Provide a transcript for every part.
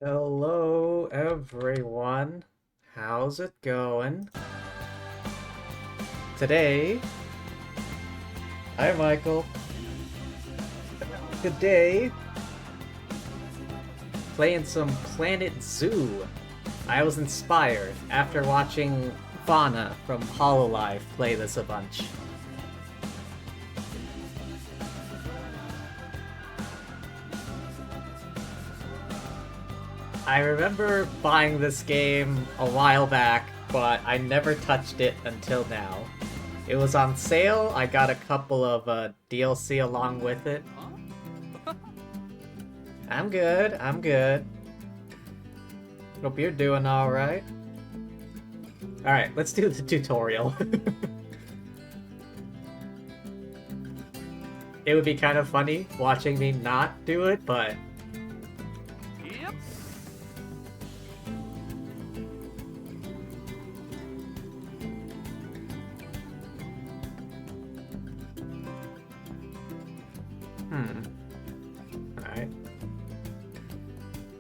Hello, everyone. How's it going? Today, hi, Michael. Today, playing some Planet Zoo. I was inspired after watching Fauna from Hololive play this a bunch. I remember buying this game a while back, but I never touched it until now. It was on sale, I got a couple of DLC along with it. I'm good, I'm good. Hope you're doing alright. Alright, let's do the tutorial. It would be kind of funny watching me not do it, but... Yep. Alright.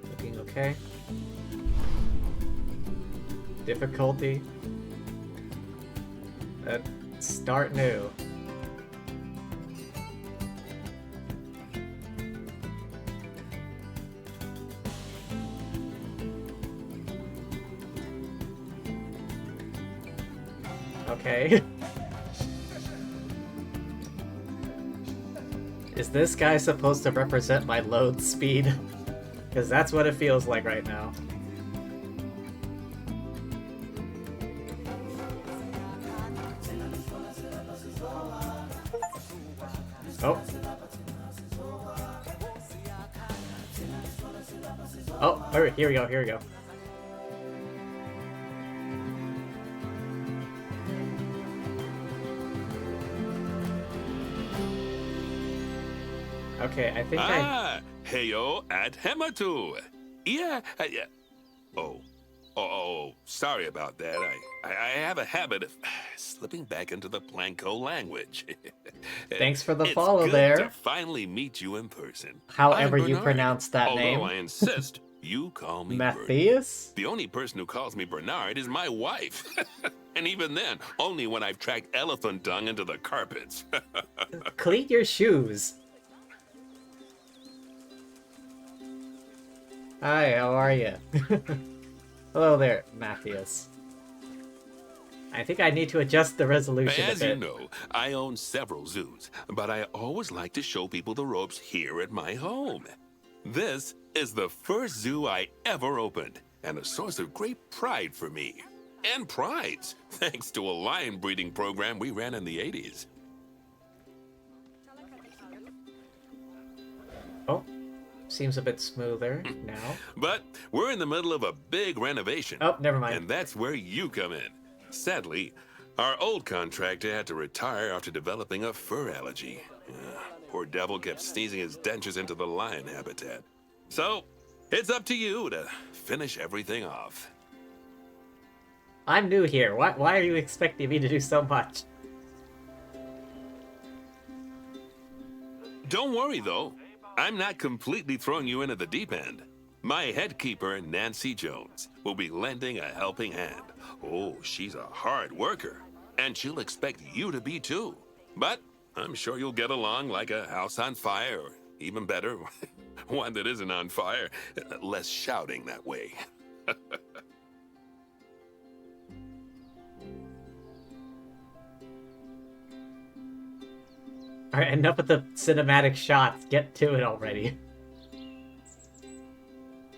Looking okay. Difficulty. Start new. Okay. Is this guy supposed to represent my load speed? Because that's what it feels like right now. Oh. Oh, here we go, here we go. Okay, I think Heyo at Hematu. Yeah. Oh. Sorry about that. I have a habit of slipping back into the Planko language. Thanks for the it's follow good there. to finally meet you in person. However I'm you Bernard, pronounce that name. Although I insist you call me Bert. Matthias? The only person who calls me Bernard is my wife. And even then, only when I've tracked elephant dung into the carpets. Clean your shoes. Hi, how are you? Hello there, Matthias. I think I need to adjust the resolution As a bit. you know, I own several zoos, but I always like to show people the ropes here at my home. This is the first zoo I ever opened, and a source of great pride for me. And prides, thanks to a lion breeding program we ran in the 80s. Oh, seems a bit smoother now. But we're in the middle of a big renovation. Oh, never mind. And that's where you come in. Sadly, our old contractor had to retire after developing a fur allergy. Poor devil kept sneezing his dentures into the lion habitat. So, it's up to you to finish everything off. I'm new here. Why are you expecting me to do so much? Don't worry, though. I'm not completely throwing you in at the deep end. My head keeper, Nancy Jones, will be lending a helping hand. Oh, she's a hard worker, and she'll expect you to be too. But I'm sure you'll get along like a house on fire, or even better, one that isn't on fire. Less shouting that way. Alright, enough with the cinematic shots. Get to it already.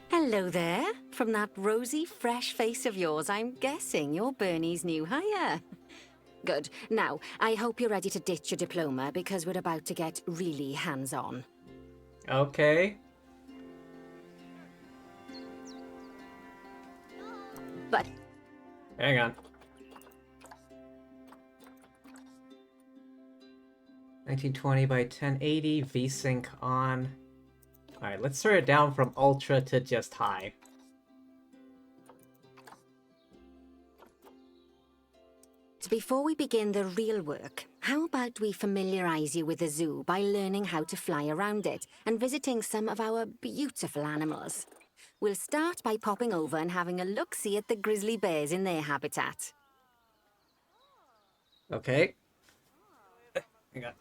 Hello there. From that rosy, fresh face of yours, I'm guessing you're Bernie's new hire. Good. Now, I hope you're ready to ditch your diploma because we're about to get really hands-on. Okay. But... Hang on. 1920 by 1080, VSync on. Alright, let's turn it down from ultra to just high. Before we begin the real work, how about we familiarize you with the zoo by learning how to fly around it and visiting some of our beautiful animals? We'll start by popping over and having a look-see at the grizzly bears in their habitat. Okay. Hang on.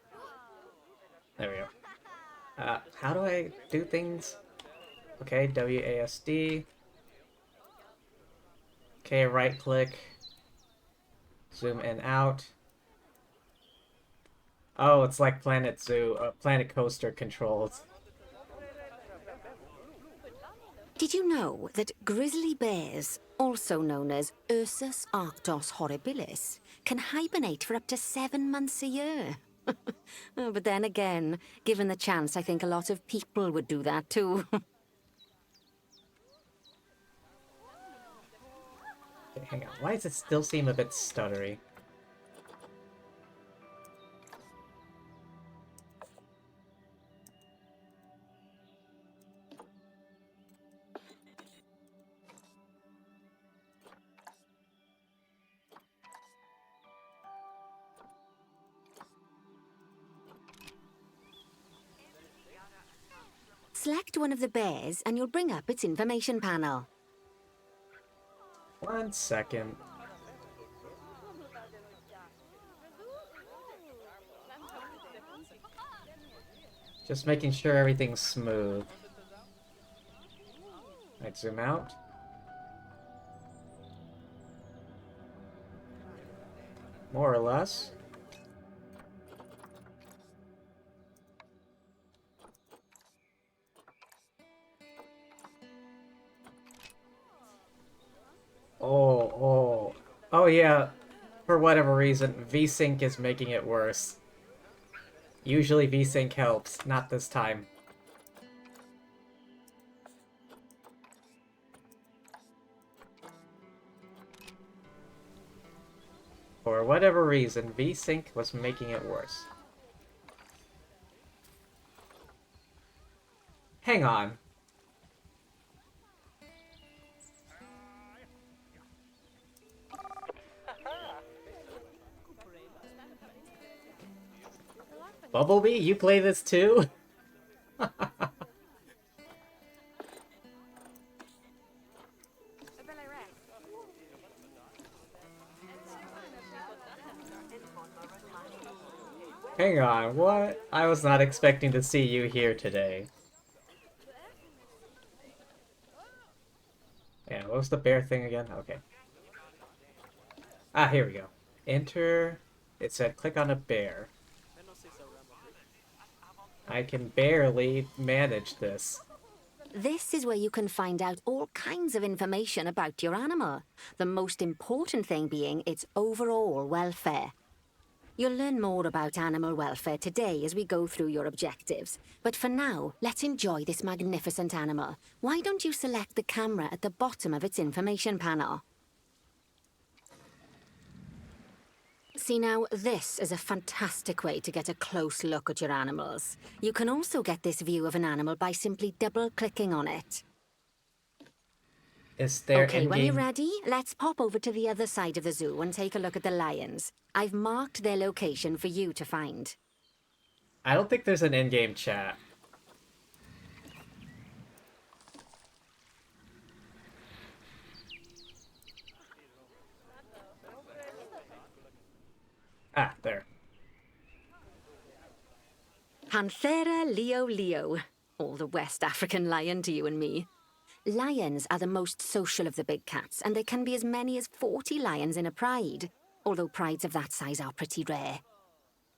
There we go. How do I do things? Okay, WASD. Okay, right click. Zoom in out. Oh, it's like Planet Zoo, Planet Coaster controls. Did you know that grizzly bears, also known as Ursus arctos horribilis, can hibernate for up to 7 months a year? Oh, but then again, given the chance, I think a lot of people would do that too. Okay, hang on. Why does it still seem a bit stuttery? Select one of the bears and you'll bring up its information panel. 1 second. Just making sure everything's smooth. I'd zoom out. More or less. Oh yeah, for whatever reason, VSync is making it worse. Usually VSync helps, not this time. For whatever reason, VSync was making it worse. Hang on. Bumblebee, you play this too? Hang on, what? I was not expecting to see you here today. Yeah, what was the bear thing again? Okay. Ah, here we go. Enter. It said click on a bear. I can barely manage this. This is where you can find out all kinds of information about your animal. The most important thing being its overall welfare. You'll learn more about animal welfare today as we go through your objectives. But for now, let's enjoy this magnificent animal. Why don't you select the camera at the bottom of its information panel? See now, this is a fantastic way to get a close look at your animals. You can also get this view of an animal by simply double-clicking on it. Is there Okay, when you're in-game... ready, let's pop over to the other side of the zoo and take a look at the lions. I've marked their location for you to find. I don't think there's an in-game chat. Ah, there. Panthera leo. All the West African lion to you and me. Lions are the most social of the big cats, and there can be as many as 40 lions in a pride, although prides of that size are pretty rare.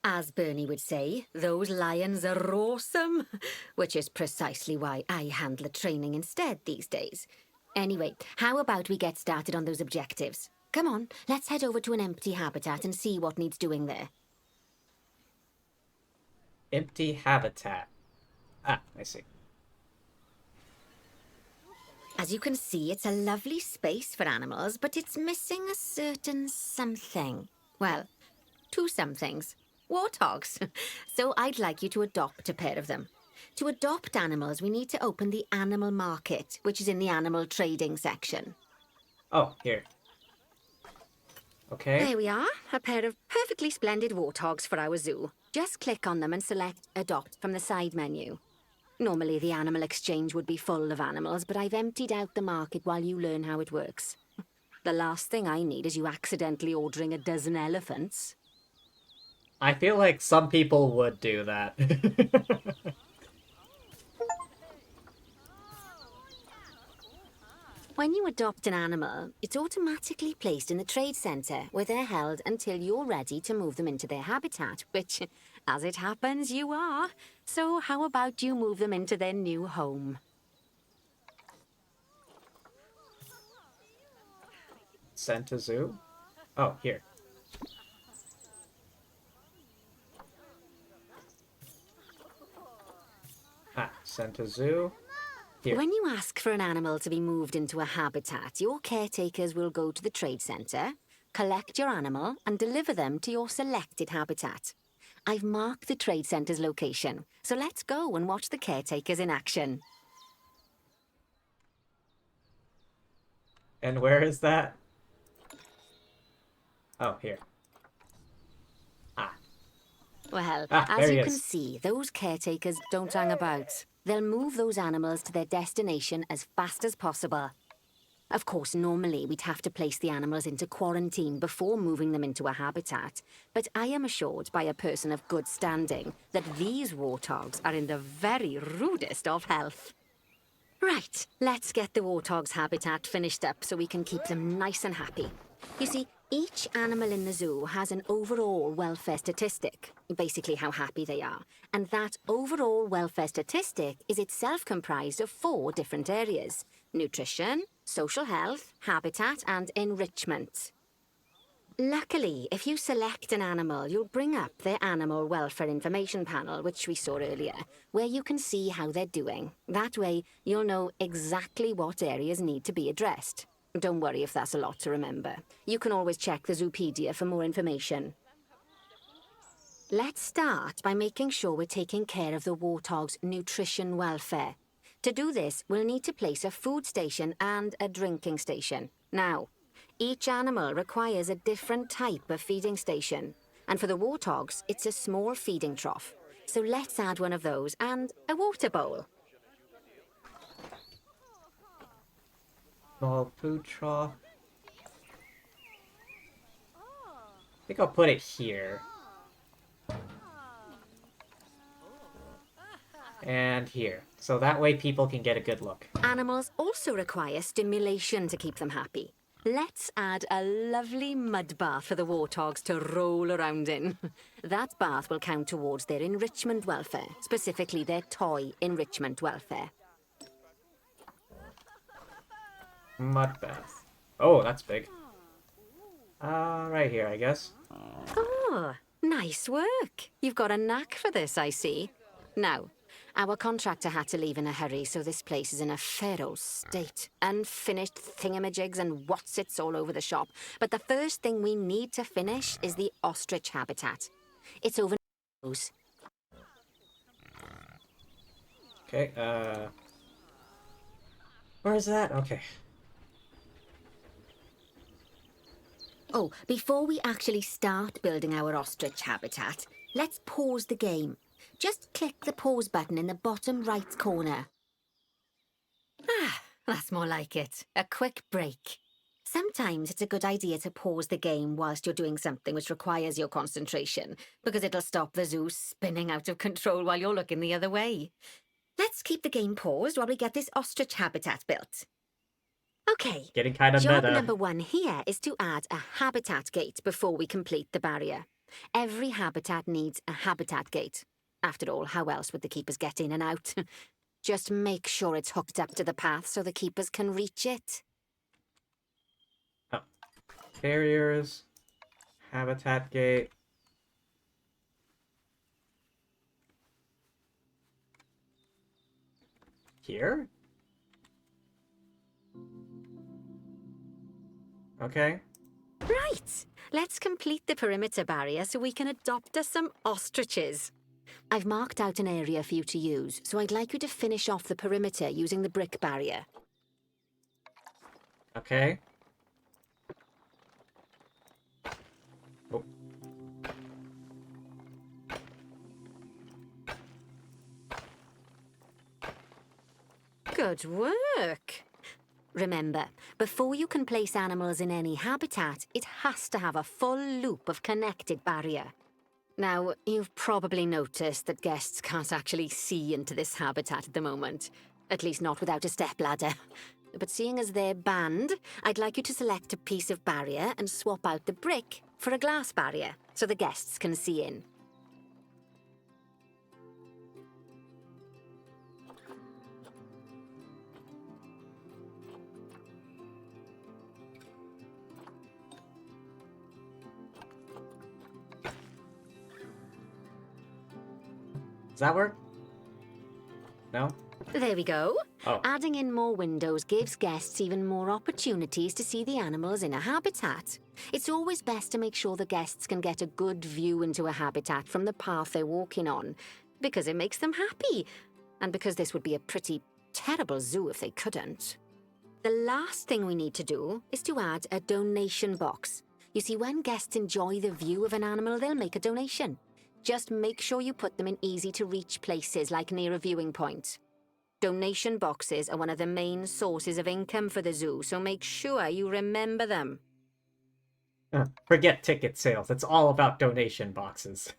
As Bernie would say, those lions are awesome, which is precisely why I handle the training instead these days. Anyway, how about we get started on those objectives? Come on, let's head over to an empty habitat and see what needs doing there. Empty habitat. Ah, I see. As you can see, it's a lovely space for animals, but it's missing a certain something. Well, 2 somethings. Warthogs. So I'd like you to adopt a pair of them. To adopt animals, we need to open the animal market, which is in the animal trading section. Oh, here. Okay. There we are, a pair of perfectly splendid warthogs for our zoo. Just click on them and select Adopt from the side menu. Normally the animal exchange would be full of animals, but I've emptied out the market while you learn how it works. The last thing I need is you accidentally ordering a dozen elephants. I feel like some people would do that. When you adopt an animal, it's automatically placed in the trade centre, where they're held until you're ready to move them into their habitat, which, as it happens, you are. So how about you move them into their new home? Sent to zoo? Oh, here. Ah, sent to zoo. Here. When you ask for an animal to be moved into a habitat, your caretakers will go to the trade centre, collect your animal, and deliver them to your selected habitat. I've marked the trade centre's location, so let's go and watch the caretakers in action. And where is that? Oh, here. Ah. Well, There as he you is. can see, those caretakers don't hang about. They'll move those animals to their destination as fast as possible. Of course, normally we'd have to place the animals into quarantine before moving them into a habitat, but I am assured by a person of good standing that these warthogs are in the very rudest of health. Right, let's get the warthog's habitat finished up so we can keep them nice and happy. You see, each animal in the zoo has an overall welfare statistic, basically how happy they are. And that overall welfare statistic is itself comprised of 4 different areas: nutrition, social health, habitat, and enrichment. Luckily, if you select an animal, you'll bring up their animal welfare information panel, which we saw earlier, where you can see how they're doing. That way, you'll know exactly what areas need to be addressed. Don't worry if that's a lot to remember. You can always check the Zoopedia for more information. Let's start by making sure we're taking care of the warthog's nutrition welfare. To do this, we'll need to place a food station and a drinking station. Now, each animal requires a different type of feeding station. And for the warthogs, it's a small feeding trough. So let's add one of those and a water bowl. Small food trough. I think I'll put it here. And here. So that way people can get a good look. Animals also require stimulation to keep them happy. Let's add a lovely mud bath for the warthogs to roll around in. That bath will count towards their enrichment welfare, specifically their toy enrichment welfare. Mud bath. Oh, that's big. Right here, I guess. Oh, nice work. You've got a knack for this, I see. Now, our contractor had to leave in a hurry, so this place is in a fair old state. Unfinished thingamajigs and whatsits all over the shop. But the first thing we need to finish is the ostrich habitat. It's over nose. Okay, where is that? Okay. Oh, before we actually start building our ostrich habitat, let's pause the game. Just click the pause button in the bottom right corner. Ah, that's more like it. A quick break. Sometimes it's a good idea to pause the game whilst you're doing something which requires your concentration, because it'll stop the zoo spinning out of control while you're looking the other way. Let's keep the game paused while we get this ostrich habitat built. Okay, Getting kind of job meta. number 1 here is to add a habitat gate before we complete the barrier. Every habitat needs a habitat gate. After all, how else would the keepers get in and out? Just make sure it's hooked up to the path so the keepers can reach it. Oh. Barriers. Habitat gate. Here? Okay. Right, let's complete the perimeter barrier so we can adopt us some ostriches. I've marked out an area for you to use, so I'd like you to finish off the perimeter using the brick barrier. Okay. Oh. Good work. Remember, before you can place animals in any habitat, it has to have a full loop of connected barrier. Now, you've probably noticed that guests can't actually see into this habitat at the moment. At least not without a stepladder. But seeing as they're banned, I'd like you to select a piece of barrier and swap out the brick for a glass barrier, so the guests can see in. Does that work? No? There we go. Oh. Adding in more windows gives guests even more opportunities to see the animals in a habitat. It's always best to make sure the guests can get a good view into a habitat from the path they're walking on, because it makes them happy, and because this would be a pretty terrible zoo if they couldn't. The last thing we need to do is to add a donation box. You see, when guests enjoy the view of an animal, they'll make a donation. Just make sure you put them in easy-to-reach places, like near a viewing point. Donation boxes are one of the main sources of income for the zoo, so make sure you remember them. Forget ticket sales. It's all about donation boxes.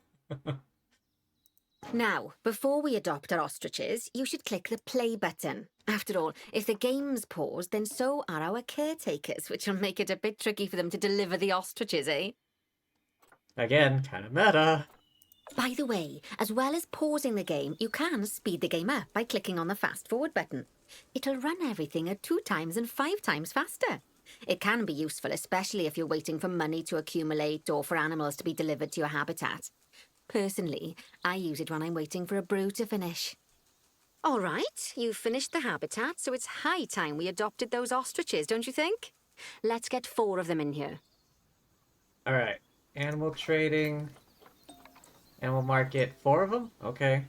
Now, before we adopt our ostriches, you should click the play button. After all, if the game's paused, then so are our caretakers, which will make it a bit tricky for them to deliver the ostriches, eh? Again, kind of meta. By the way, as well as pausing the game, you can speed the game up by clicking on the fast forward button. It'll run everything at 2 times and 5 times faster. It can be useful, especially if you're waiting for money to accumulate or for animals to be delivered to your habitat. Personally, I use it when I'm waiting for a brew to finish. All right, you've finished the habitat, so it's high time we adopted those ostriches, don't you think? Let's get 4 of them in here. Alright. Animal trading. Animal market. 4 of them? Okay.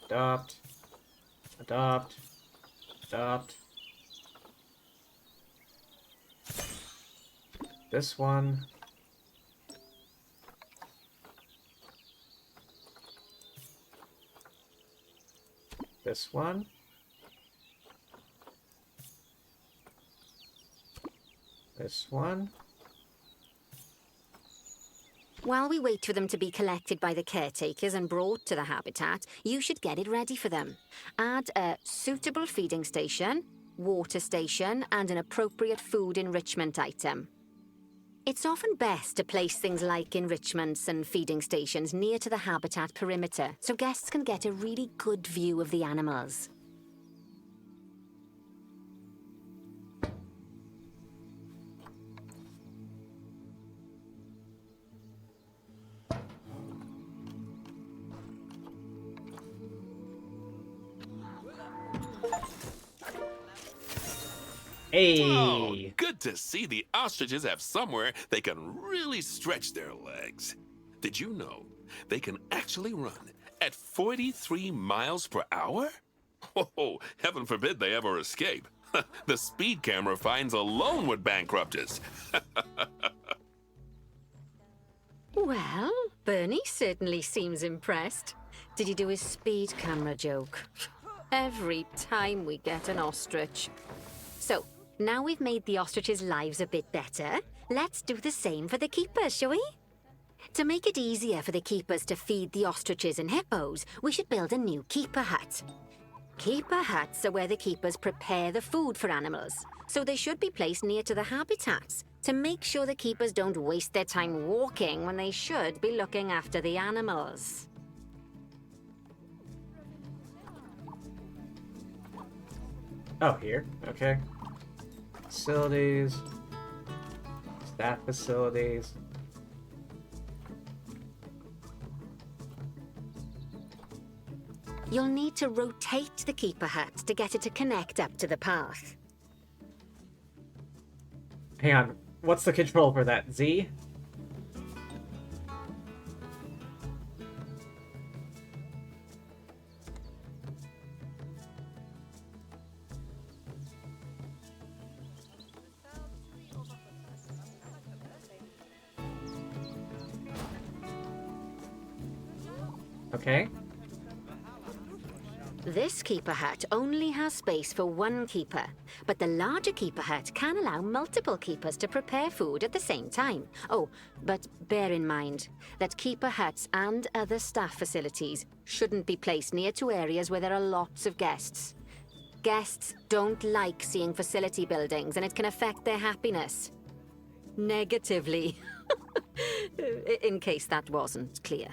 Adopt. Adopt. Adopt. This one. This one. This one. While we wait for them to be collected by the caretakers and brought to the habitat, you should get it ready for them. Add a suitable feeding station, water station, and an appropriate food enrichment item. It's often best to place things like enrichments and feeding stations near to the habitat perimeter, so guests can get a really good view of the animals. Hey! Oh, good to see the ostriches have somewhere they can really stretch their legs. Did you know they can actually run at 43 miles per hour? Oh, heaven forbid they ever escape. The speed camera fines alone would bankrupt us. Well, Bernie certainly seems impressed. Did he do his speed camera joke? Every time we get an ostrich. So, now we've made the ostriches' lives a bit better, let's do the same for the keepers, shall we? To make it easier for the keepers to feed the ostriches and hippos, we should build a new keeper hut. Keeper huts are where the keepers prepare the food for animals, so they should be placed near to the habitats to make sure the keepers don't waste their time walking when they should be looking after the animals. Oh, here. Okay. Facilities. Staff facilities. You'll need to rotate the keeper hut to get it to connect up to the path. Hang on. What's the control for that? Z? Okay. This keeper hut only has space for one keeper, but the larger keeper hut can allow multiple keepers to prepare food at the same time. Oh, but bear in mind that keeper huts and other staff facilities shouldn't be placed near to areas where there are lots of guests. Guests don't like seeing facility buildings, and it can affect their happiness. Negatively. In case that wasn't clear.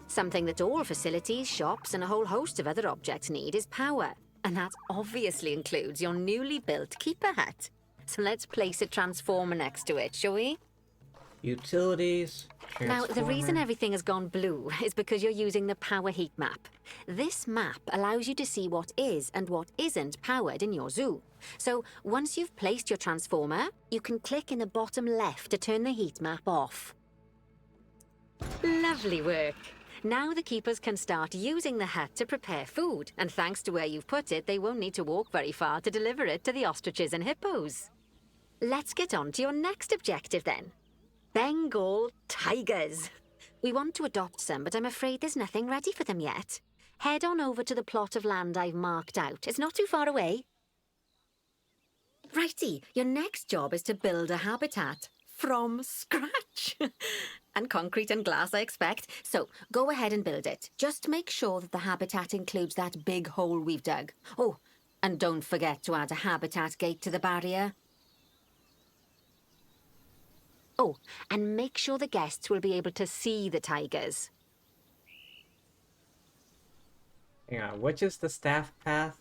Something that all facilities, shops, and a whole host of other objects need is power. And that obviously includes your newly built keeper hut. So let's place a transformer next to it, shall we? Utilities. Now, the reason transformer. everything has gone blue is because you're using the power heat map. This map allows you to see what is and what isn't powered in your zoo. So once you've placed your transformer, you can click in the bottom left to turn the heat map off. Lovely work. Now the keepers can start using the hut to prepare food, and thanks to where you've put it, they won't need to walk very far to deliver it to the ostriches and hippos. Let's get on to your next objective then. Bengal tigers. We want to adopt some, but I'm afraid there's nothing ready for them yet. Head on over to the plot of land I've marked out. It's not too far away. Righty, your next job is to build a habitat from scratch. And concrete and glass, I expect. So go ahead and build it. Just make sure that the habitat includes that big hole we've dug. Oh, and don't forget to add a habitat gate to the barrier. Oh, and make sure the guests will be able to see the tigers. Hang on, which is the staff path?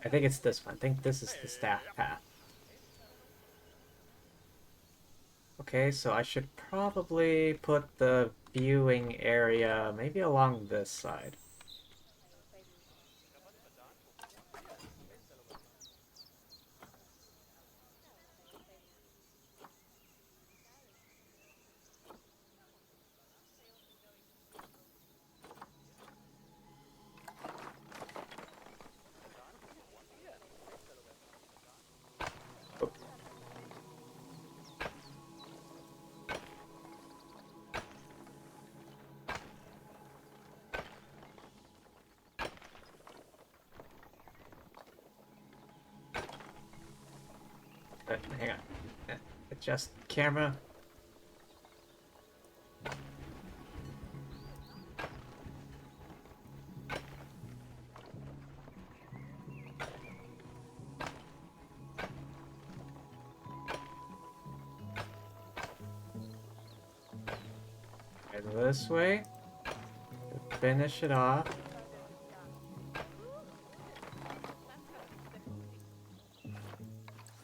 I think it's this one. I think this is the staff path. Okay, so I should probably put the viewing area maybe along this side. Hang on. Adjust camera. And this way. Finish it off.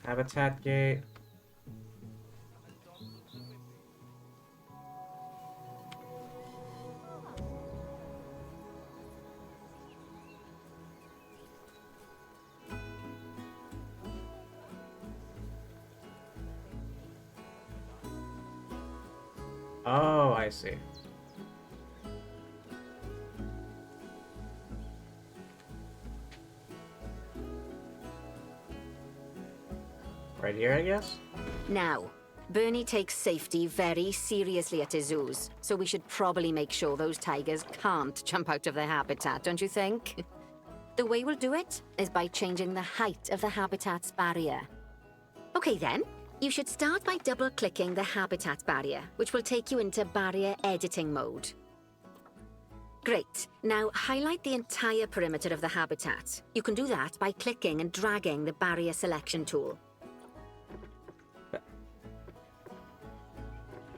Habitat gate. Oh, I see. Right here, I guess? Now, Bernie takes safety very seriously at his zoos, so we should probably make sure those tigers can't jump out of their habitat, don't you think? The way we'll do it is by changing the height of the habitat's barrier. Okay then, you should start by double-clicking the habitat barrier, which will take you into barrier editing mode. Great. Now highlight the entire perimeter of the habitat. You can do that by clicking and dragging the barrier selection tool.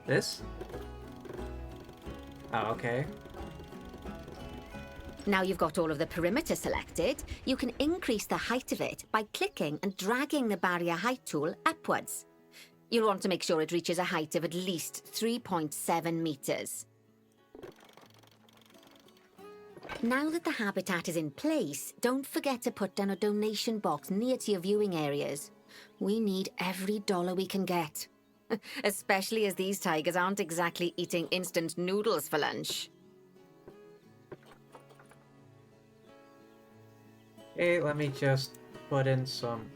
This? Oh, okay. Now you've got all of the perimeter selected, you can increase the height of it by clicking and dragging the barrier height tool upwards. You'll want to make sure it reaches a height of at least 3.7 meters. Now that the habitat is in place, don't forget to put down a donation box near to your viewing areas. We need every dollar we can get. Especially as these tigers aren't exactly eating instant noodles for lunch. Okay, let me just put in some...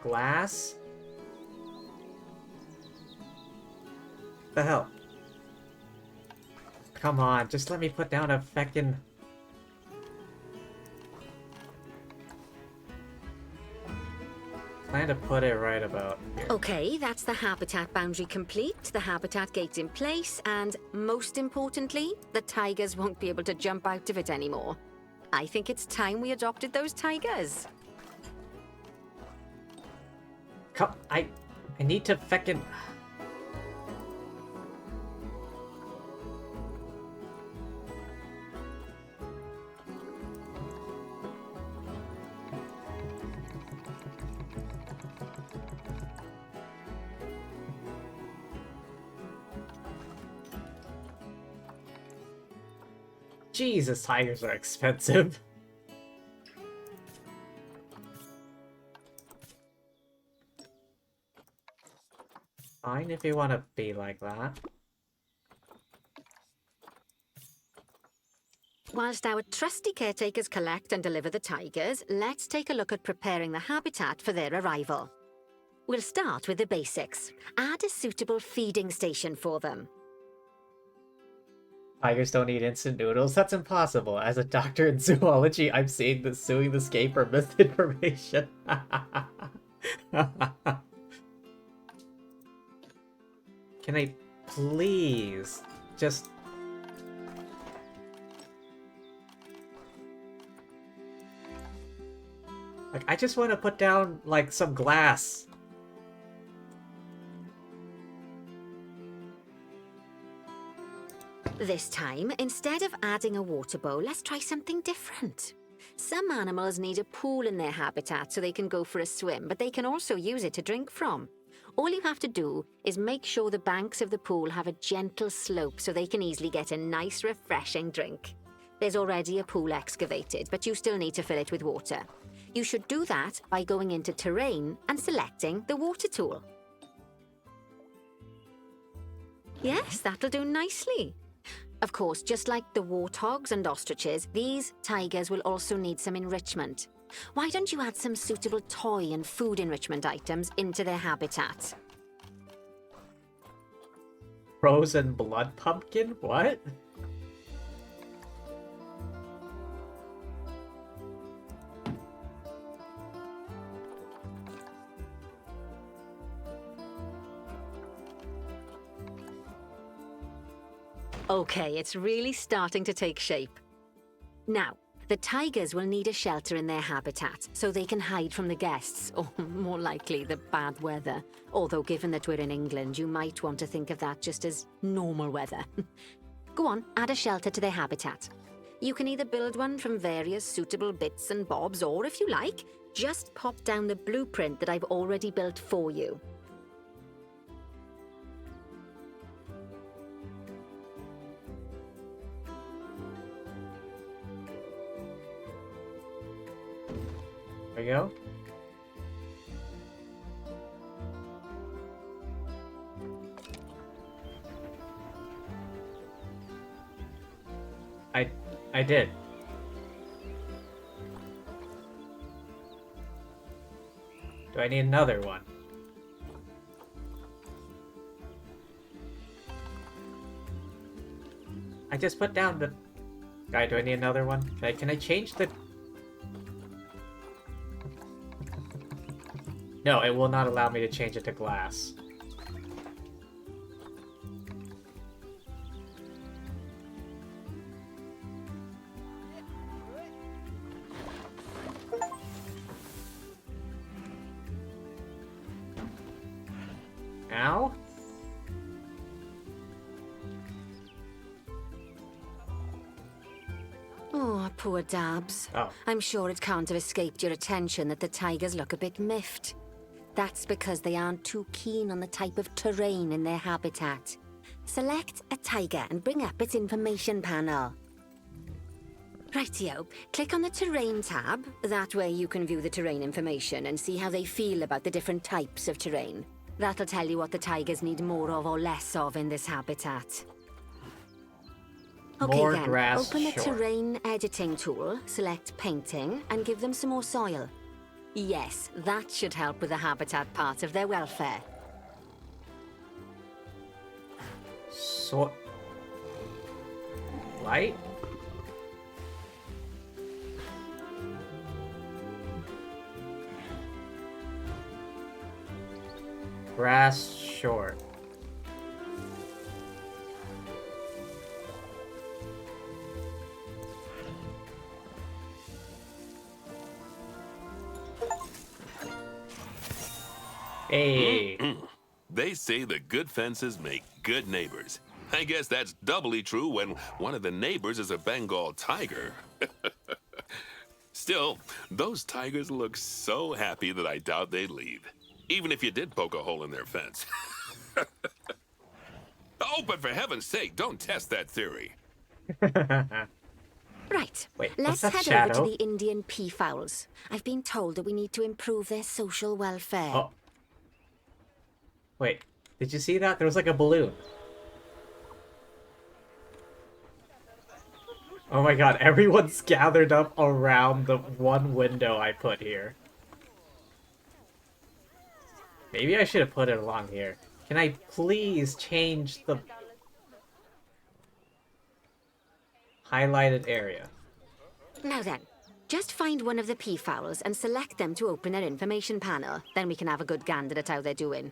glass? The hell? Come on, just let me put down a feckin'... Plan to put it right about here. Okay, that's the habitat boundary complete, the habitat gate's in place, and most importantly, the tigers won't be able to jump out of it anymore. I think it's time we adopted those tigers. Come, I need to feckin'... Jesus, tigers are expensive. Fine if you want to be like that. Whilst our trusty caretakers collect and deliver the tigers, let's take a look at preparing the habitat for their arrival. We'll start with the basics. Add a suitable feeding station for them. Tigers don't eat instant noodles? That's impossible. As a doctor in zoology, I'm seeing this suing this game for misinformation. Can I please just... Like, I just want to put down, like, some glass. This time, instead of adding a water bowl, let's try something different. Some animals need a pool in their habitat so they can go for a swim, but they can also use it to drink from. All you have to do is make sure the banks of the pool have a gentle slope so they can easily get a nice, refreshing drink. There's already a pool excavated, but you still need to fill it with water. You should do that by going into Terrain and selecting the water tool. Yes, that'll do nicely. Of course, just like the warthogs and ostriches, these tigers will also need some enrichment. Why don't you add some suitable toy and food enrichment items into their habitat? Frozen blood pumpkin? What? Okay, it's really starting to take shape. Now, the tigers will need a shelter in their habitat so they can hide from the guests, or more likely, the bad weather. Although given that we're in England, you might want to think of that just as normal weather. Go on, add a shelter to their habitat. You can either build one from various suitable bits and bobs, or if you like, just pop down the blueprint that I've already built for you. There we go. I did. Do I need another one? I just put down the... Guy, do I need another one? Can I change the... No, it will not allow me to change it to glass. Now? Oh, poor Dabs. Oh. I'm sure it can't have escaped your attention that the tigers look a bit miffed. That's because they aren't too keen on the type of terrain in their habitat. Select a tiger and bring up its information panel. Rightio, click on the Terrain tab. That way you can view the terrain information and see how they feel about the different types of terrain. That'll tell you what the tigers need more of or less of in this habitat. Okay More then, grass, open the sure. Terrain editing tool, select Painting, and give them some more soil. Yes, that should help with the habitat part of their welfare. So... Light? Grass short. Hey. They say the good fences make good neighbors. I guess that's doubly true when one of the neighbors is a Bengal tiger. Still, those tigers look so happy that I doubt they'd leave, even if you did poke a hole in their fence. Oh, but for heaven's sake, don't test that theory. Right, Wait, let's what's that head shadow? over to the Indian peafowls. I've been told that we need to improve their social welfare. Oh. Wait, did you see that? There was like a balloon. Oh my god, everyone's gathered up around the one window I put here. Maybe I should have put it along here. Can I please change the highlighted area? Now then, just find one of the peafowls and select them to open their information panel. Then we can have a good gander at how they're doing.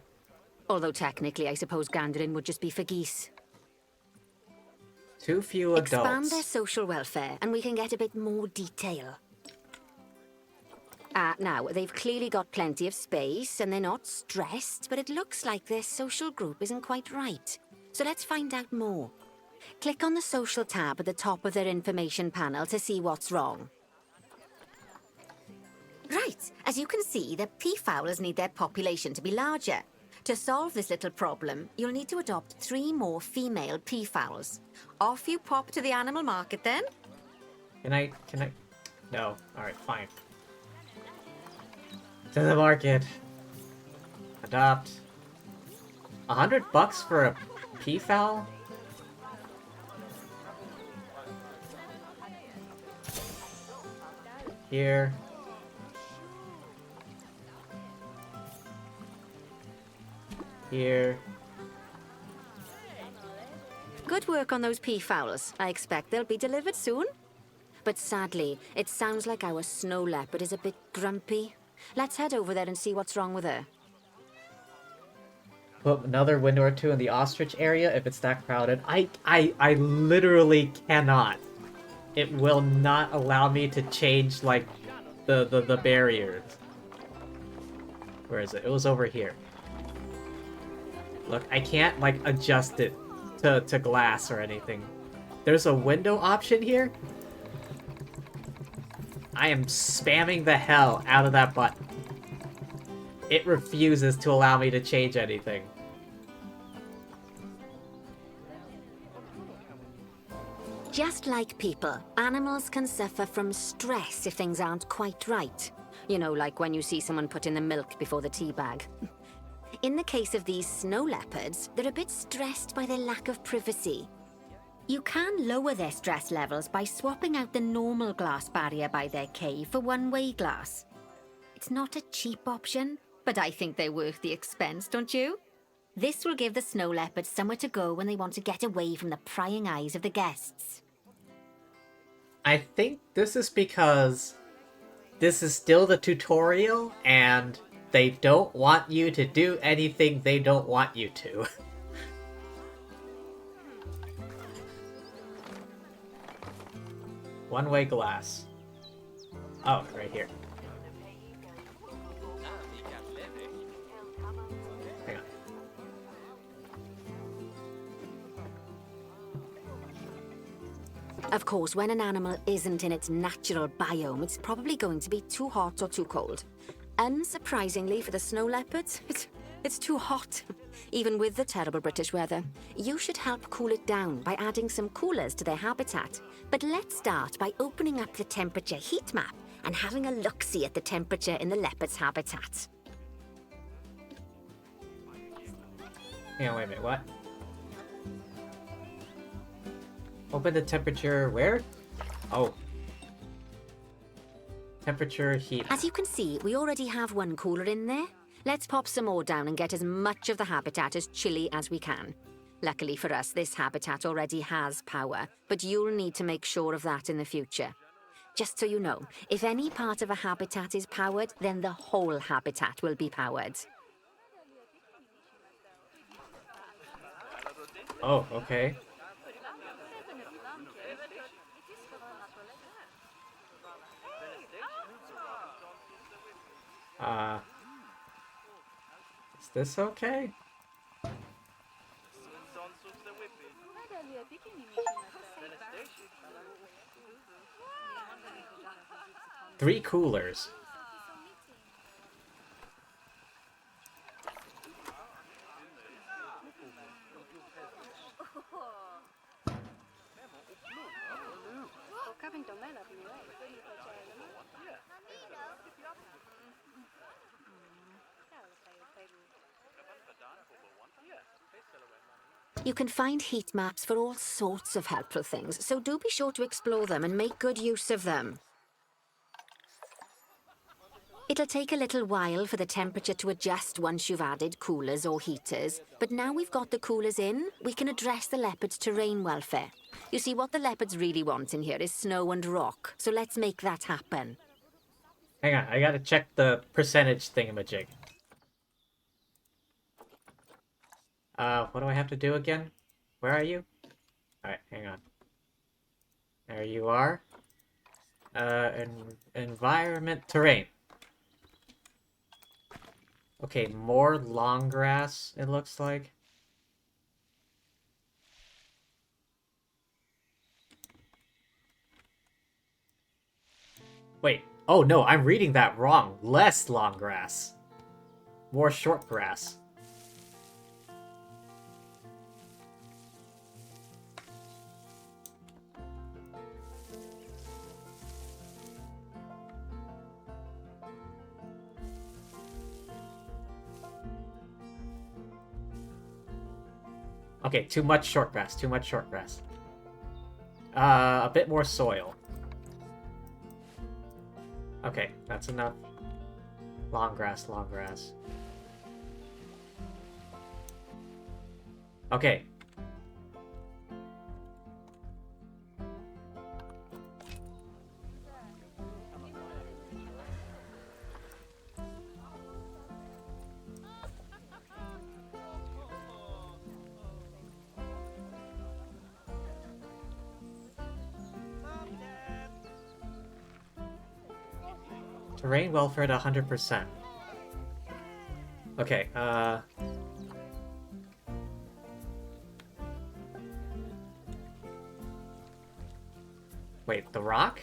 Although technically, I suppose gandering would just be for geese. Too few adults. Expand their social welfare, and we can get a bit more detail. Now, they've clearly got plenty of space, and they're not stressed, but it looks like their social group isn't quite right. So let's find out more. Click on the social tab at the top of their information panel to see what's wrong. Right, as you can see, the peafowls need their population to be larger. To solve this little problem, you'll need to adopt 3 more female peafowls. Off you pop to the animal market then. Can I? No. Alright, fine. To the market. Adopt. $100 for a peafowl? Here. Here. Good work on those peafowls. I expect they'll be delivered soon. But sadly, it sounds like our snow leopard is a bit grumpy. Let's head over there and see what's wrong with her. Put another window or two in the ostrich area if it's that crowded. I literally cannot. It will not allow me to change, like, the barriers. Where is it? It was over here. Look, I can't, like, adjust it to glass or anything. There's a window option here. I am spamming the hell out of that button. It refuses to allow me to change anything. Just like people, animals can suffer from stress if things aren't quite right. You know, like when you see someone put in the milk before the tea bag. In the case of these snow leopards, they're a bit stressed by their lack of privacy. You can lower their stress levels by swapping out the normal glass barrier by their cave for one-way glass. It's not a cheap option, but I think they're worth the expense, don't you? This will give the snow leopards somewhere to go when they want to get away from the prying eyes of the guests. I think this is because this is still the tutorial, and they don't want you to do anything they don't want you to. One-way glass. Oh, right here. Hang on. Of course, when an animal isn't in its natural biome, it's probably going to be too hot or too cold. Unsurprisingly for the snow leopards, it's too hot. Even with the terrible British weather. You should help cool it down by adding some coolers to their habitat. But let's start by opening up the temperature heat map and having a look-see at the temperature in the leopard's habitat. Hang on, wait a minute, what? Open the temperature where? Oh. Temperature, heat. As you can see, we already have one cooler in there. Let's pop some more down and get as much of the habitat as chilly as we can. Luckily for us, this habitat already has power, but you'll need to make sure of that in the future. Just so you know, if any part of a habitat is powered, then the whole habitat will be powered. Oh, okay. Is this okay? Three coolers. You can find heat maps for all sorts of helpful things, so do be sure to explore them and make good use of them. It'll take a little while for the temperature to adjust once you've added coolers or heaters, but now we've got the coolers in, we can address the leopards' terrain welfare. You see, what the leopards really want in here is snow and rock, so let's make that happen. Hang on, I gotta check the percentage thingamajig. What do I have to do again? Where are you? Alright, hang on. There you are. Environment, terrain. Okay, more long grass, it looks like. Wait, oh no, I'm reading that wrong. Less long grass. More short grass. Okay, too much short grass, too much short grass. A bit more soil. Okay, that's enough. Long grass, long grass. Okay. Terrain welfare at 100%. Okay, wait, the rock?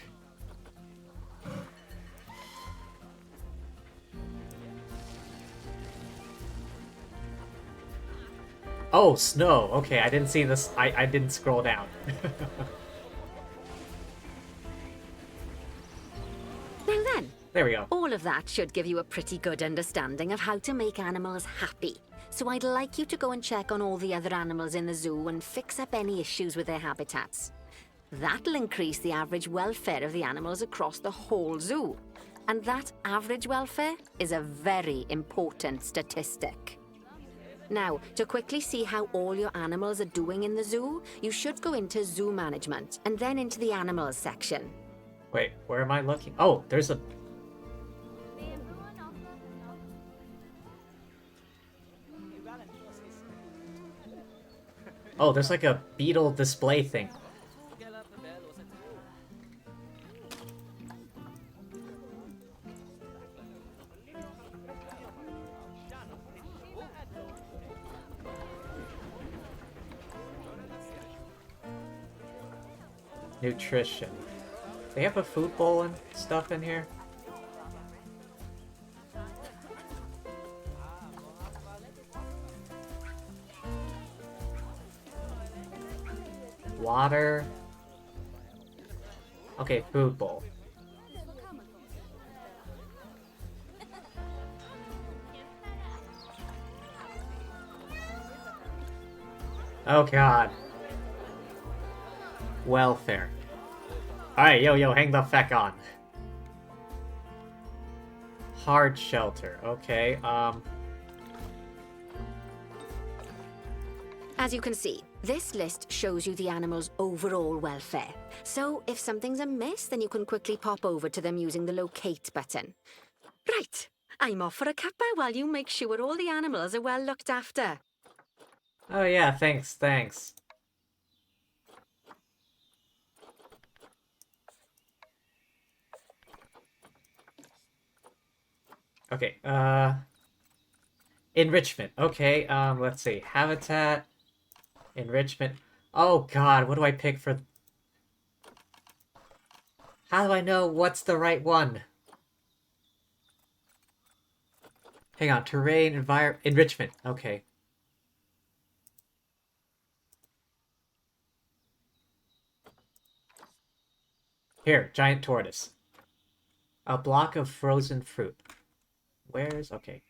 Oh, snow. Okay, I didn't see this. I didn't scroll down. Now then, There we go. all of that should give you a pretty good understanding of how to make animals happy. So I'd like you to go and check on all the other animals in the zoo and fix up any issues with their habitats. That'll increase the average welfare of the animals across the whole zoo. And that average welfare is a very important statistic. Now, to quickly see how all your animals are doing in the zoo, you should go into zoo management and then into the animals section. Wait, where am I looking? Oh, there's a... Oh, there's like a beetle display thing. Nutrition. They have a food bowl and stuff in here? Water. Okay, food bowl. Oh god. Welfare. Alright, yo, hang the feck on. Hard shelter. Okay, As you can see, this list shows you the animal's overall welfare. So if something's amiss, then you can quickly pop over to them using the locate button. Right, I'm off for a cuppa while you make sure all the animals are well looked after. oh yeah, thanks. Okay, enrichment. Okay, let's see. Habitat, enrichment. Oh god, what do I pick for... How do I know what's the right one? Hang on, terrain, enrichment. Okay. Here, giant tortoise. A block of frozen fruit. Where's... Okay.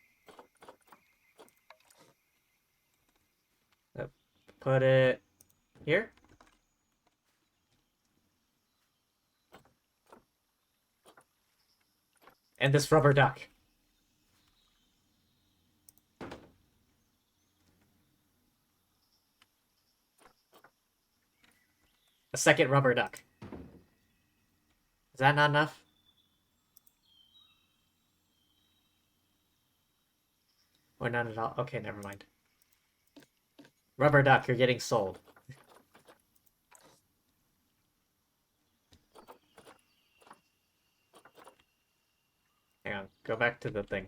Put it... here? And this rubber duck. A second rubber duck. Is that not enough? Or none at all? Okay, never mind. Rubber duck, you're getting sold. Hang on, go back to the thing.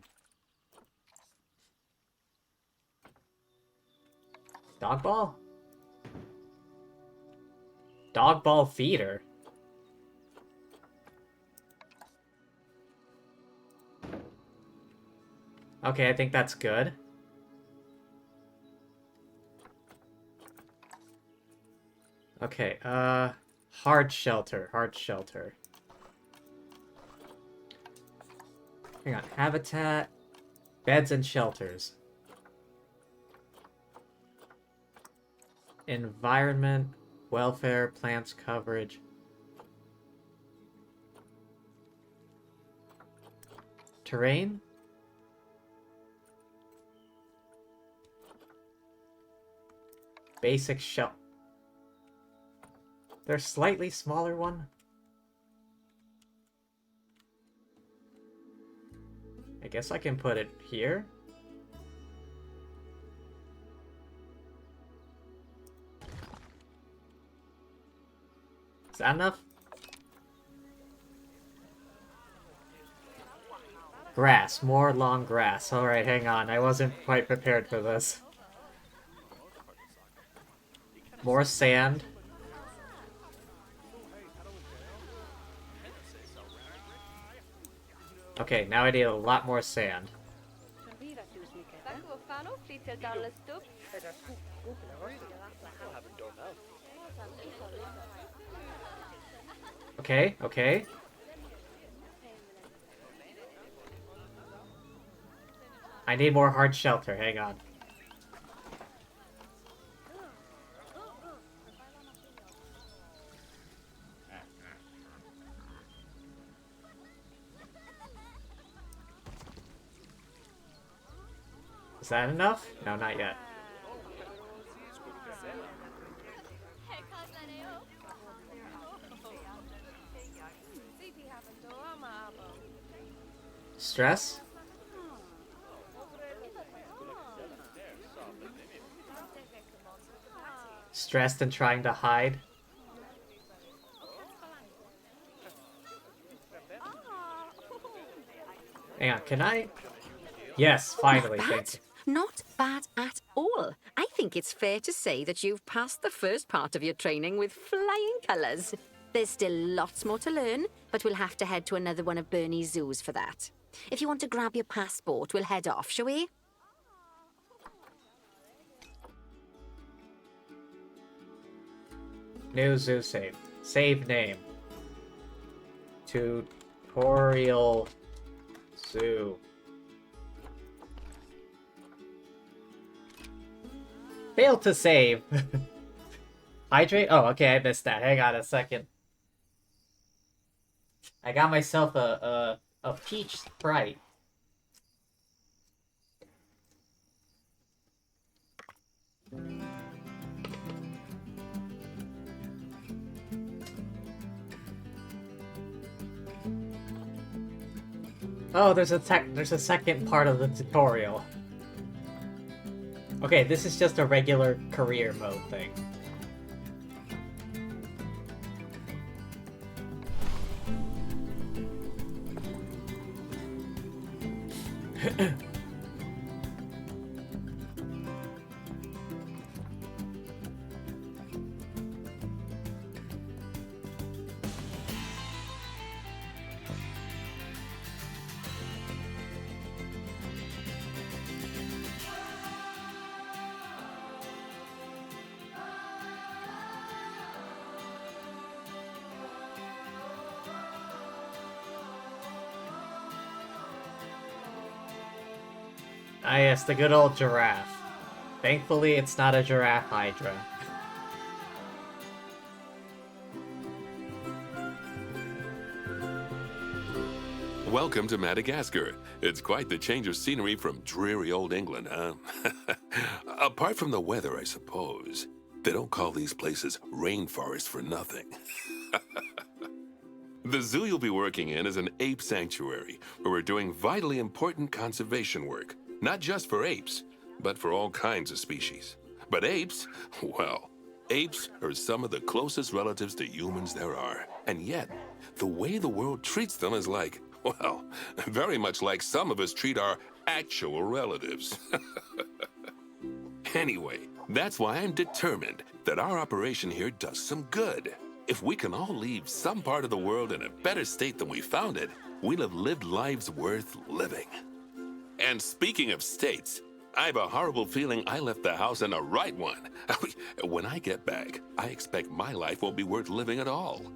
Dog ball? Dog ball feeder? Okay, I think that's good. Okay, hard shelter, hard shelter. Hang on, habitat, beds and shelters. Environment, welfare, plants coverage. Terrain? Basic shell. There's slightly smaller one? I guess I can put it here. Is that enough? Grass. More long grass. Alright, hang on. I wasn't quite prepared for this. More sand. Okay, now I need a lot more sand. Okay, okay. I need more hard shelter, hang on. Is that enough? No, not yet. Stress? Stressed and trying to hide? Hang on, can I? Yes, finally, thank you. Not bad at all. I think it's fair to say that you've passed the first part of your training with flying colours. There's still lots more to learn, but we'll have to head to another one of Bernie's zoos for that. If you want to grab your passport, we'll head off, shall we? New zoo save. Save name. Tutorial zoo. Failed to save. Hydrate? Oh, okay, I missed that. Hang on a second. I got myself a peach Sprite. Oh, there's a second part of the tutorial. Okay, this is just a regular career mode thing. Ah yes, the good old giraffe. Thankfully, it's not a giraffe hydra. Welcome to Madagascar. It's quite the change of scenery from dreary old England, huh? Apart from the weather, I suppose. They don't call these places rainforests for nothing. The zoo you'll be working in is an ape sanctuary, where we're doing vitally important conservation work. Not just for apes, but for all kinds of species. But apes, well, apes are some of the closest relatives to humans there are. And yet, the way the world treats them is like, well, very much like some of us treat our actual relatives. Anyway, that's why I'm determined that our operation here does some good. If we can all leave some part of the world in a better state than we found it, we'll have lived lives worth living. And speaking of states, I have a horrible feeling I left the house in the right one. When I get back, I expect my life won't be worth living at all.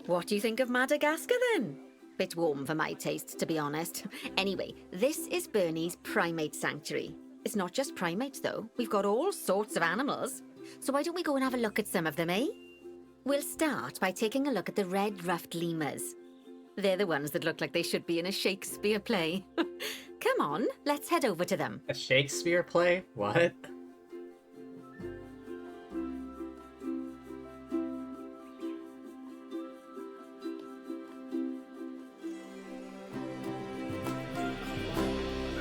What do you think of Madagascar, then? Bit warm for my taste, to be honest. Anyway, this is Bernie's primate sanctuary. It's not just primates, though. We've got all sorts of animals. So why don't we go and have a look at some of them, eh? We'll start by taking a look at the red-ruffed lemurs. They're the ones that look like they should be in a Shakespeare play. Come on, let's head over to them. A Shakespeare play? What?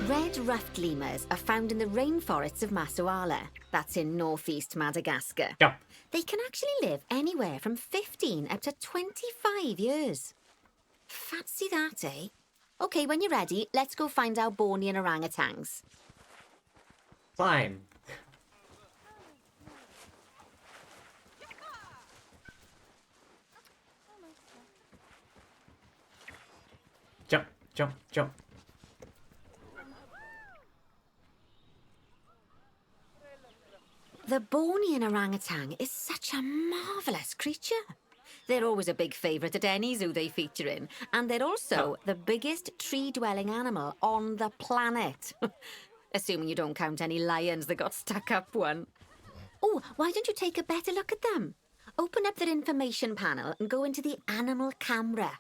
Red-ruffed lemurs are found in the rainforests of Masoala. That's in northeast Madagascar. Yep. They can actually live anywhere from 15 up to 25 years. Fancy that, eh? Okay, when you're ready, let's go find our Bornean orangutans. Fine. Jump, jump, jump. The Bornean orangutan is such a marvellous creature. They're always a big favourite at any zoo they feature in, and they're also the biggest tree-dwelling animal on the planet. Assuming you don't count any lions that got stuck up one. Oh, why don't you take a better look at them? Open up their information panel and go into the animal camera.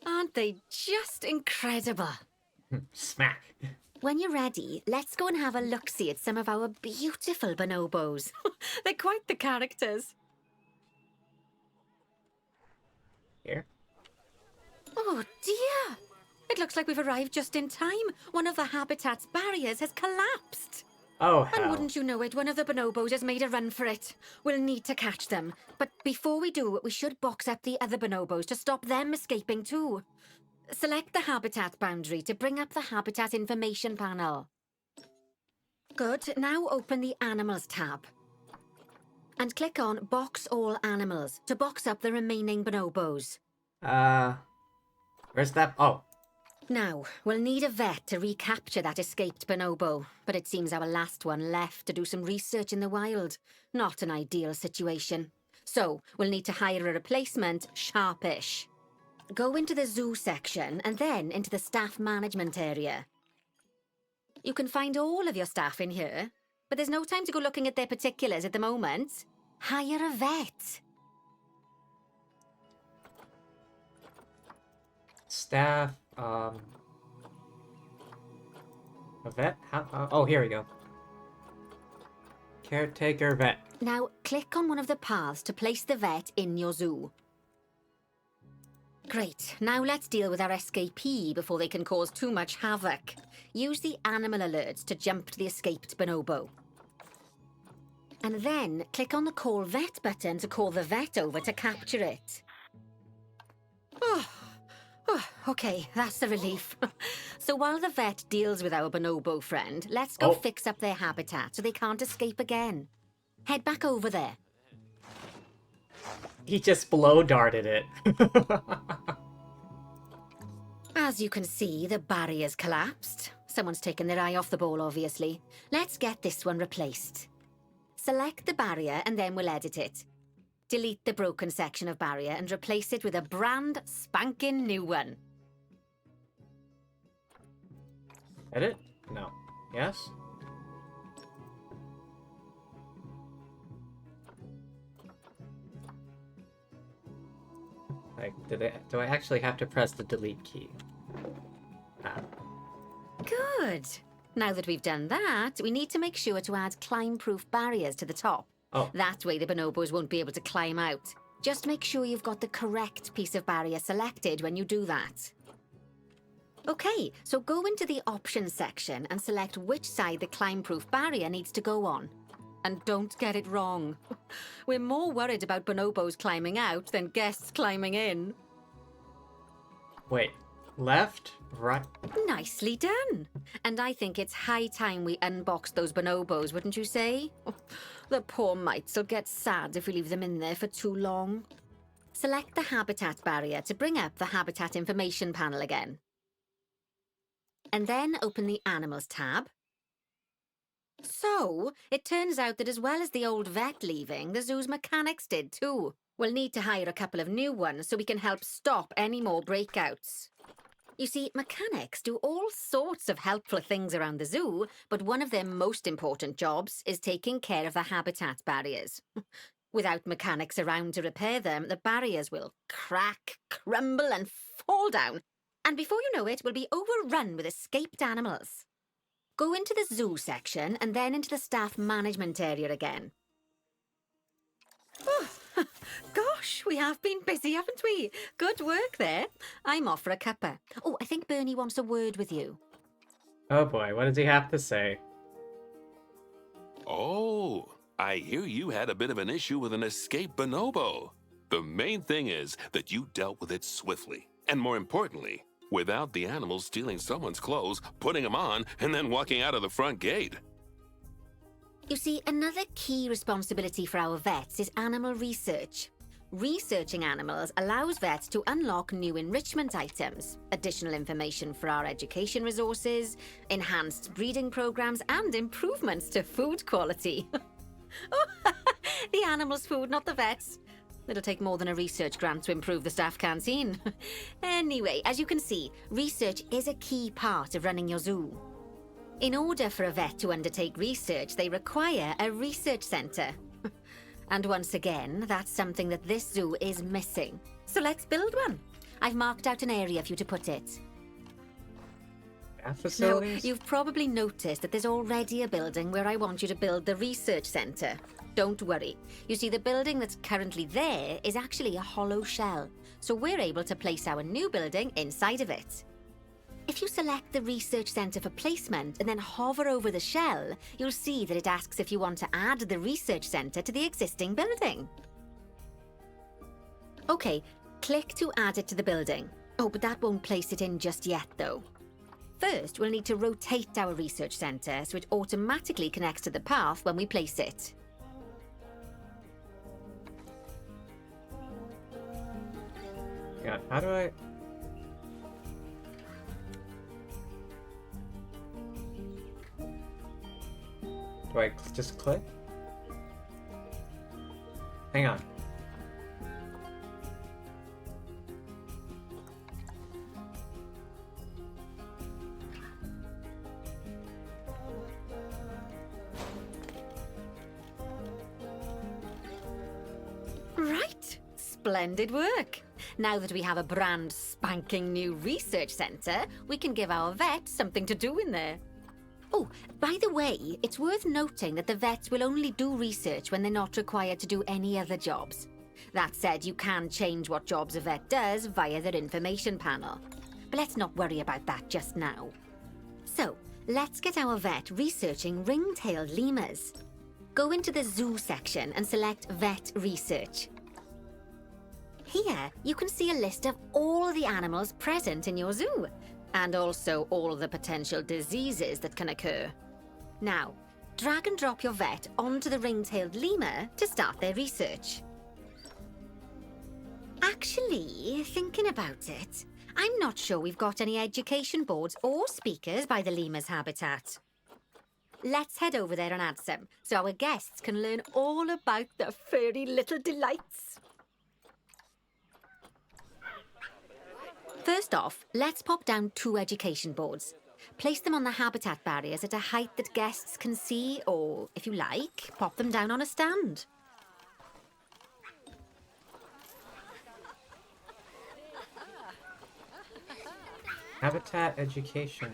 Aren't they just incredible? Smack. When you're ready, let's go and have a look-see at some of our beautiful bonobos. They're quite the characters. Here. Oh dear! It looks like we've arrived just in time. One of the habitat's barriers has collapsed. Oh, And hell. wouldn't you know it, one of the bonobos has made a run for it. We'll need to catch them. But before we do, we should box up the other bonobos to stop them escaping too. Select the habitat boundary to bring up the habitat information panel. Good. Now open the Animals tab. And click on Box All Animals to box up the remaining bonobos. Where's that? Oh. Now, we'll need a vet to recapture that escaped bonobo, but it seems our last one left to do some research in the wild. Not an ideal situation. So, we'll need to hire a replacement, sharpish. Go into the zoo section and then into the staff management area. You can find all of your staff in here, but there's no time to go looking at their particulars at the moment. Hire a vet. Staff, a vet? How, oh, here we go. Caretaker vet. Now, click on one of the paths to place the vet in your zoo. Great. Now let's deal with our escapee before they can cause too much havoc. Use the animal alerts to jump to the escaped bonobo. And then click on the Call Vet button to call the vet over to capture it. Okay, that's a relief. So while the vet deals with our bonobo friend, let's go fix up their habitat so they can't escape again. Head back over there. He just blow darted it. As you can see, the barrier's collapsed. Someone's taken their eye off the ball, obviously. Let's get this one replaced. Select the barrier and then we'll edit it. Delete the broken section of barrier and replace it with a brand spanking new one. Edit? No. Yes? Like, do I actually have to press the delete key? Ah. Good. Now that we've done that, we need to make sure to add climb-proof barriers to the top. Oh. That way the bonobos won't be able to climb out. Just make sure you've got the correct piece of barrier selected when you do that. Okay, so go into the options section and select which side the climb-proof barrier needs to go on. And don't get it wrong. We're more worried about bonobos climbing out than guests climbing in. Wait. Left? Right? Nicely done. And I think it's high time we unboxed those bonobos, wouldn't you say? The poor mites will get sad if we leave them in there for too long. Select the habitat barrier to bring up the habitat information panel again. And then open the Animals tab. So, it turns out that as well as the old vet leaving, the zoo's mechanics did too. We'll need to hire a couple of new ones so we can help stop any more breakouts. You see, mechanics do all sorts of helpful things around the zoo, but one of their most important jobs is taking care of the habitat barriers. Without mechanics around to repair them, the barriers will crack, crumble, and fall down. And before you know it, we'll be overrun with escaped animals. Go into the zoo section and then into the staff management area again. Oh, gosh, we have been busy, haven't we? Good work there. I'm off for a cuppa. Oh, I think Bernie wants a word with you. Oh boy, what does he have to say? Oh, I hear you had a bit of an issue with an escaped bonobo. The main thing is that you dealt with it swiftly, and more importantly, without the animals stealing someone's clothes, putting them on, and then walking out of the front gate. You see, another key responsibility for our vets is animal research. Researching animals allows vets to unlock new enrichment items, additional information for our education resources, enhanced breeding programs, and improvements to food quality. Oh, the animals' food, not the vets. It'll take more than a research grant to improve the staff canteen. Anyway, as you can see, research is a key part of running your zoo. In order for a vet to undertake research, they require a research centre. And once again, that's something that this zoo is missing. So let's build one. I've marked out an area for you to put it. Staff facilities? Now, you've probably noticed that there's already a building where I want you to build the research centre. Don't worry. You see, the building that's currently there is actually a hollow shell, so we're able to place our new building inside of it. If you select the research centre for placement and then hover over the shell, you'll see that it asks if you want to add the research centre to the existing building. Okay, click to add it to the building. Oh, but that won't place it in just yet, though. First, we'll need to rotate our research centre so it automatically connects to the path when we place it. Yeah, how do I... Do I just click? Hang on. Right. Splendid work. Now that we have a brand spanking new research centre, we can give our vet something to do in there. Oh, by the way, it's worth noting that the vets will only do research when they're not required to do any other jobs. That said, you can change what jobs a vet does via their information panel. But let's not worry about that just now. So, let's get our vet researching ring-tailed lemurs. Go into the zoo section and select Vet Research. Here, you can see a list of all the animals present in your zoo, and also all the potential diseases that can occur. Now, drag and drop your vet onto the ring-tailed lemur to start their research. Actually, thinking about it, I'm not sure we've got any education boards or speakers by the lemur's habitat. Let's head over there and add some, so our guests can learn all about the furry little delights. First off, let's pop down 2 education boards. Place them on the habitat barriers at a height that guests can see, or, if you like, pop them down on a stand. Habitat education.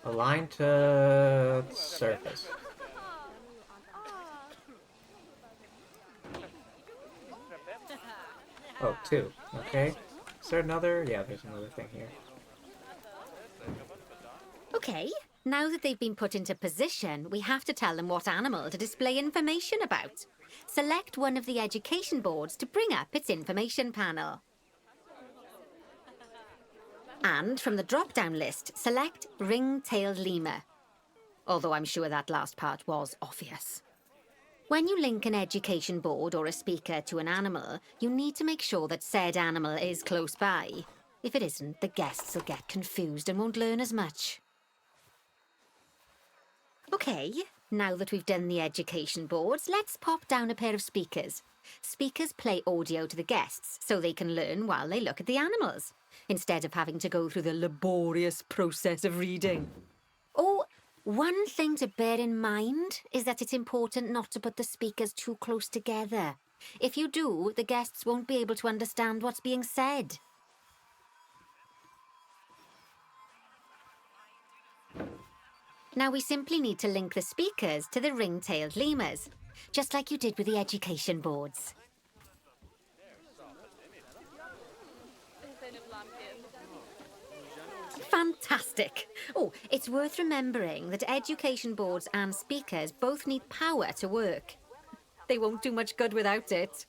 Align to surface. Oh, 2. Okay. Is there another? Yeah, there's another thing here. Okay, now that they've been put into position, we have to tell them what animal to display information about. Select one of the education boards to bring up its information panel. And from the drop-down list, select ring-tailed lemur. Although I'm sure that last part was obvious. When you link an education board or a speaker to an animal, you need to make sure that said animal is close by. If it isn't, the guests will get confused and won't learn as much. Okay, now that we've done the education boards, let's pop down a pair of speakers. Speakers play audio to the guests so they can learn while they look at the animals, instead of having to go through the laborious process of reading. Oh, one thing to bear in mind is that it's important not to put the speakers too close together. If you do, the guests won't be able to understand what's being said. Now we simply need to link the speakers to the ring-tailed lemurs, just like you did with the education boards. Fantastic! Oh, it's worth remembering that education boards and speakers both need power to work. They won't do much good without it.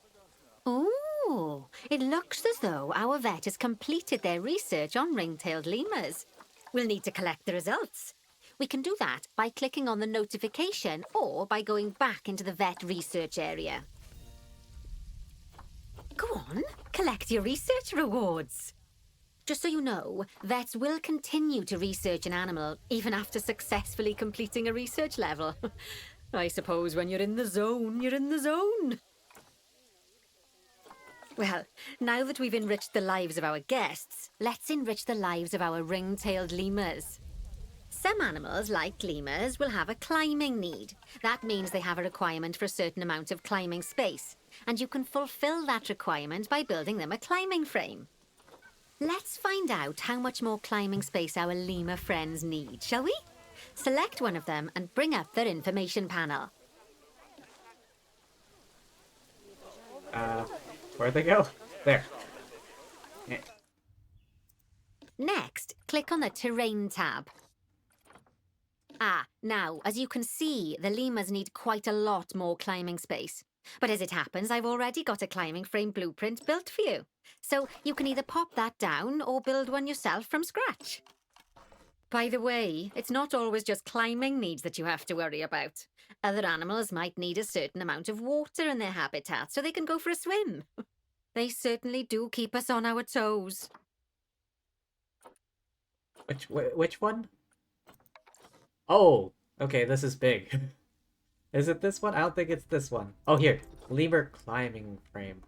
Oh, it looks as though our vet has completed their research on ring-tailed lemurs. We'll need to collect the results. We can do that by clicking on the notification or by going back into the vet research area. Go on, collect your research rewards. Just so you know, vets will continue to research an animal even after successfully completing a research level. I suppose when you're in the zone, you're in the zone. Well, now that we've enriched the lives of our guests, let's enrich the lives of our ring-tailed lemurs. Some animals, like lemurs, will have a climbing need. That means they have a requirement for a certain amount of climbing space, and you can fulfill that requirement by building them a climbing frame. Let's find out how much more climbing space our lemur friends need, shall we? Select one of them and bring up their information panel. Where'd they go? There. Yeah. Next, click on the Terrain tab. Now, as you can see, the lemurs need quite a lot more climbing space. But as it happens, I've already got a climbing frame blueprint built for you. So you can either pop that down or build one yourself from scratch. By the way, it's not always just climbing needs that you have to worry about. Other animals might need a certain amount of water in their habitat so they can go for a swim. They certainly do keep us on our toes. Which one? Oh, okay, this is big. Is it this one? I don't think it's this one. Oh, here. Lemur climbing frame.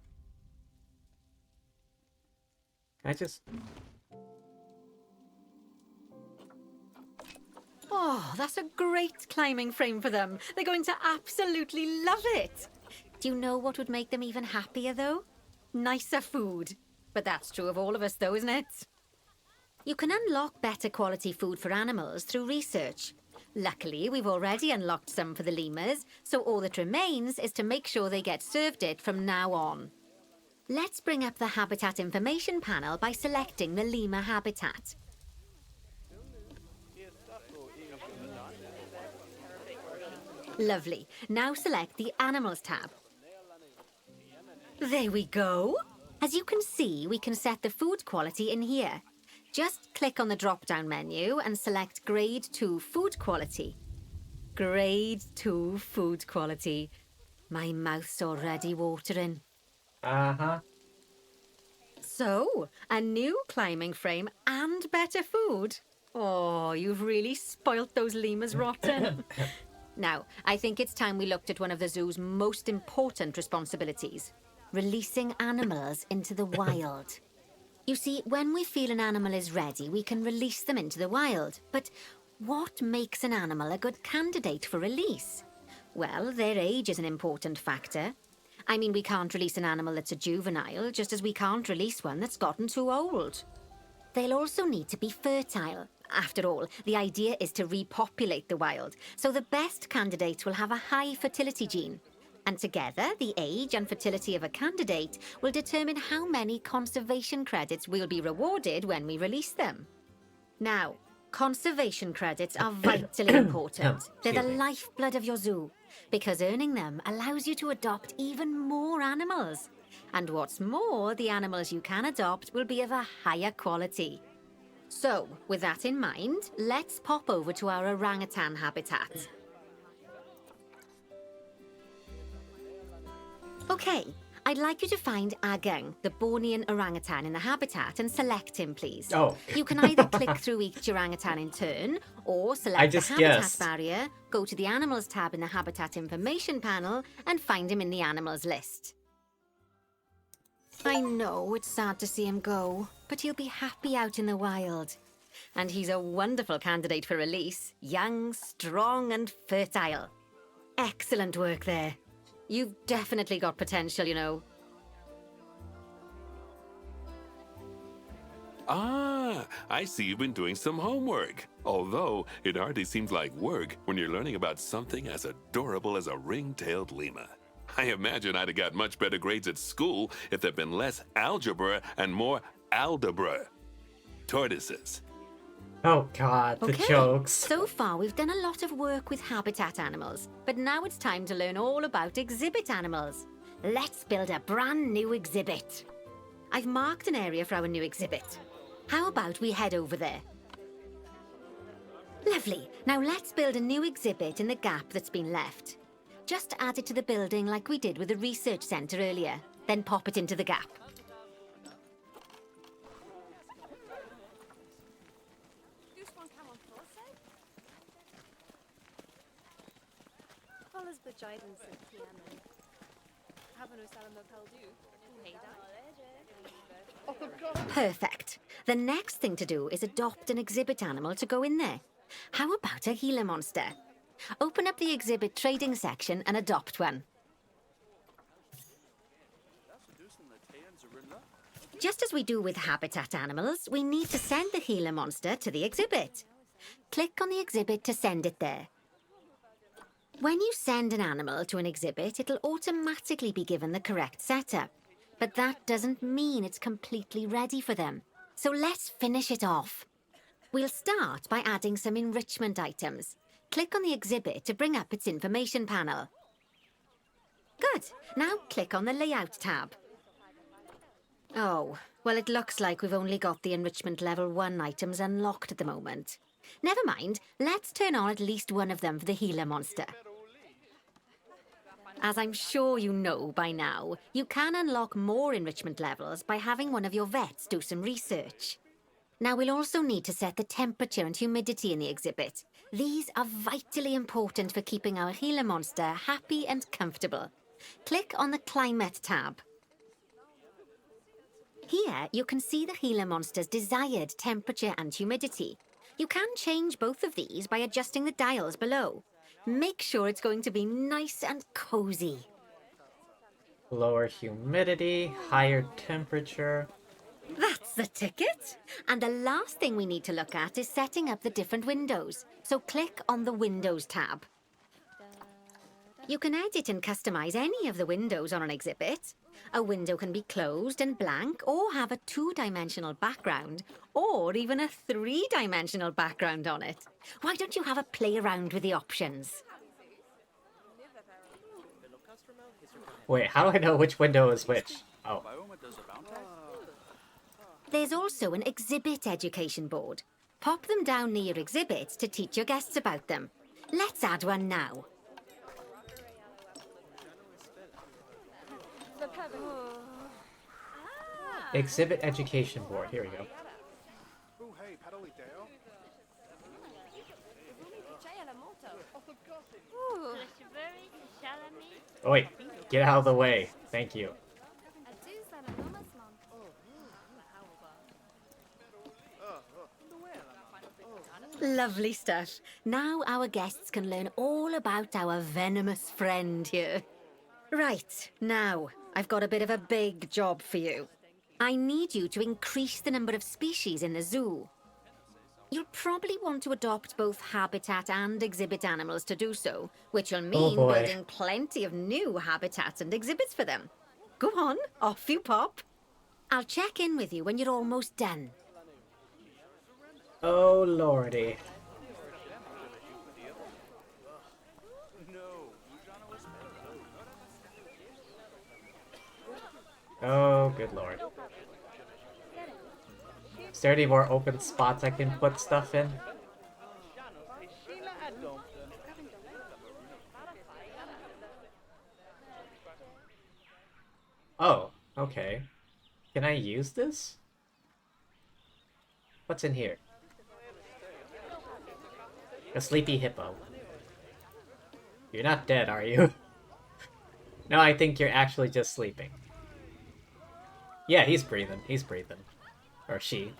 Can I just... Oh, that's a great climbing frame for them. They're going to absolutely love it. Do you know what would make them even happier, though? Nicer food. But that's true of all of us, though, isn't it? You can unlock better quality food for animals through research. Luckily, we've already unlocked some for the lemurs, so all that remains is to make sure they get served it from now on. Let's bring up the habitat information panel by selecting the lemur habitat. Lovely. Now select the Animals tab. There we go. As you can see, we can set the food quality in here. Just click on the drop-down menu and select Grade 2 Food Quality. Grade 2 Food Quality. My mouth's already watering. Uh-huh. So, a new climbing frame and better food. Oh, you've really spoilt those lemurs rotten. Now, I think it's time we looked at one of the zoo's most important responsibilities. Releasing animals into the wild. You see, when we feel an animal is ready, we can release them into the wild. But what makes an animal a good candidate for release? Well, their age is an important factor. I mean, we can't release an animal that's a juvenile, just as we can't release one that's gotten too old. They'll also need to be fertile. After all, the idea is to repopulate the wild, so the best candidates will have a high fertility gene. And together, the age and fertility of a candidate will determine how many conservation credits we'll be rewarded when we release them. Now, conservation credits are vitally important. They're the Excuse me. lifeblood of your zoo, because earning them allows you to adopt even more animals. And what's more, the animals you can adopt will be of a higher quality. So, with that in mind, let's pop over to our orangutan habitat. Okay, I'd like you to find Agung, the Bornean orangutan in the habitat, and select him, please. Oh. You can either click through each orangutan in turn, or select the just habitat guessed. barrier, go to the Animals tab in the Habitat Information panel, and find him in the Animals list. I know it's sad to see him go, but he'll be happy out in the wild. And he's a wonderful candidate for release, young, strong, and fertile. Excellent work there. You've definitely got potential, you know. Ah, I see you've been doing some homework. Although, it hardly seems like work when you're learning about something as adorable as a ring-tailed lemur. I imagine I'd have got much better grades at school if there'd been less algebra and more aldebra. Tortoises. Oh god, the Okay, jokes. so far we've done a lot of work with habitat animals, but now it's time to learn all about exhibit animals. Let's build a brand new exhibit. I've marked an area for our new exhibit. How about we head over there? Lovely. Now let's build a new exhibit in the gap that's been left. Just add it to the building like we did with the research centre earlier, then pop it into the gap. Perfect. The next thing to do is adopt an exhibit animal to go in there. How about a Gila monster? Open up the exhibit trading section and adopt one. Just as we do with habitat animals, we need to send the Gila monster to the exhibit. Click on the exhibit to send it there. When you send an animal to an exhibit, it'll automatically be given the correct setup. But that doesn't mean it's completely ready for them. So let's finish it off. We'll start by adding some enrichment items. Click on the exhibit to bring up its information panel. Good. Now click on the Layout tab. Oh, well, it looks like we've only got the enrichment level 1 items unlocked at the moment. Never mind, let's turn on at least one of them for the Gila monster. As I'm sure you know by now, you can unlock more enrichment levels by having one of your vets do some research. Now we'll also need to set the temperature and humidity in the exhibit. These are vitally important for keeping our Gila monster happy and comfortable. Click on the Climate tab. Here you can see the Gila monster's desired temperature and humidity. You can change both of these by adjusting the dials below. Make sure it's going to be nice and cozy. Lower humidity, higher temperature. That's That's the ticket. And the last thing we need to look at is setting up the different windows. So click on the Windows tab. You can edit and customize any of the windows on an exhibit. A window can be closed and blank, or have a 2-dimensional background, or even a 3-dimensional background on it. Why don't you have a play around with the options? Wait, how do I know which window is which? Oh. There's also an exhibit education board. Pop them down near your exhibits to teach your guests about them. Let's add one now. Exhibit education board. Here we go. Oh, wait, get out of the way. Thank you. Lovely stuff. Now our guests can learn all about our venomous friend here. Right, now, I've got a bit of a big job for you. I need you to increase the number of species in the zoo. You'll probably want to adopt both habitat and exhibit animals to do so, which will mean building plenty of new habitats and exhibits for them. Go on, off you pop. I'll check in with you when you're almost done. Oh, lordy. Oh, good lord. Is there any more open spots I can put stuff in? Oh, okay. Can I use this? What's in here? A sleepy hippo. You're not dead, are you? No, I think you're actually just sleeping. Yeah, he's breathing. He's breathing. Or she.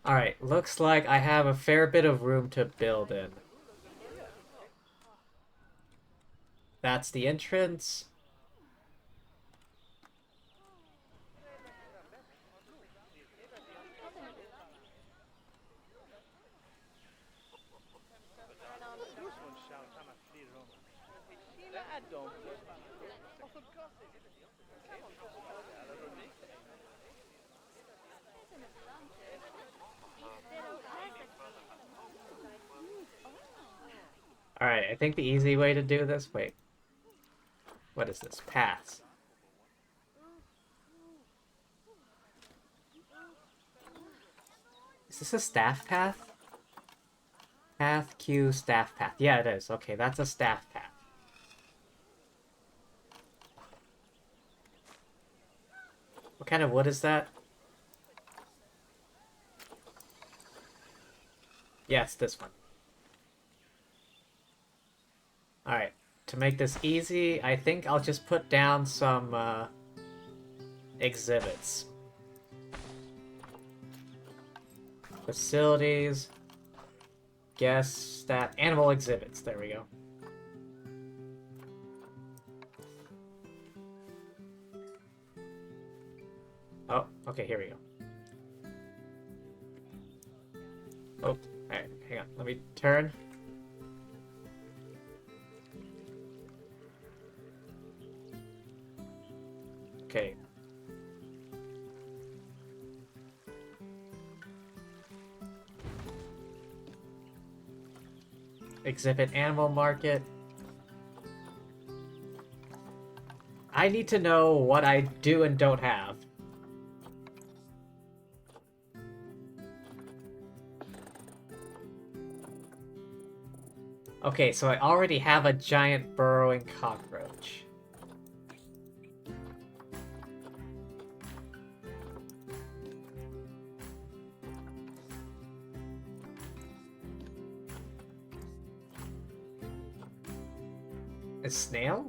Alright, looks like I have a fair bit of room to build in. That's the entrance. Alright, I think the easy way to do this... Wait. What is this? Paths. Is this a staff path? Path, Q, staff path. Yeah, it is. Okay, that's a staff path. What kind of wood is that? Yeah, it's this one. Alright, to make this easy, I think I'll just put down some exhibits. Facilities, guest stat, animal exhibits. There we go. Oh, okay, here we go. Oh, alright, hang on, let me turn. Okay. Exhibit animal market. I need to know what I do and don't have. Okay, so I already have a giant burrowing cockroach. A snail?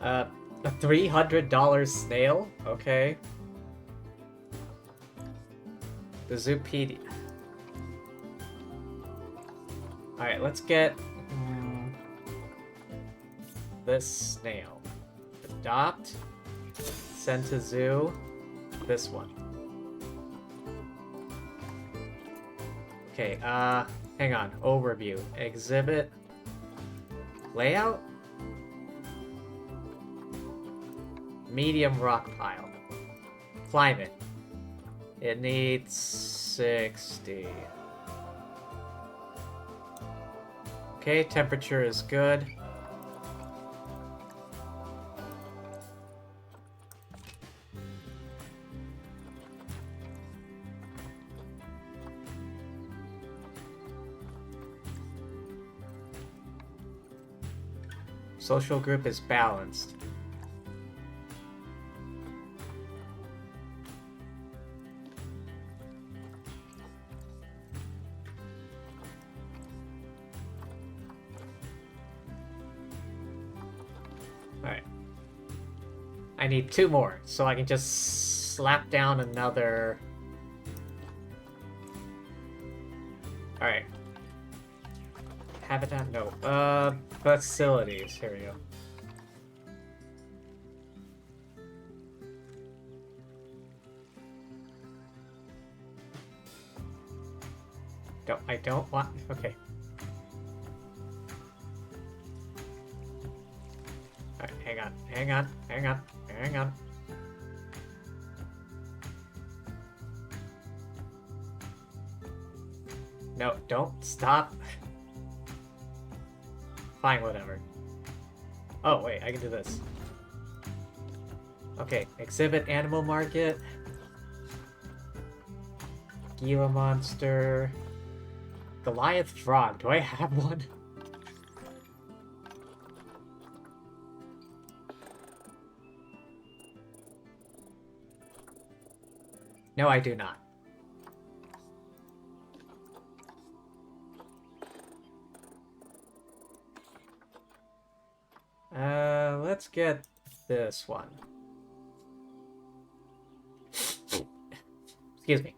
A $300 snail? Okay. The Zoopedia. Alright, let's get this snail. Adopt. Send to zoo. This one. Okay, hang on. Overview. Exhibit. Layout? Medium rock pile. Climate. It needs 60. Okay, temperature is good. Social group is balanced. Alright. I need 2 more, so I can just slap down another... Alright. Habitat? No. Facilities. Here we go. I don't want... Okay. Alright, hang on. No, don't stop. Fine, whatever. Oh, wait, I can do this. Okay, exhibit animal market. Gila monster. Goliath frog. Do I have one? No, I do not. Let's get this one. Excuse me.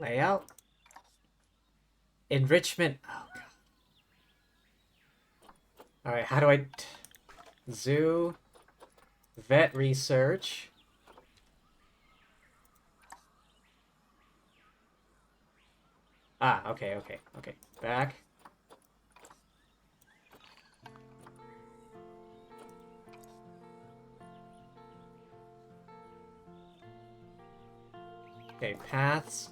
Layout. Enrichment. Oh, God. Alright, how do I... Zoo. Vet research. Ah, okay. Back. Okay, paths.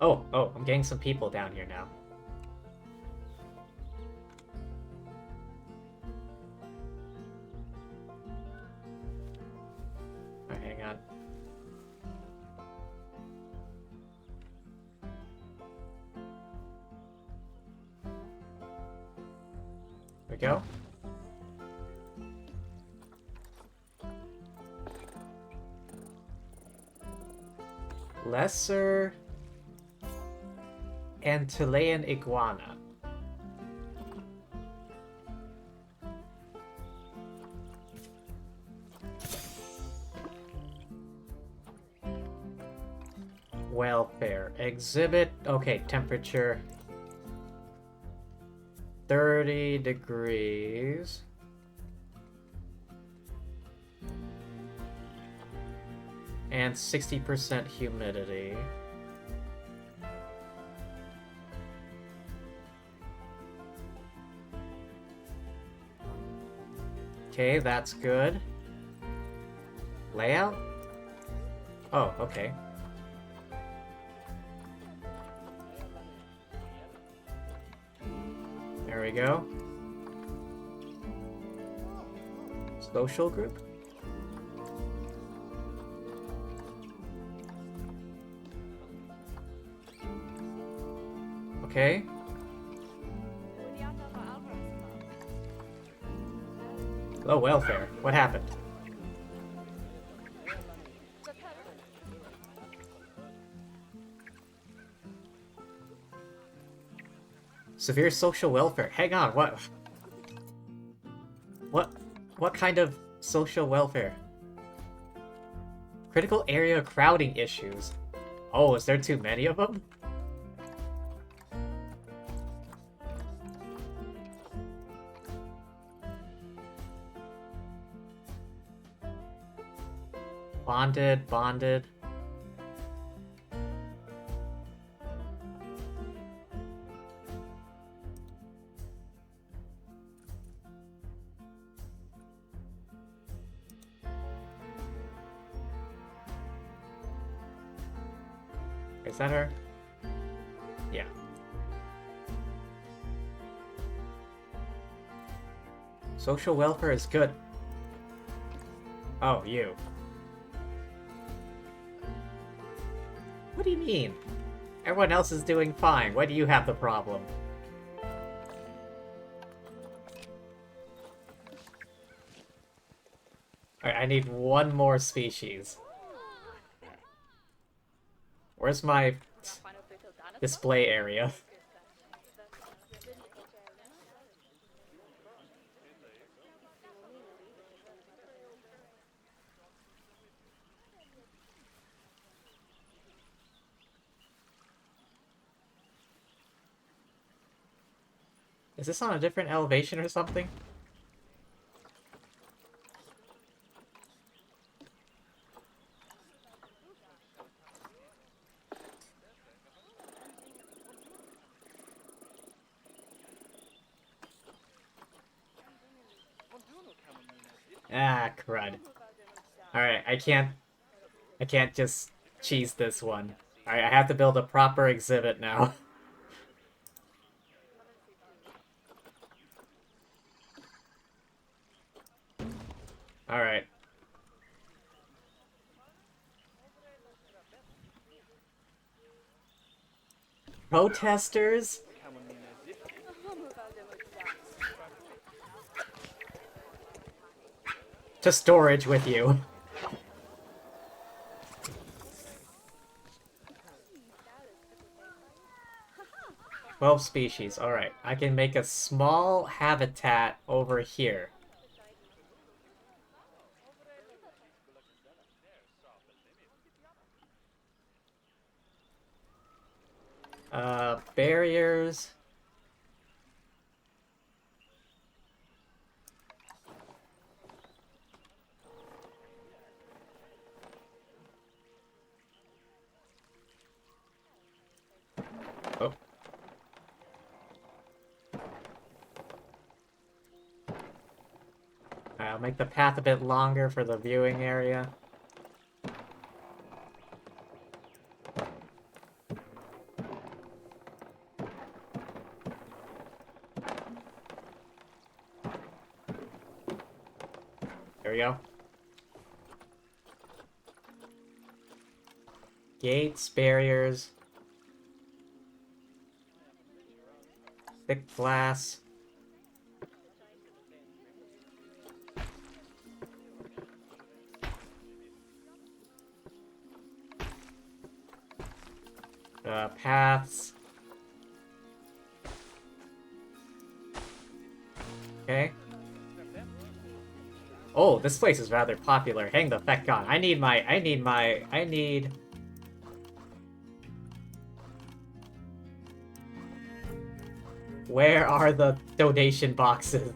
Oh, I'm getting some people down here now. Alright, hang on. There we go. Lesser Antillean iguana. Welfare. Exhibit. Okay, temperature. 30 degrees. And 60% humidity. Okay, that's good. Layout? Oh, okay. There we go. Social group? Okay. Low welfare. What happened? Severe social welfare. Hang on, what? What kind of social welfare? Critical area crowding issues. Oh, is there too many of them? Bonded. Is that her? Yeah. Social welfare is good. Oh, you. What do you mean? Everyone else is doing fine. Why do you have the problem? Alright, I need one more species. Where's my display area? Is this on a different elevation or something? Ah, crud. Alright, I can't just cheese this one. Alright, I have to build a proper exhibit now. Alright. Protesters? To storage with you. Twelve species. Alright. I can make a small habitat over here. Barriers. Oh. I'll make the path a bit longer for the viewing area. There we go. Gates, barriers. Thick glass. Paths. Okay. Oh, this place is rather popular. Hang the feck on. I need... Where are the donation boxes?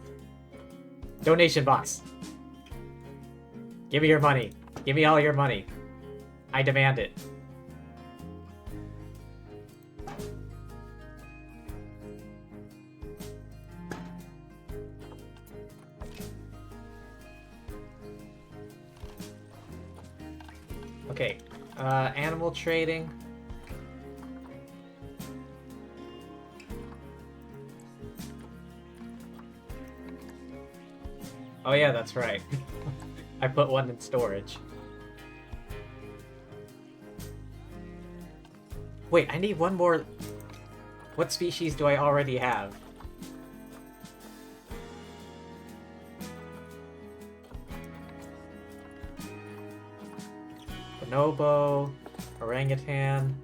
Donation box. Give me your money. Give me all your money. I demand it. Okay, animal trading. Oh yeah, that's right. I put one in storage. Wait, I need one more... What species do I already have? Bonobo, orangutan.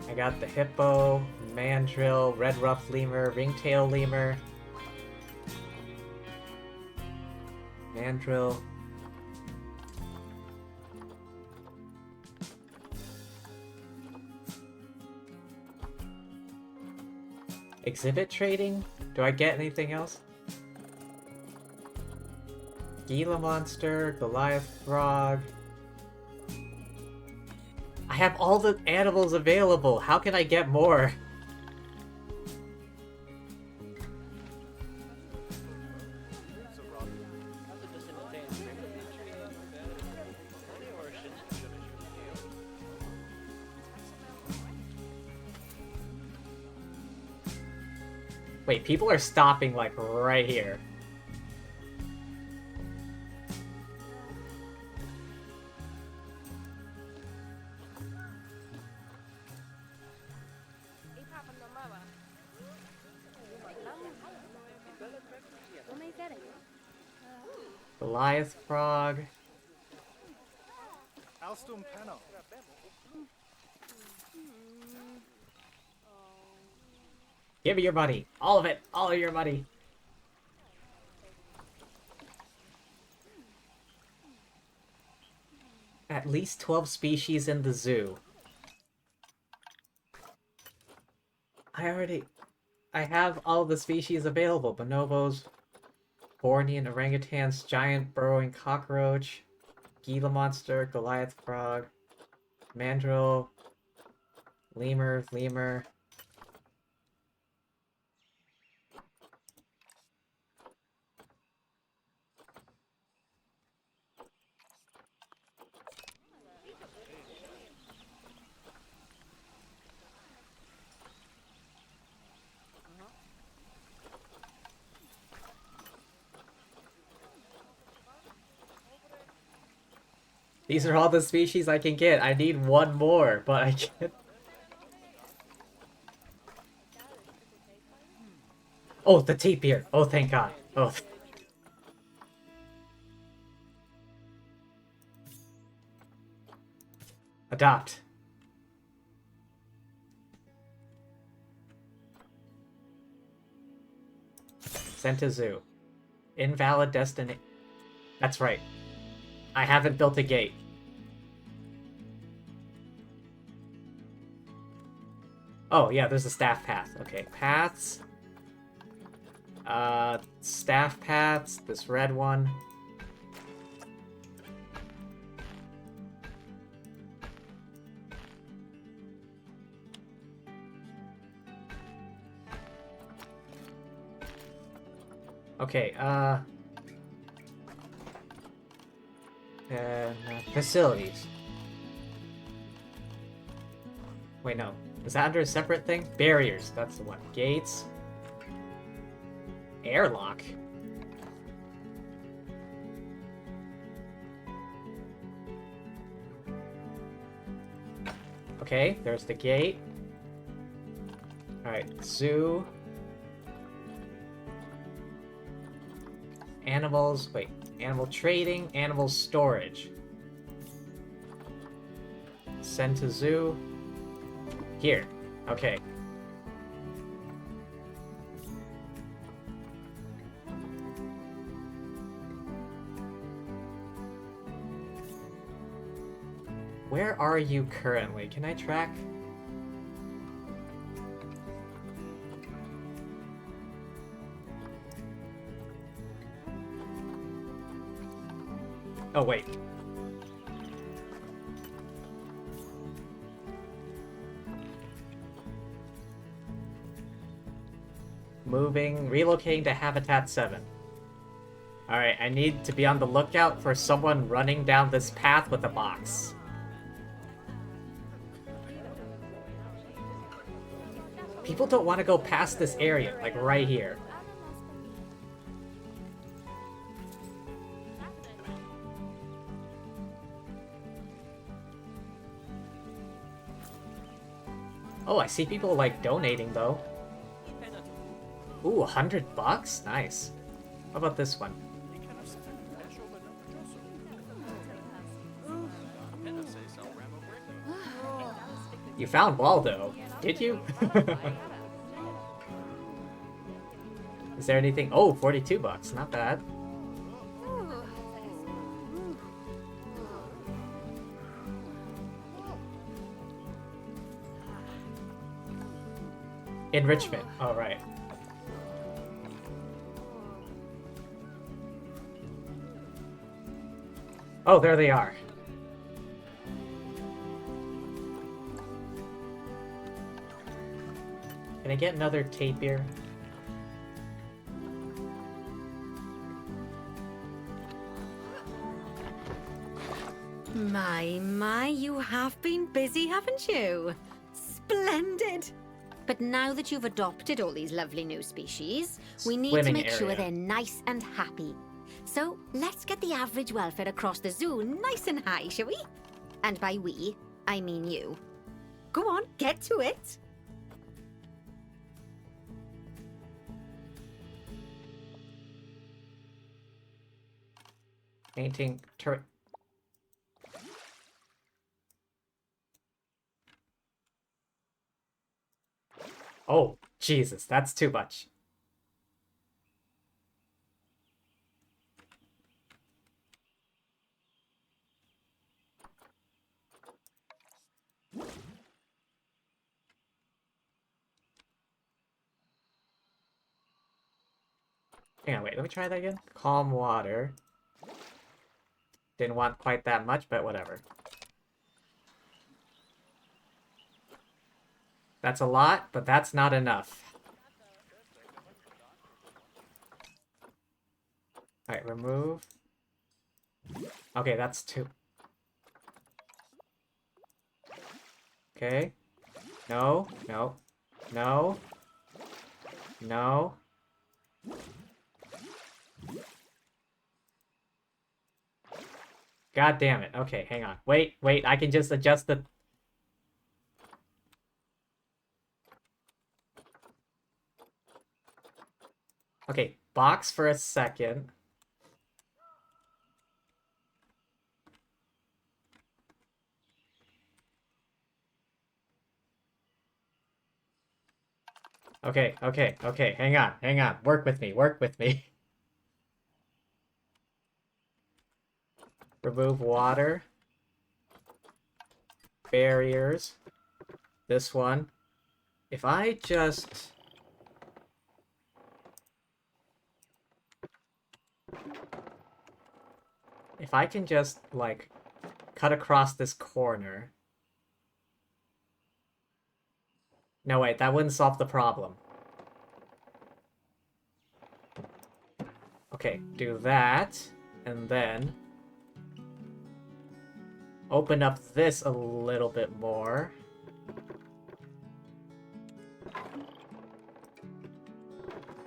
I got the hippo, mandrill, red ruff lemur, ringtail lemur. Mandrill. Exhibit trading? Do I get anything else? Gila monster, Goliath frog. I have all the animals available. How can I get more? Wait, people are stopping like right here. Goliath frog. Give me your money. All of it. All of your money. At least 12 species in the zoo. I have all the species available. Bonobos, Bornean orangutans, giant burrowing cockroach, Gila monster, Goliath frog, mandrill, lemur. These are all the species I can get. I need one more, but I can't. Oh, the tapir. Oh, thank God. Oh. Adopt. Sent to zoo. Invalid destination. That's right. I haven't built a gate. Oh, yeah, there's a staff path. Okay, paths. Staff paths. This red one. Okay, facilities. Wait, no. Is that under a separate thing? Barriers, that's the one. Gates. Airlock? Okay, there's the gate. Alright, zoo. Animals, wait. Animal trading, animal storage. Send to zoo. Here. Okay. Where are you currently? Can I track? Oh, wait. Moving, relocating to Habitat 7. Alright, I need to be on the lookout for someone running down this path with a box. People don't want to go past this area, like right here. Oh, I see people, like, donating, though. Ooh, $100? Nice. How about this one? You found Waldo, did you? Is there anything? Oh, $42, not bad. Enrichment, alright. Oh, there they are. Can I get another tapir? My, you have been busy, haven't you? Splendid! But now that you've adopted all these lovely new species, we need to Swimming make sure area. they're nice and happy. So let's get the average welfare across the zoo nice and high, shall we? And by we, I mean you. Go on, get to it! Painting turret. Oh, Jesus, that's too much. Hang on, wait, let me try that again. Calm water. Didn't want quite that much, but whatever. That's a lot, but that's not enough. Alright, remove. Okay, that's 2. Okay. No, no, no, no. God damn it. Okay, hang on. Wait, I can just adjust the... Okay, box for a second. Okay, hang on. Work with me. Remove water. Barriers. This one. If I just... If I can just, like, cut across this corner... No, wait, that wouldn't solve the problem. Okay, do that, and then... Open up this a little bit more.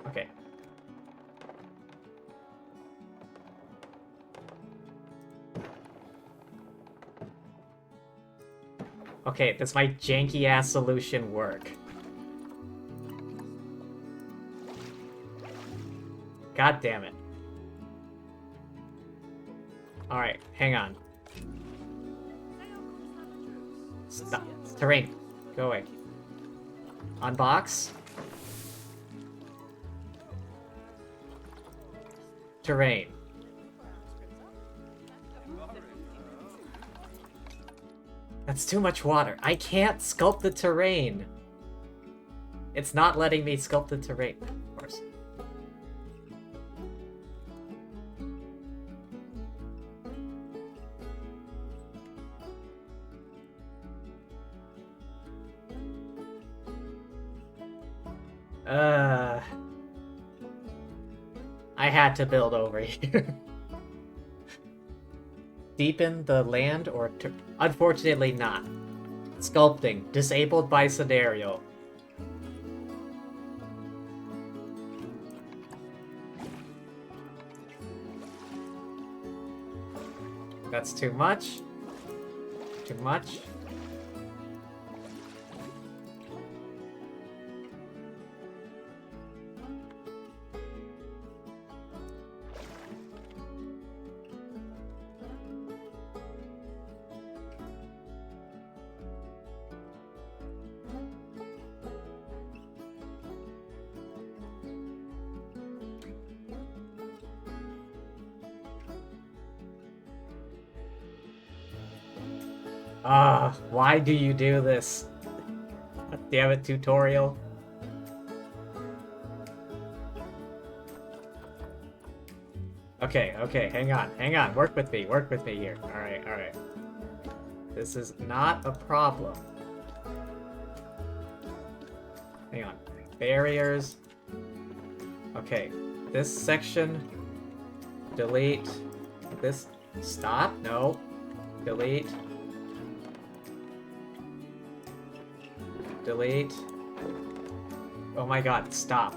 Okay. Okay, does my janky-ass solution work? God damn it. Alright, hang on. Stop. Terrain. Go away. Unbox. Terrain. That's too much water. I can't sculpt the terrain. It's not letting me sculpt the terrain, of course. I had to build over here. Deepen the land or... Unfortunately not. Sculpting. Disabled by scenario. That's too much. Too much. Why do you do this? Damn it, tutorial. Okay, hang on. Work with me here. Alright. This is not a problem. Hang on. Barriers. Okay, this section. Delete. This. Stop. No. Delete. Delete. Oh my god, stop.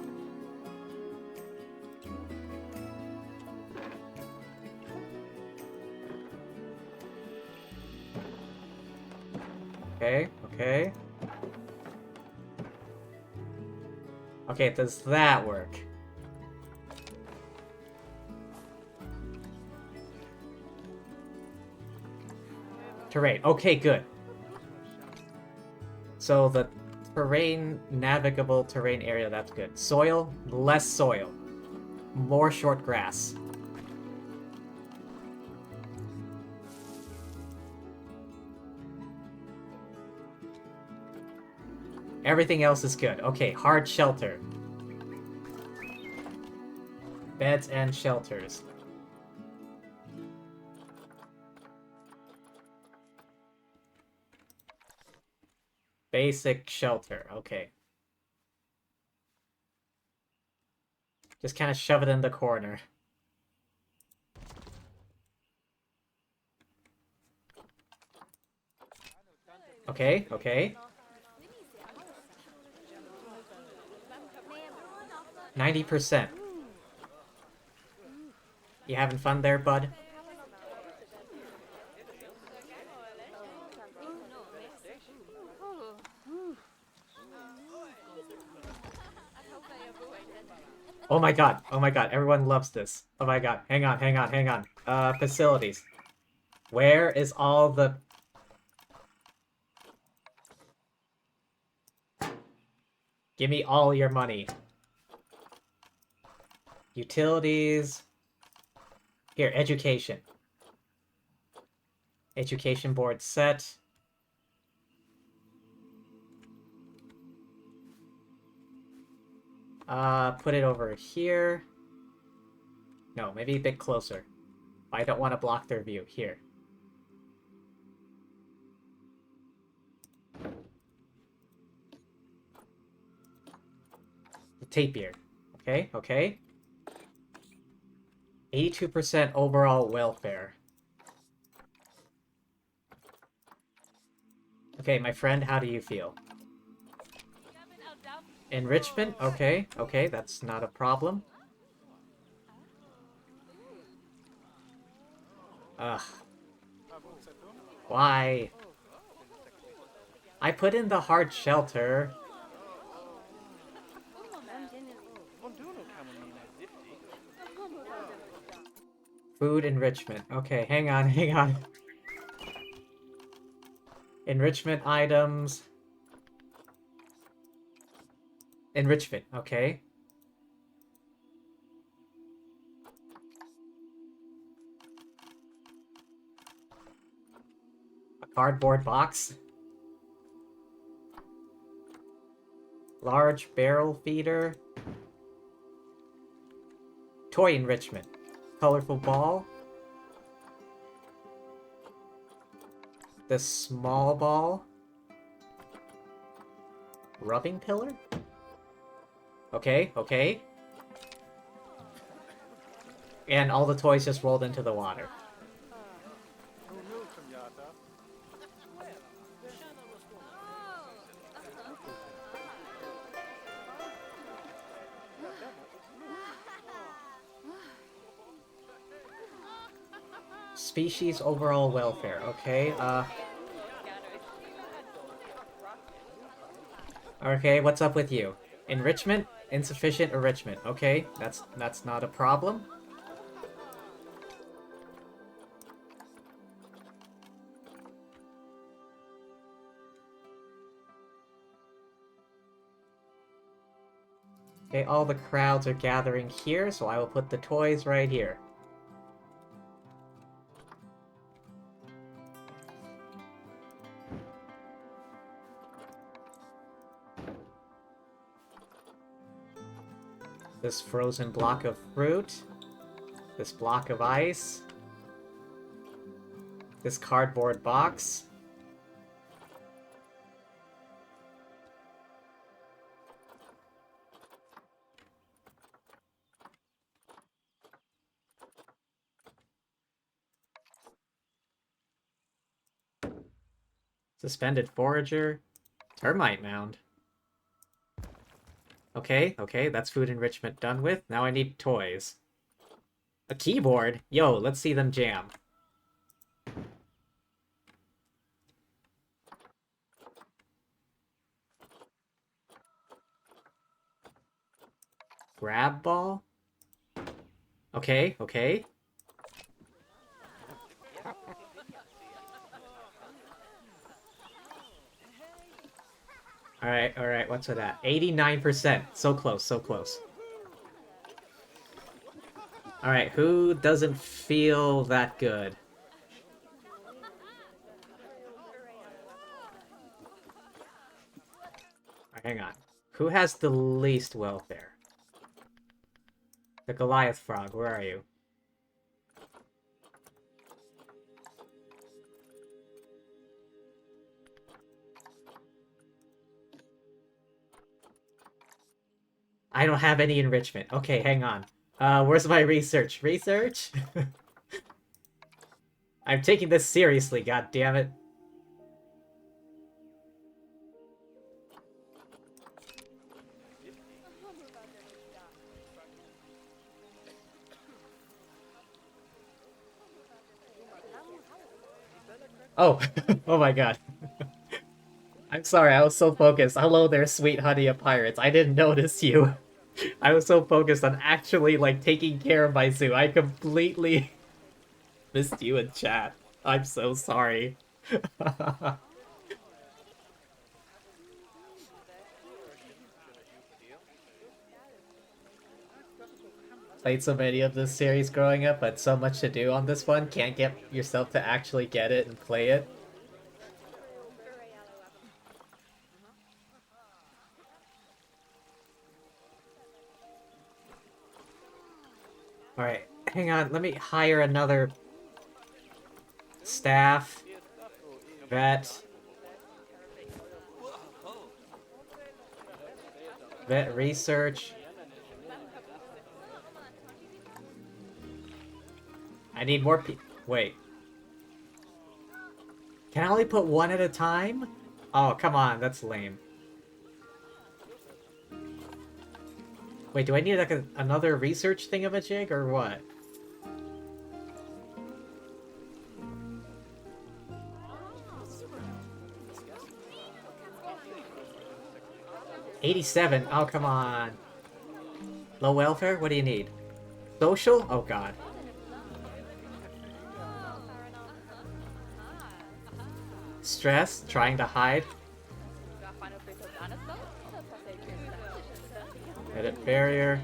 Okay. Okay, does that work? Terrain. Okay, good. So the navigable terrain area, that's good. Soil, less soil. More short grass. Everything else is good. Okay, hard shelter. Beds and shelters. Basic shelter, okay. Just kind of shove it in the corner. Okay. 90%. You having fun there, bud? Oh my god, everyone loves this. Oh my god, hang on. Facilities. Where is all the... Give me all your money. Utilities. Here, education. Education board set. Put it over here. No, maybe a bit closer. I don't want to block their view. Here. The tapier. Okay. 82% overall welfare. Okay, my friend, how do you feel? Enrichment? Okay, that's not a problem. Ugh. Why? I put in the hard shelter. Food enrichment. Okay, hang on. Enrichment items. Enrichment, okay. A cardboard box. Large barrel feeder. Toy enrichment. Colorful ball. The small ball. Rubbing pillar? Okay. And all the toys just rolled into the water. Species overall welfare, okay, Okay, what's up with you? Enrichment? Insufficient enrichment. Okay, that's not a problem. Okay, all the crowds are gathering here, so I will put the toys right here. This frozen block of fruit. This block of ice. This cardboard box. Suspended forager. Termite mound. Okay, okay, that's food enrichment done with. Now I need toys. A keyboard? Yo, let's see them jam. Grab ball? Okay, okay. Alright, what's with that? 89%. So close, so close. Alright, who doesn't feel that good? Hang on. Who has the least welfare? The Goliath frog, where are you? I don't have any enrichment. Okay, hang on. Where's my research? Research? I'm taking this seriously, god damn it. Oh, oh my god. I'm sorry, I was so focused. Hello there, sweet honey of pirates. I didn't notice you. I was so focused on actually, like, taking care of my zoo. I completely missed you in chat. I'm so sorry. Played so many of this series growing up, but so much to do on this one. Can't get yourself to actually get it and play it. Alright, hang on. Let me hire another staff. Vet. Vet research. I need more wait. Can I only put one at a time? Oh, come on. That's lame. Wait, do I need like another research thingamajig or what? $87? Oh, come on. Low welfare? What do you need? Social? Oh, God. Stress? Trying to hide? Edit barrier.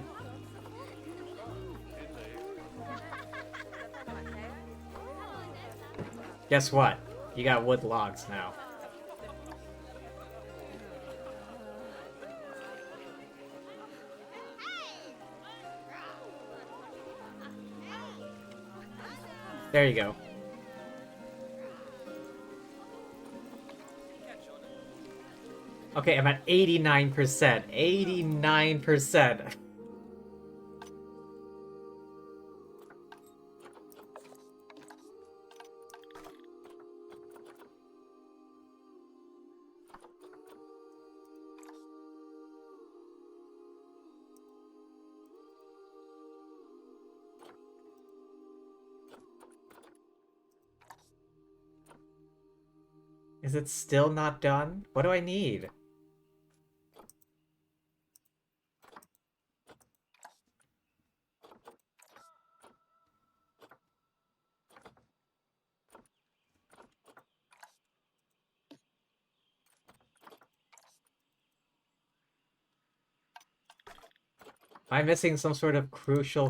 Guess what? You got wood logs now. There you go. Okay, I'm at 89%. 89%. Is it still not done? What do I need? Am I missing some sort of crucial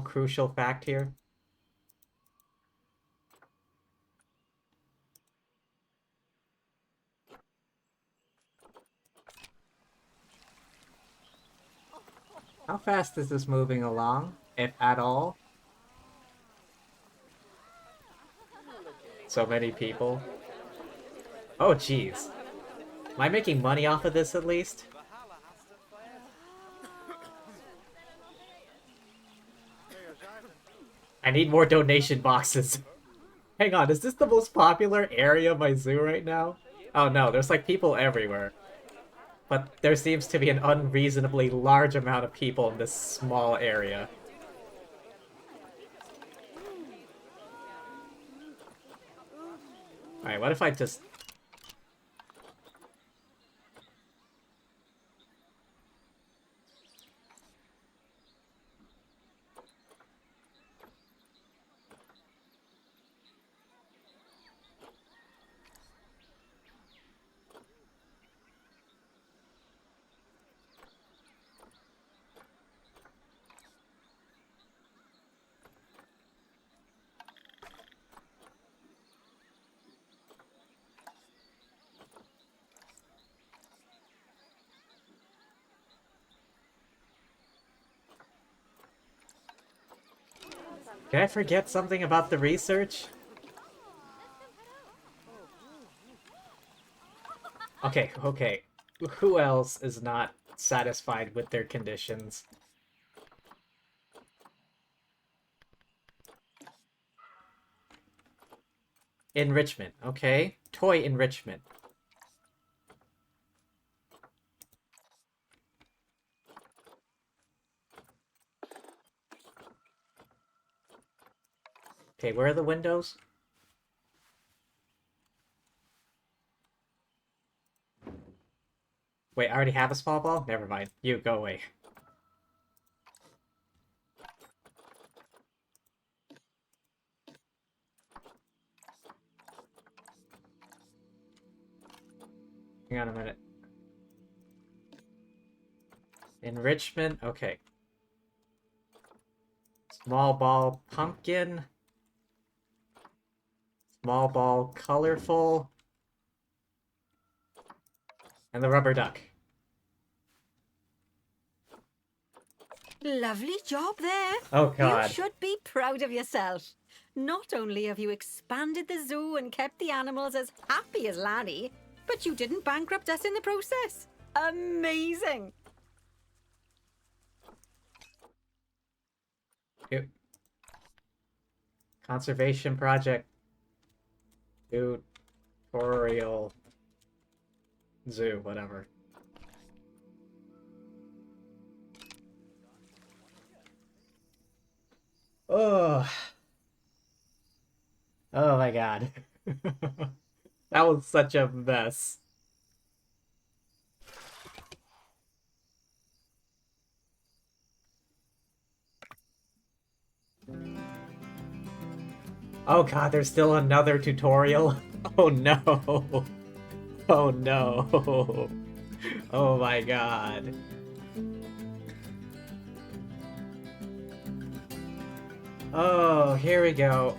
fact here? How fast is this moving along, if at all? So many people. Oh, jeez. Am I making money off of this at least? I need more donation boxes. Hang on, is this the most popular area of my zoo right now? Oh no, there's like people everywhere. But there seems to be an unreasonably large amount of people in this small area. Alright, what if I just... Did I forget something about the research? Okay, okay. Who else is not satisfied with their conditions? Enrichment, okay. Toy enrichment. Okay, where are the windows? Wait, I already have a small ball? Never mind. You, go away. Hang on a minute. Enrichment, okay. Small ball pumpkin. Small ball colorful. And the rubber duck. Lovely job there. Oh god. You should be proud of yourself. Not only have you expanded the zoo and kept the animals as happy as Larry, but you didn't bankrupt us in the process. Amazing. Ew. Conservation project. Tutorial. Zoo, whatever. Oh. Oh my god. That was such a mess. Oh god, there's still another tutorial? Oh no. Oh no. Oh my god. Oh, here we go.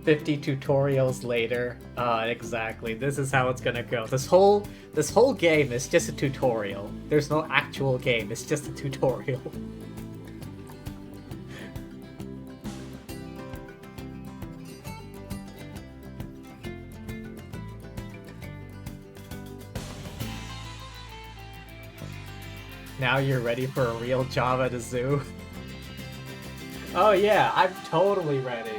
"50 tutorials later." Exactly. This is how it's gonna go. This whole game is just a tutorial. There's no actual game, it's just a tutorial. Now you're ready for a real job at a zoo? Oh yeah, I'm totally ready.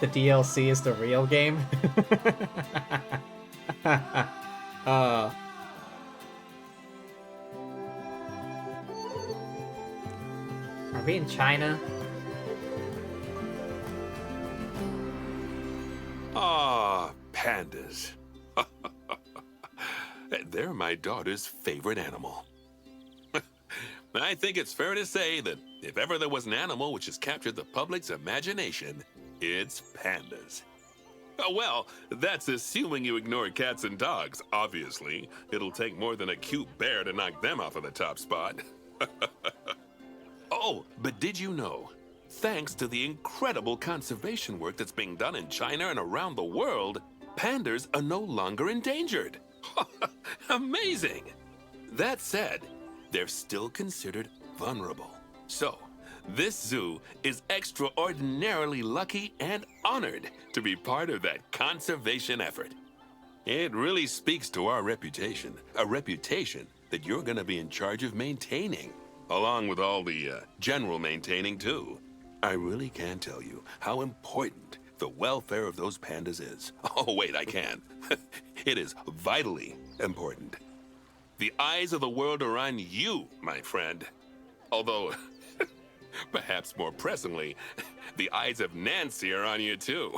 The DLC is the real game? uh, are we in China? Ah, pandas. They're my daughter's favorite animal. I think it's fair to say that if ever there was an animal which has captured the public's imagination, it's pandas. Well, that's assuming you ignore cats and dogs, obviously. It'll take more than a cute bear to knock them off of the top spot. Oh, but did you know? Thanks to the incredible conservation work that's being done in China and around the world, pandas are no longer endangered. Amazing! That said, they're still considered vulnerable. So, this zoo is extraordinarily lucky and honored to be part of that conservation effort. It really speaks to our reputation, a reputation that you're going to be in charge of maintaining, along with all the general maintaining too. I really can't tell you how important the welfare of those pandas is. Oh, wait, I can. It is vitally important. The eyes of the world are on you, my friend. Although, perhaps more pressingly, the eyes of Nancy are on you too.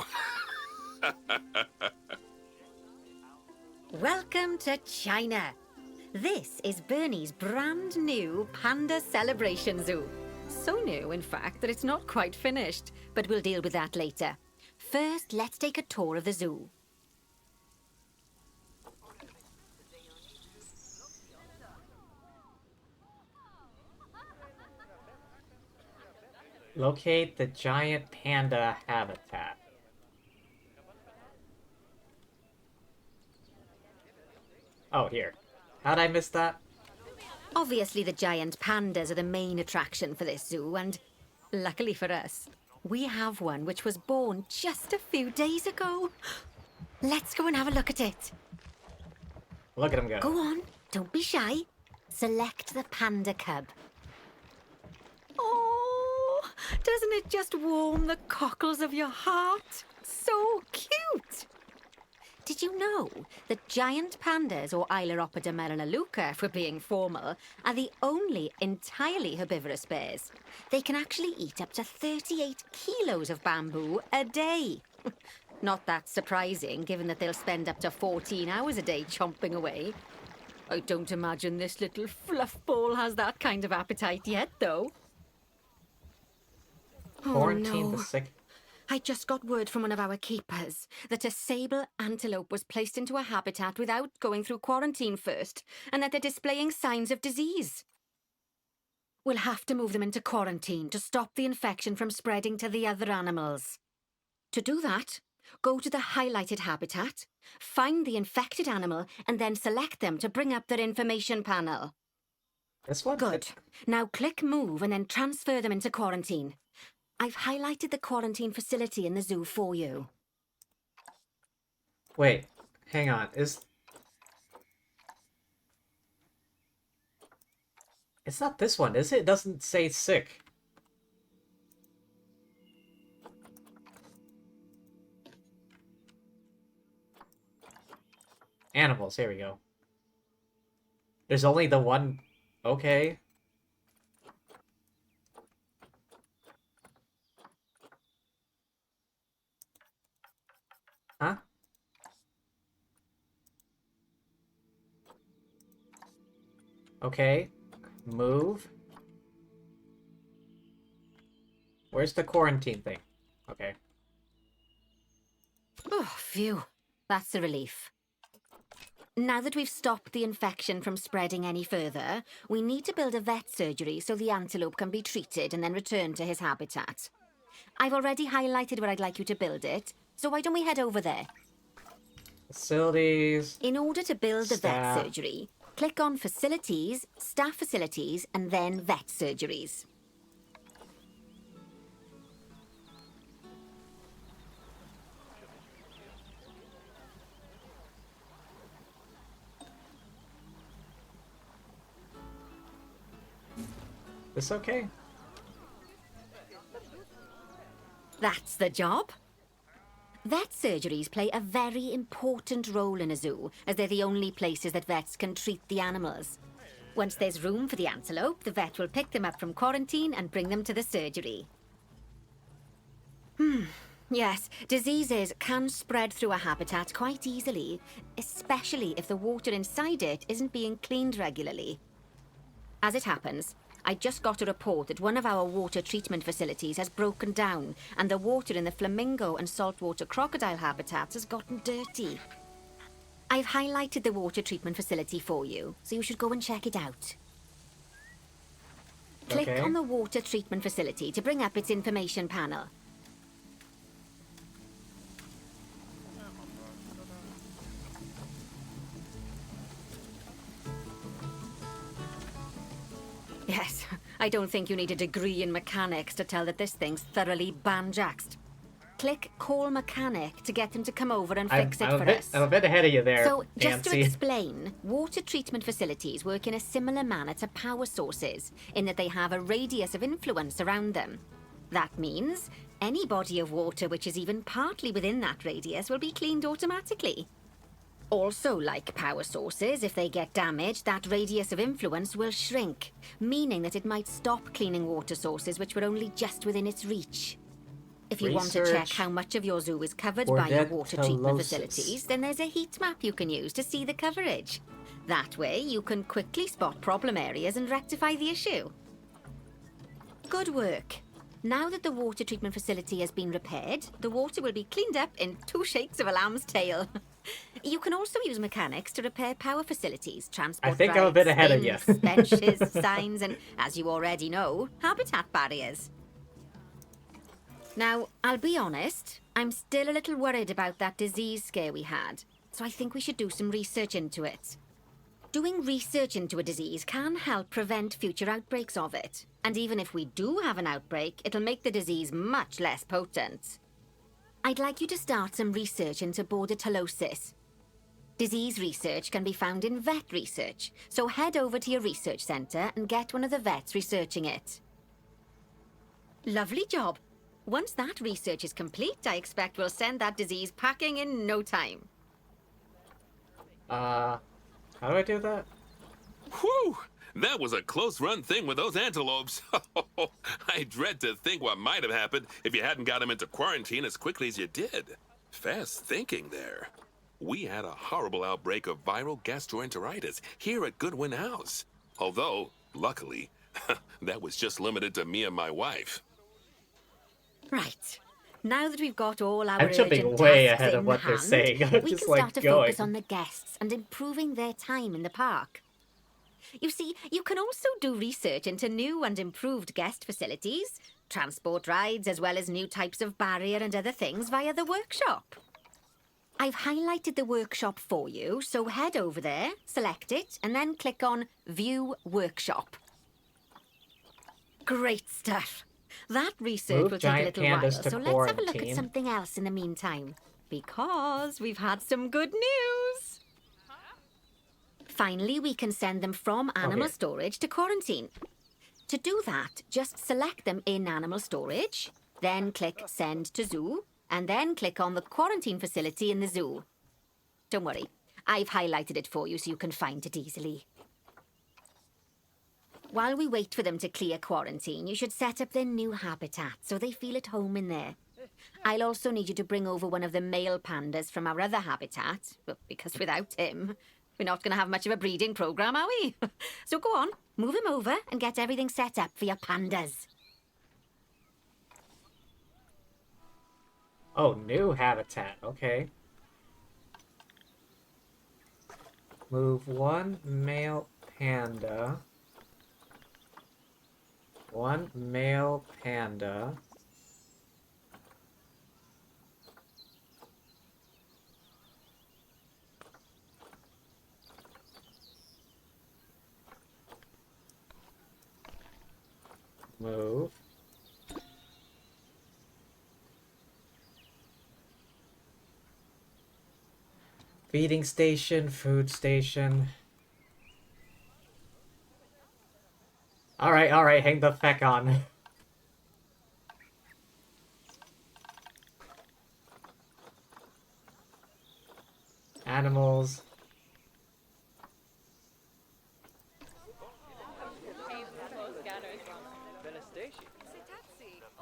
Welcome to China. This is Bernie's brand new Panda Celebration Zoo. So new, in fact, that it's not quite finished, but we'll deal with that later. First, let's take a tour of the zoo. Locate the giant panda habitat. Oh, here. How'd I miss that? Obviously, the giant pandas are the main attraction for this zoo, and luckily for us, we have one which was born just a few days ago. Let's go and have a look at it. Look at him go. Go on, don't be shy. Select the panda cub. Oh, doesn't it just warm the cockles of your heart? So cute! Did you know that giant pandas, or Ailuropoda melanoleuca, if we're being formal, are the only entirely herbivorous bears? They can actually eat up to 38 kilos of bamboo a day. Not that surprising, given that they'll spend up to 14 hours a day chomping away. I don't imagine this little fluff ball has that kind of appetite yet, though. Quarantine the no. sick. I just got word from one of our keepers that a sable antelope was placed into a habitat without going through quarantine first, and that they're displaying signs of disease. We'll have to move them into quarantine to stop the infection from spreading to the other animals. To do that, go to the highlighted habitat, find the infected animal, and then select them to bring up their information panel. This one? Good. Now click move and then transfer them into quarantine. I've highlighted the quarantine facility in the zoo for you. Wait, hang on. It's not this one, is it? It doesn't say sick. Animals, here we go. There's only the one... Okay. Huh? Okay. Move. Where's the quarantine thing? Okay. Oh, phew. That's a relief. Now that we've stopped the infection from spreading any further, we need to build a vet surgery so the antelope can be treated and then returned to his habitat. I've already highlighted where I'd like you to build it, so why don't we head over there? Facilities. In order to build the Staff. vet surgery, click on Facilities, Staff Facilities, and then Vet Surgeries. This okay? That's the job. Vet surgeries play a very important role in a zoo, as they're the only places that vets can treat the animals. Once there's room for the antelope, the vet will pick them up from quarantine and bring them to the surgery. Yes, diseases can spread through a habitat quite easily, especially if the water inside it isn't being cleaned regularly. As it happens, I just got a report that one of our water treatment facilities has broken down, and the water in the flamingo and saltwater crocodile habitats has gotten dirty. I've highlighted the water treatment facility for you, so you should go and check it out. Click Okay. on the water treatment facility to bring up its information panel. Yes, I don't think you need a degree in mechanics to tell that this thing's thoroughly banjaxed. Click Call Mechanic to get them to come over and fix it for us. I'm a bit ahead of you there, So, just to Nancy. explain, water treatment facilities work in a similar manner to power sources, in that they have a radius of influence around them. That means any body of water which is even partly within that radius will be cleaned automatically. Also, like power sources, if they get damaged, that radius of influence will shrink, meaning that it might stop cleaning water sources which were only just within its reach. If you want to check how much of your zoo is covered by your water treatment facilities, then there's a heat map you can use to see the coverage. That way, you can quickly spot problem areas and rectify the issue. Good work. Now that the water treatment facility has been repaired, the water will be cleaned up in 2 shakes of a lamb's tail. You can also use mechanics to repair power facilities, transport I think I'm a bit ahead of you. benches, signs, and, as you already know, habitat barriers. Now, I'll be honest, I'm still a little worried about that disease scare we had, so I think we should do some research into it. Doing research into a disease can help prevent future outbreaks of it, and even if we do have an outbreak, it'll make the disease much less potent. I'd like you to start some research into bordetellosis. Disease research can be found in vet research, so head over to your research centre and get one of the vets researching it. Lovely job. Once that research is complete, I expect we'll send that disease packing in no time. How do I do that? Whew! That was a close-run thing with those antelopes. I dread to think what might have happened if you hadn't got them into quarantine as quickly as you did. Fast thinking there. We had a horrible outbreak of viral gastroenteritis here at Goodwin House. Although, luckily, that was just limited to me and my wife. Right. Now that we've got all our I'm jumping urgent way tasks ahead of in what they're hand, saying. I'm we just can like start to going. focus on the guests and improving their time in the park. You see, you can also do research into new and improved guest facilities, transport rides, as well as new types of barrier and other things via the workshop. I've highlighted the workshop for you, so head over there, select it, and then click on View Workshop. Great stuff. That research will take a little while, so let's have a look at something else in the meantime. Because we've had some good news! Finally, we can send them from animal storage to quarantine. To do that, just select them in animal storage, then click Send to Zoo, and then click on the quarantine facility in the zoo. Don't worry, I've highlighted it for you so you can find it easily. While we wait for them to clear quarantine, you should set up their new habitat so they feel at home in there. I'll also need you to bring over one of the male pandas from our other habitat, because without him, we're not going to have much of a breeding program, are we? So go on, move him over and get everything set up for your pandas. Oh, new habitat. Okay. Move one male panda. One male panda. Move. Feeding station, food station. Alright, hang the feck on. Animals.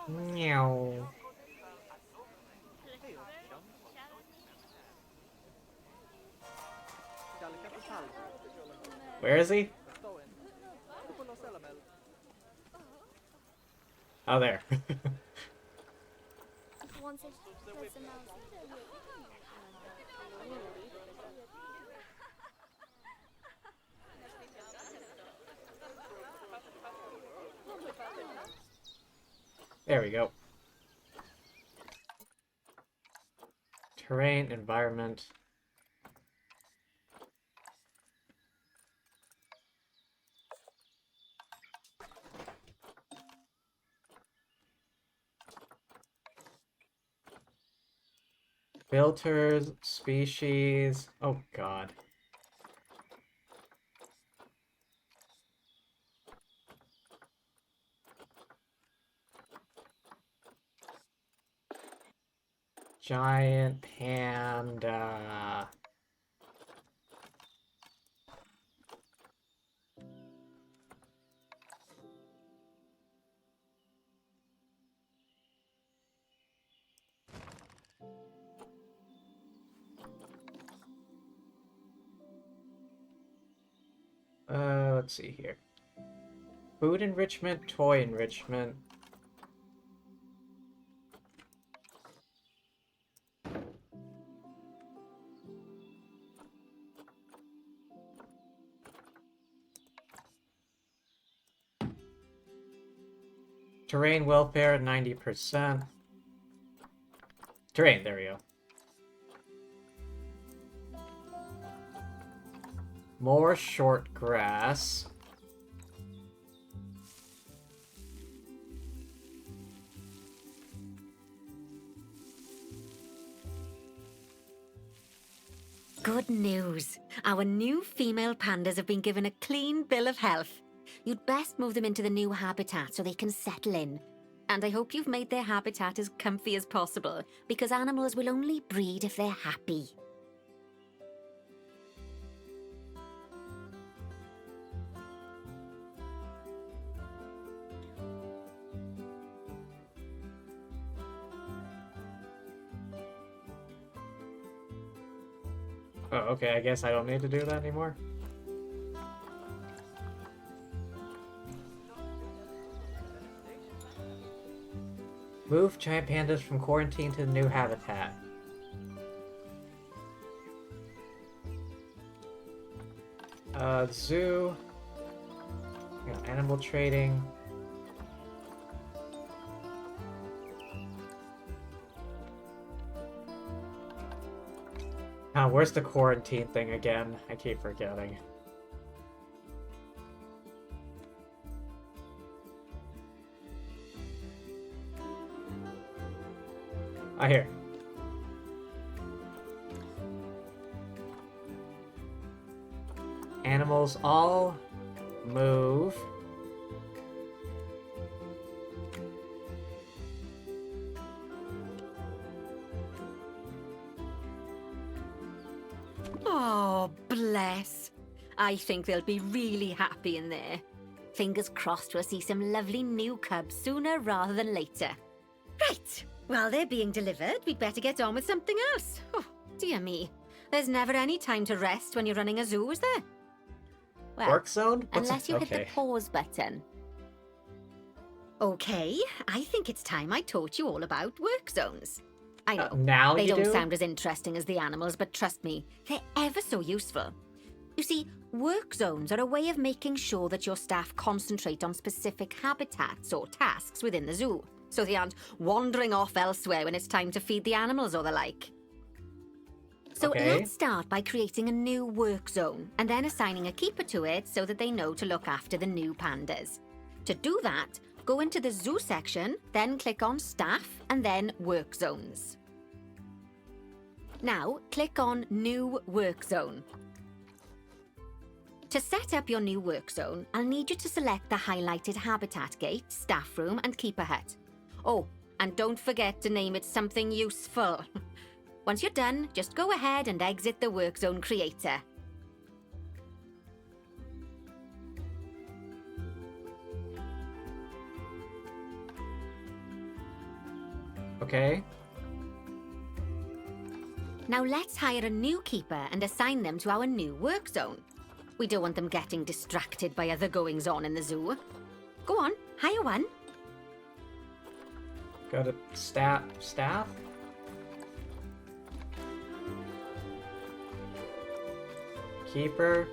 Meow. Where is he? Oh, there. There we go. Terrain, environment. Filters, species. Oh, God. Giant panda. Let's see here. Food enrichment, toy enrichment. Terrain welfare at 90%. Terrain, there we go. More short grass. Good news. Our new female pandas have been given a clean bill of health. You'd best move them into the new habitat so they can settle in. And I hope you've made their habitat as comfy as possible, because animals will only breed if they're happy. Oh, okay, I guess I don't need to do that anymore. Move giant pandas from quarantine to the new habitat. Zoo. Animal trading. Where's the quarantine thing again? I keep forgetting. Here. Animals all move. Oh, bless. I think they'll be really happy in there. Fingers crossed we'll see some lovely new cubs sooner rather than later. Right. While they're being delivered, we'd better get on with something else. Oh, dear me. There's never any time to rest when you're running a zoo, is there? Well, work zone? Unless you hit the pause button. Okay, I think it's time I taught you all about work zones. I know, now they you don't do? sound as interesting as the animals, but trust me, they're ever so useful. You see, work zones are a way of making sure that your staff concentrate on specific habitats or tasks within the zoo, so they aren't wandering off elsewhere when it's time to feed the animals or the like. So let's start by creating a new work zone, and then assigning a keeper to it so that they know to look after the new pandas. To do that, go into the zoo section, then click on Staff, and then Work Zones. Now, click on New Work Zone. To set up your new work zone, I'll need you to select the highlighted Habitat Gate, Staff Room, and Keeper Hut. Oh, and don't forget to name it something useful. Once you're done, just go ahead and exit the work zone creator. Okay. Now let's hire a new keeper and assign them to our new work zone. We don't want them getting distracted by other goings-on in the zoo. Go on, hire one. Go to staff? Keeper?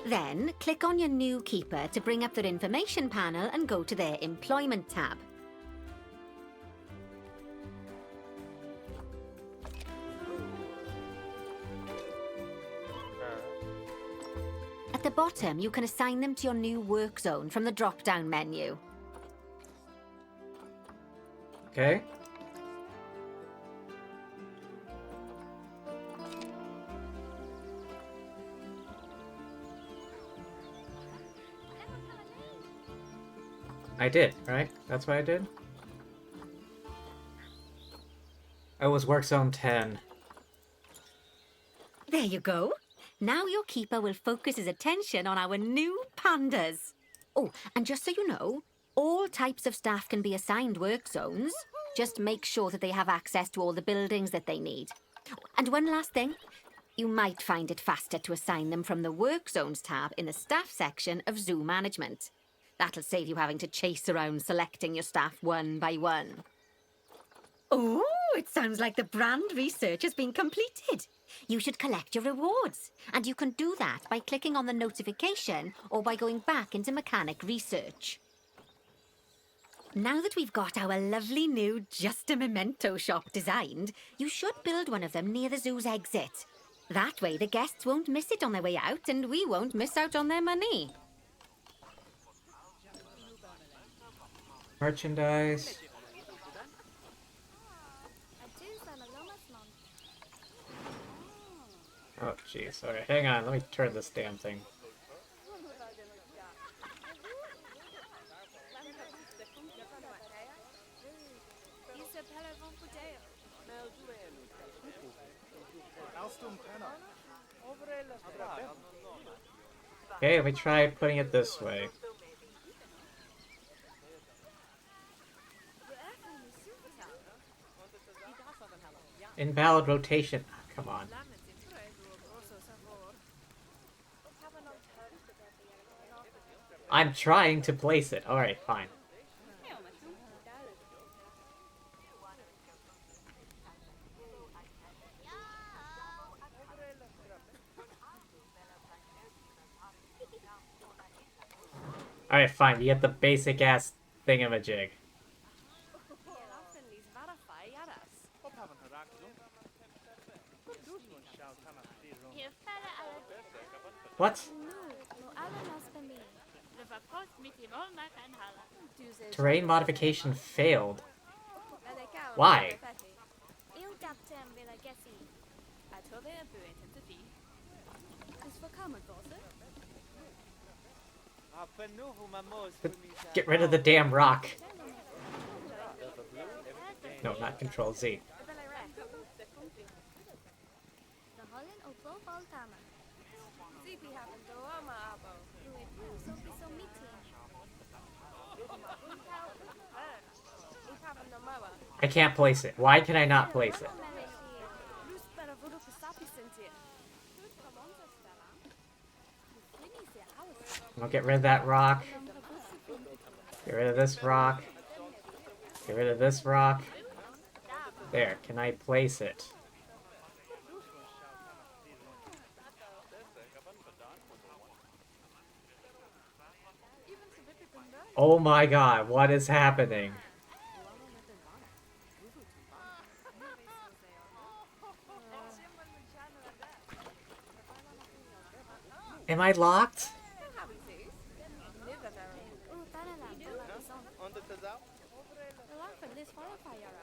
Then, click on your new keeper to bring up their information panel and go to their employment tab. At the bottom, you can assign them to your new work zone from the drop-down menu. Okay. I did, right? That's what I did? Oh, it was work zone 10. There you go. Now your keeper will focus his attention on our new pandas. Oh, and just so you know, all types of staff can be assigned work zones. Just make sure that they have access to all the buildings that they need. And one last thing. You might find it faster to assign them from the Work Zones tab in the Staff section of Zoo Management. That'll save you having to chase around selecting your staff one by one. Oh, it sounds like the brand research has been completed. You should collect your rewards. And you can do that by clicking on the notification or by going back into mechanic research. Now that we've got our lovely new Just a Memento shop designed, you should build one of them near the zoo's exit. That way the guests won't miss it on their way out and we won't miss out on their money. Merchandise. Oh, jeez. Alright, hang on. Let me turn this damn thing. Okay, let me try putting it this way. Invalid rotation. Ah, come on. I'm trying to place it. Alright, fine. Alright, fine. You get the basic ass thingamajig. What? Terrain modification failed. Why? Get rid of the damn rock. No, not Control Z. I can't place it. Why can I not place it? I'll get rid of that rock. Get rid of this rock. Get rid of this rock. There, can I place it? Oh my god, what is happening? Am I locked?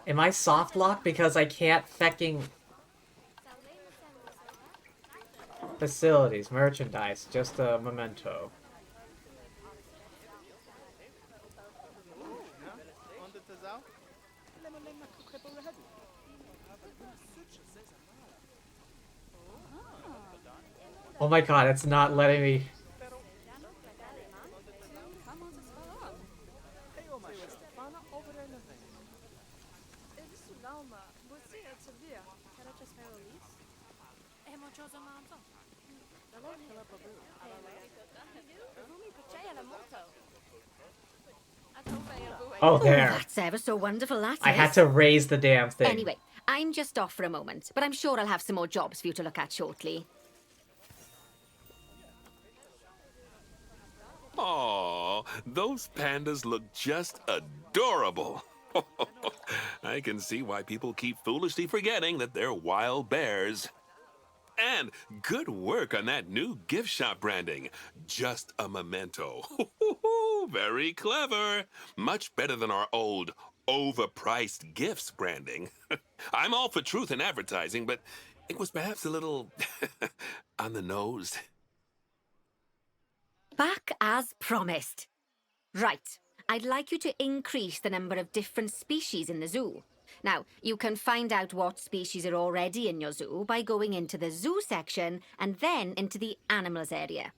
Am I soft locked because I can't fecking... Facilities, merchandise, just a memento. Oh my god, it's not letting me... Oh, Oh, there. that's ever so wonderful, that I is. had to raise the damn thing. Anyway, I'm just off for a moment, but I'm sure I'll have some more jobs for you to look at shortly. Aw, those pandas look just adorable. I can see why people keep foolishly forgetting that they're wild bears. And good work on that new gift shop branding. Just a memento. Very clever. Much better than our old overpriced gifts branding. I'm all for truth in advertising, but it was perhaps a little on the nose. Back as promised. Right. I'd like you to increase the number of different species in the zoo. Now, you can find out what species are already in your zoo by going into the zoo section and then into the animals area.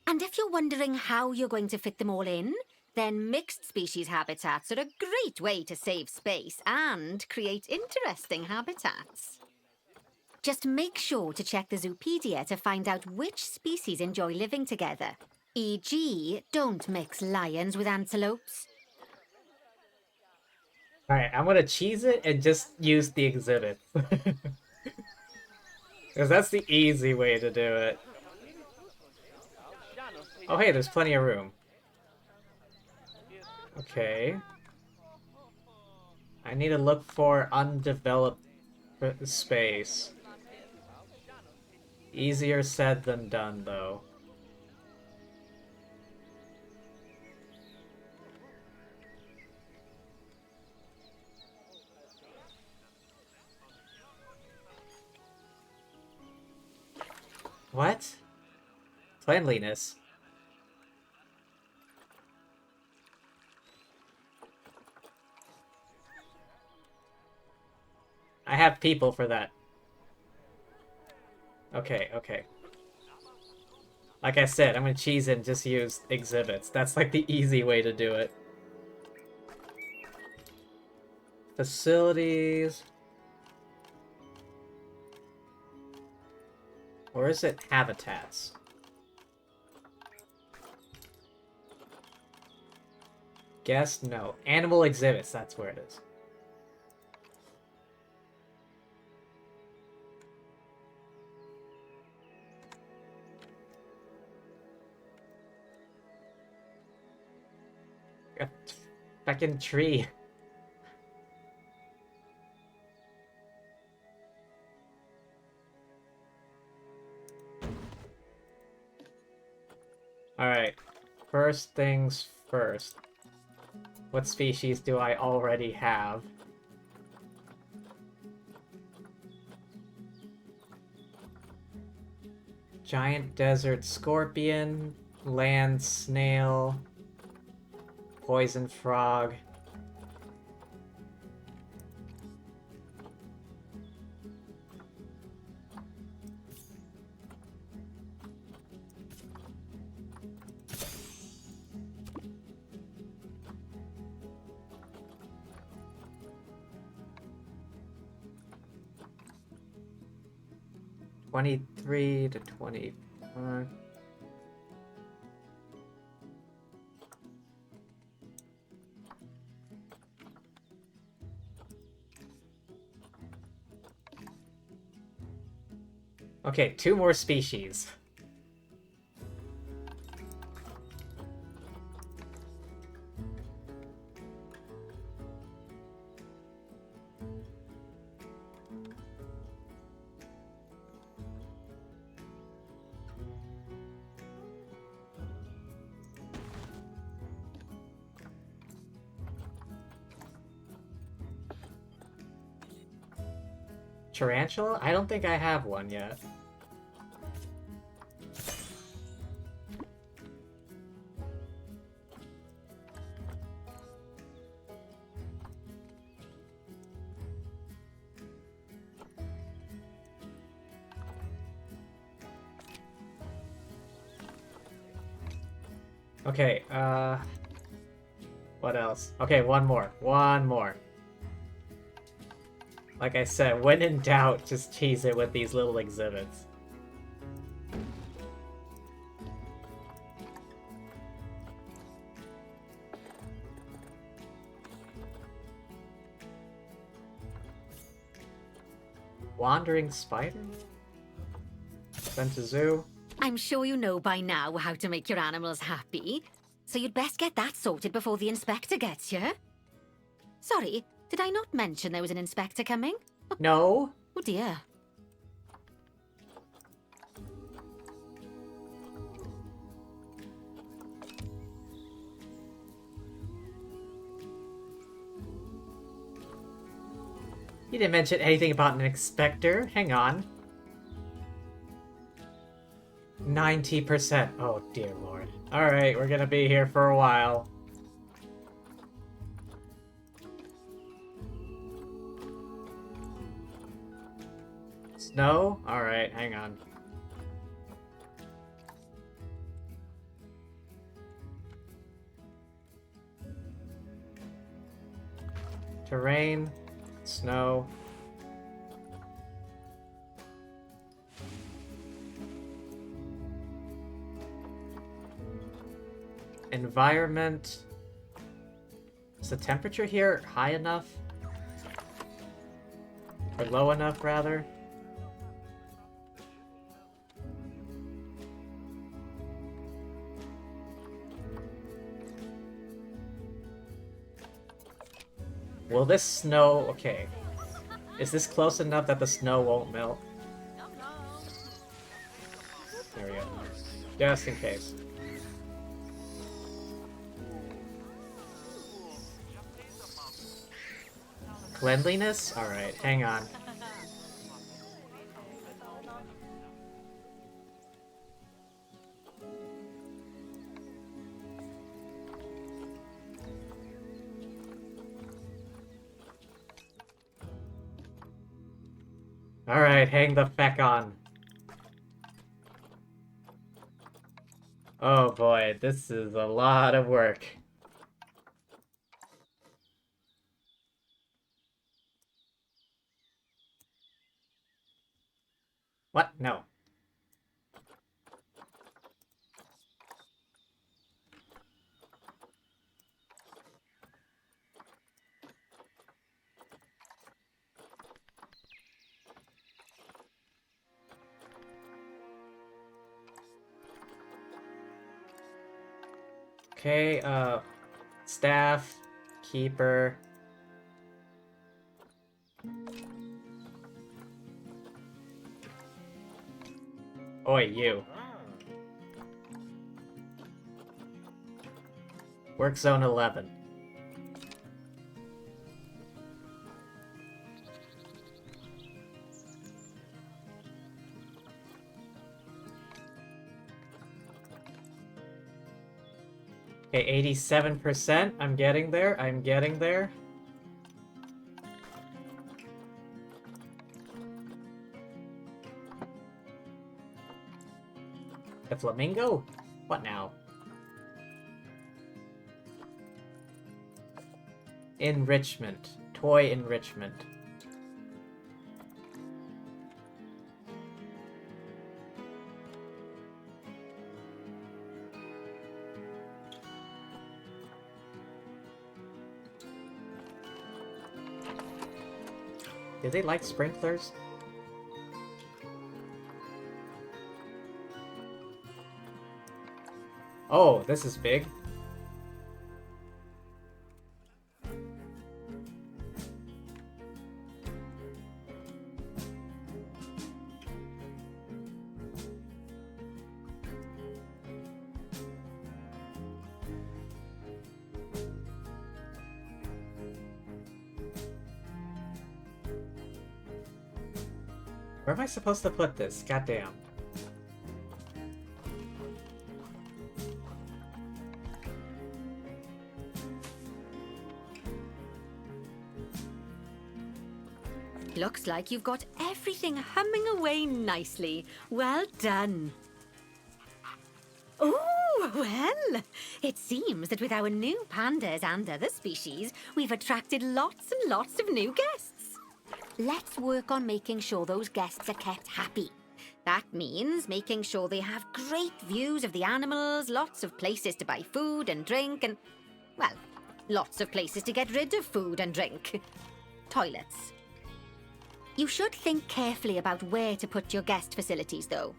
And if you're wondering how you're going to fit them all in, then mixed species habitats are a great way to save space and create interesting habitats. Just make sure to check the Zoopedia to find out which species enjoy living together. E.g., don't mix lions with antelopes. Alright, I'm gonna cheese it and just use the exhibit. Because that's the easy way to do it. Oh hey, there's plenty of room. Okay. I need to look for undeveloped space. Easier said than done, though. What? Cleanliness. I have people for that. Okay, okay. Like I said, I'm gonna cheese it and just use exhibits. That's like the easy way to do it. Facilities. Or is it habitats? Guess no. Animal exhibits, that's where it is. A fucking tree. Alright. First things first. What species do I already have? Giant desert scorpion, land snail, poison frog. $23 to $25. Okay, 2 more species. Tarantula? I don't think I have one yet. Okay, what else? Okay, one more. One more. Like I said, when in doubt, just cheese it with these little exhibits. Wandering spider? Sent to zoo. I'm sure you know by now how to make your animals happy, so you'd best get that sorted before the inspector gets here. Sorry, did I not mention there was an inspector coming? No. Oh dear. You didn't mention anything about an inspector. Hang on. 90%. Oh, dear lord. Alright, we're gonna be here for a while. Snow? Alright, hang on. Terrain. Snow. Environment. Is the temperature here high enough? Or low enough, rather? Will this snow... Okay. Is this close enough that the snow won't melt? There we go. Just in case. Cleanliness? Alright, hang on. Alright, hang the feck on. Oh boy, this is a lot of work. What? No. Okay, staff, keeper. Oi, you. Work zone 11. Okay, 87%. I'm getting there. I'm getting there. The flamingo? What now? Enrichment. Toy enrichment. Do they like sprinklers? Oh, this is big. Where am I supposed to put this? Goddamn. Looks like you've got everything humming away nicely. Well done. Oh, well, it seems that with our new pandas and other species, we've attracted lots and lots of new guests. Let's work on making sure those guests are kept happy. That means making sure they have great views of the animals, lots of places to buy food and drink, and, well, lots of places to get rid of food and drink. Toilets. You should think carefully about where to put your guest facilities, though.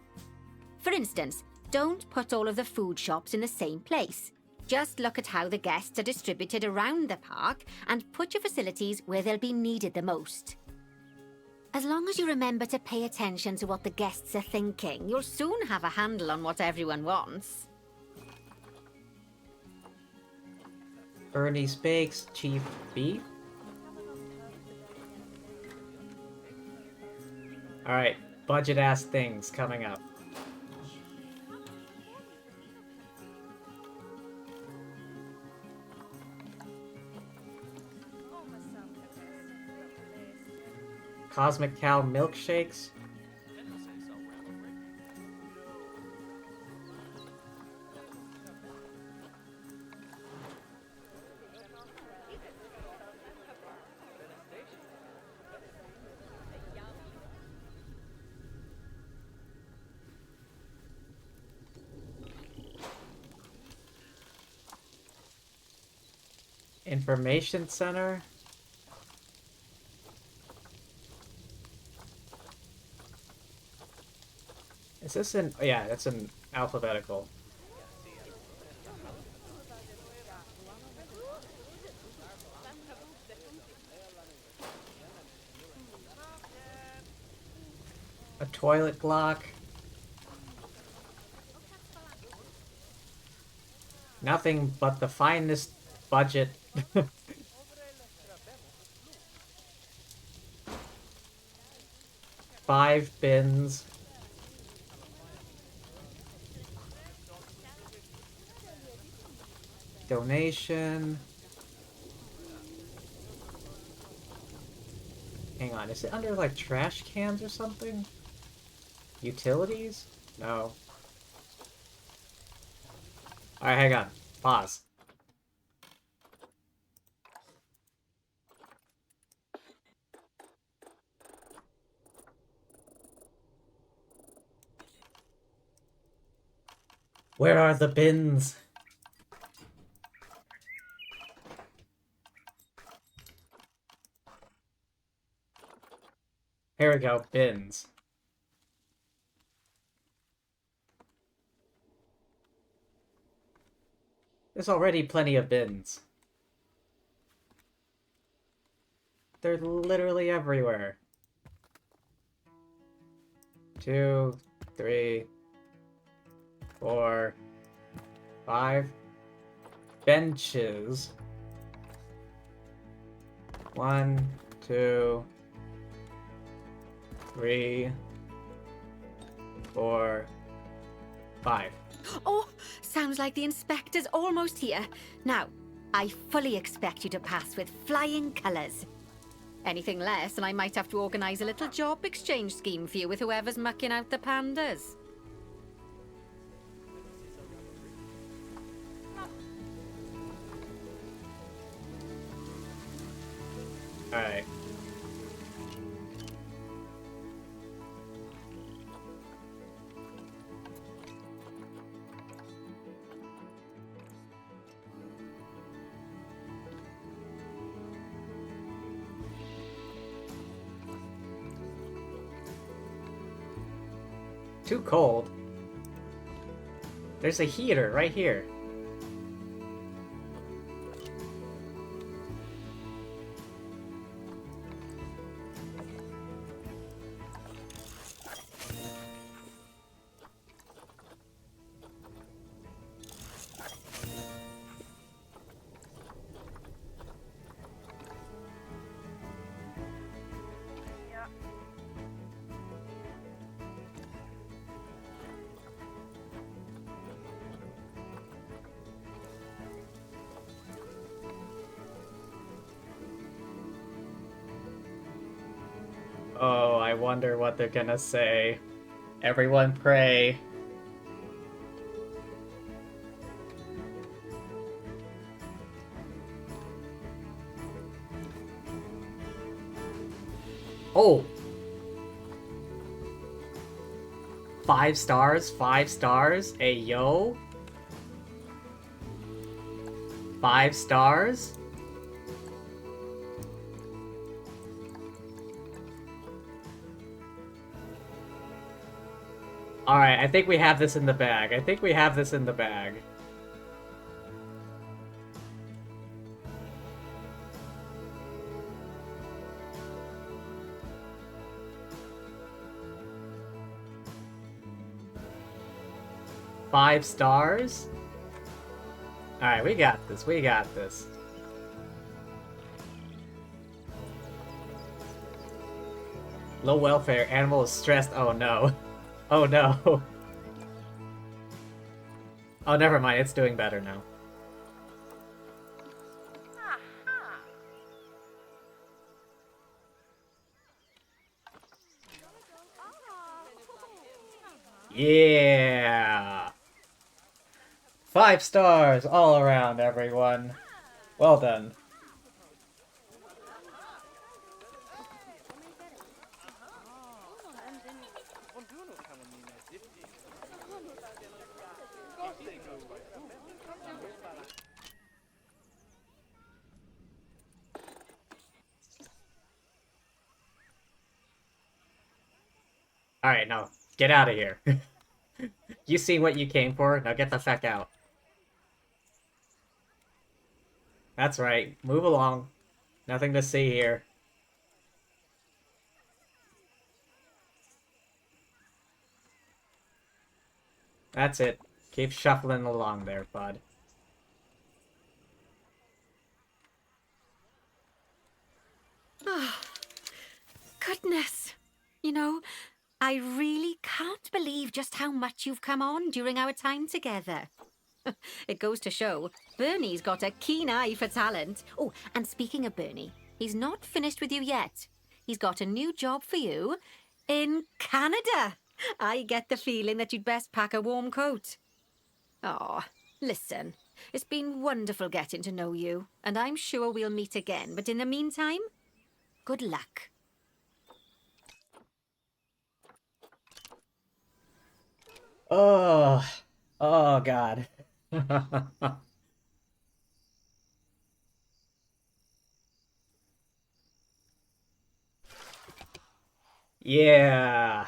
For instance, don't put all of the food shops in the same place. Just look at how the guests are distributed around the park and put your facilities where they'll be needed the most. As long as you remember to pay attention to what the guests are thinking, you'll soon have a handle on what everyone wants. Bernie's Bakes, Chief Beef. Alright, budget-ass things coming up. Cosmic Cow milkshakes. Information Center. Is this in... Oh, yeah, that's in alphabetical. A toilet block. Nothing but the finest budget. 5 bins. Donation. Hang on, is it under like trash cans or something? Utilities? No. Alright, hang on. Pause. Where are the bins? Here we go, bins. There's already plenty of bins. They're literally everywhere. 2, 3, 4, 5. Benches. 1, 2, 3, 4, 5. Oh, sounds like the inspector's almost here. Now, I fully expect you to pass with flying colours. Anything less, and I might have to organise a little job exchange scheme for you with whoever's mucking out the pandas. Alright. Too cold. There's a heater right here. Oh, I wonder what they're gonna say. Everyone pray. Oh! 5 stars, 5 stars, ayo. 5 stars? Alright, I think we have this in the bag. I think we have this in the bag. Five stars? Alright, we got this. We got this. Low welfare. Animal is stressed. Oh no. Oh no. Oh, never mind. It's doing better now. Yeah! 5 stars all around, everyone. Well done. Alright, now, get out of here. You see what you came for? Now get the feck out. That's right. Move along. Nothing to see here. That's it. Keep shuffling along there, bud. Oh, goodness. You know, I really can't believe just how much you've come on during our time together. It goes to show, Bernie's got a keen eye for talent. Oh, and speaking of Bernie, he's not finished with you yet. He's got a new job for you in Canada. I get the feeling that you'd best pack a warm coat. Oh, listen, it's been wonderful getting to know you, and I'm sure we'll meet again. But in the meantime, good luck. Oh, oh God. Yeah.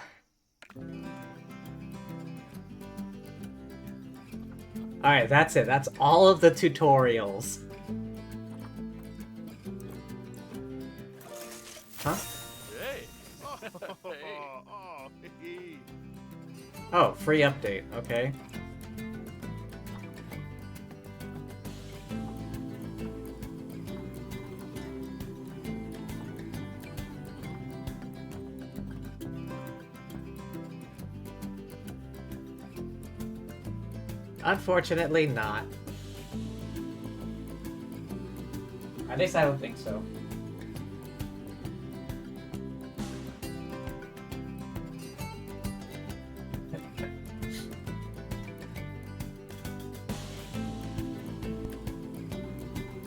Alright, that's it. That's all of the tutorials. Huh? Hey. Hey. Oh, free update. Okay. Unfortunately, not. At least I don't think so.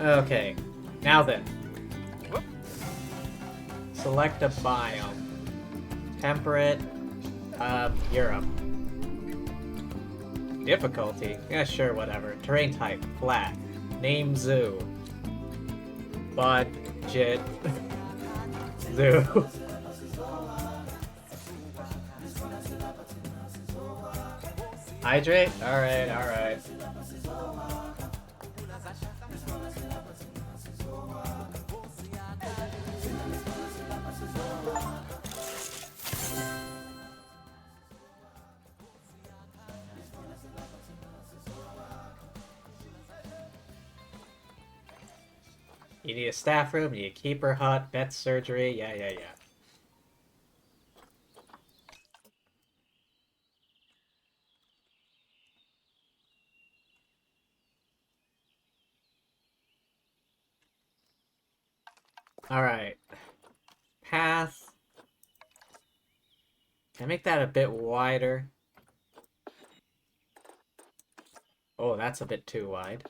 Okay, now then. Whoop. Select a biome. Temperate, Europe. Difficulty? Yeah, sure, whatever. Terrain type, flat. Name zoo. Budget. Zoo. Hydrate? Alright, alright. You need a staff room, you need a keeper hut, vet surgery, yeah. Alright. Path. Can I make that a bit wider? Oh, that's a bit too wide.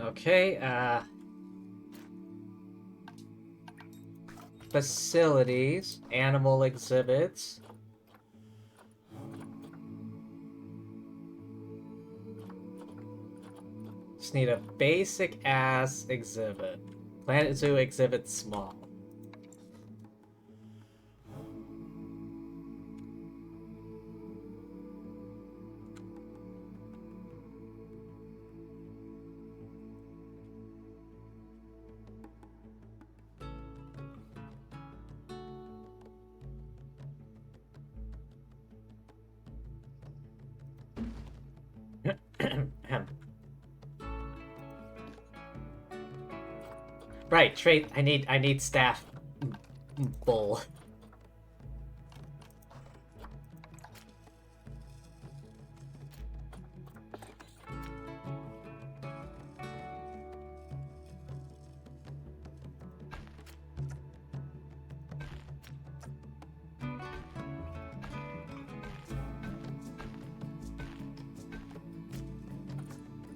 Okay, facilities, animal exhibits. Just need a basic ass exhibit. Planet Zoo exhibit small. Right, trait. I need staff. Bull.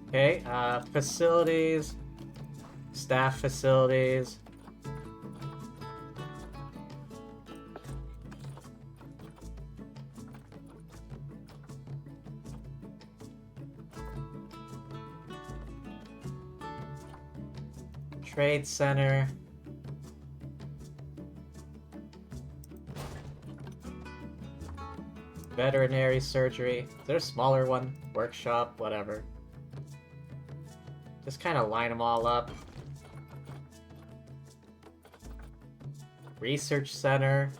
Okay, facilities, staff facilities. Trade center. Veterinary surgery. Is there a smaller one? Workshop, whatever. Just kind of line them all up. Research center.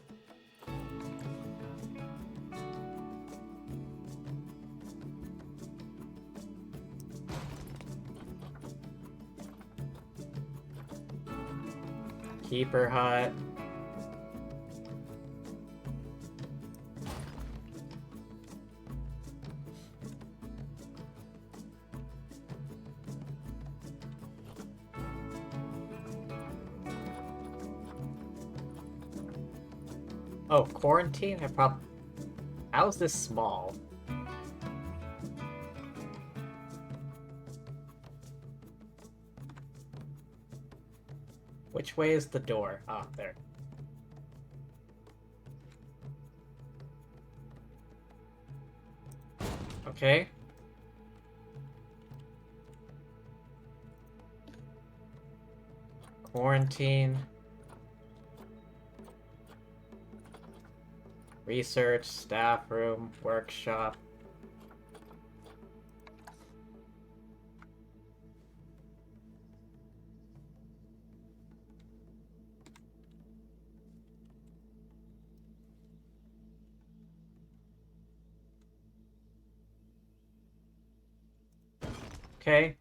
Keeper hut. Oh, quarantine? How is this small? Which way is the door? Ah, there. Okay. Quarantine. Research, staff room, workshop. Okay.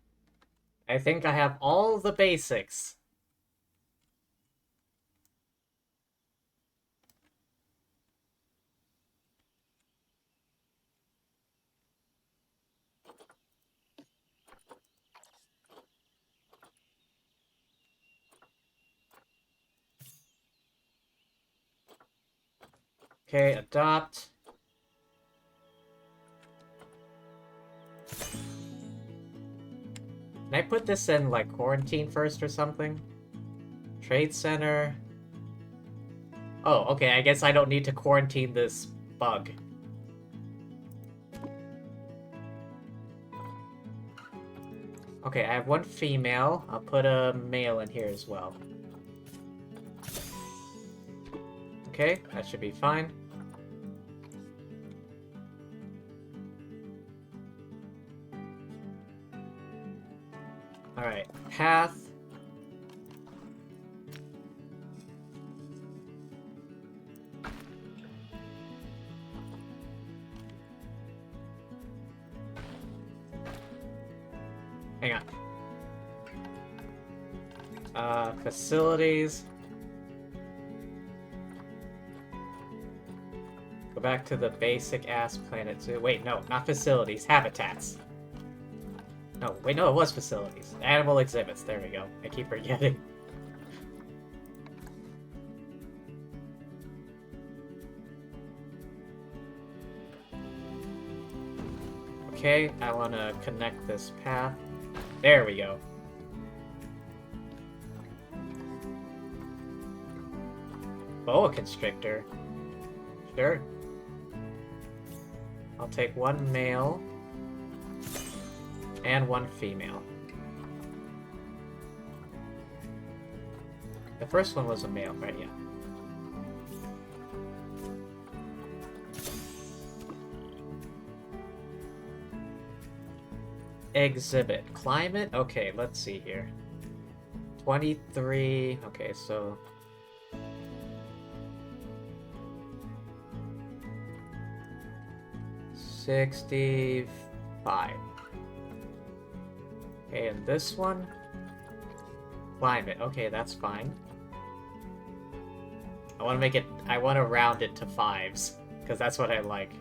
I think I have all the basics. Okay, adopt. Can I put this in, like, quarantine first or something? Trade center. Oh, okay, I guess I don't need to quarantine this bug. Okay, I have one female. I'll put a male in here as well. Okay, that should be fine. Alright, path. Hang on. Facilities. Go back to the basic-ass planet zoo. Wait, no, not facilities. Habitats. No, wait, no, it was facilities. Animal exhibits. There we go. I keep forgetting. Okay, I want to connect this path. There we go. Boa constrictor. Sure. I'll take one male and one female. The first one was a male, right? Yeah. Exhibit. Climate? Okay, let's see here. 23... Okay, so... $65. Okay, and this one? Climate. Okay, that's fine. I want to make it... I want to round it to 5s, because that's what I like.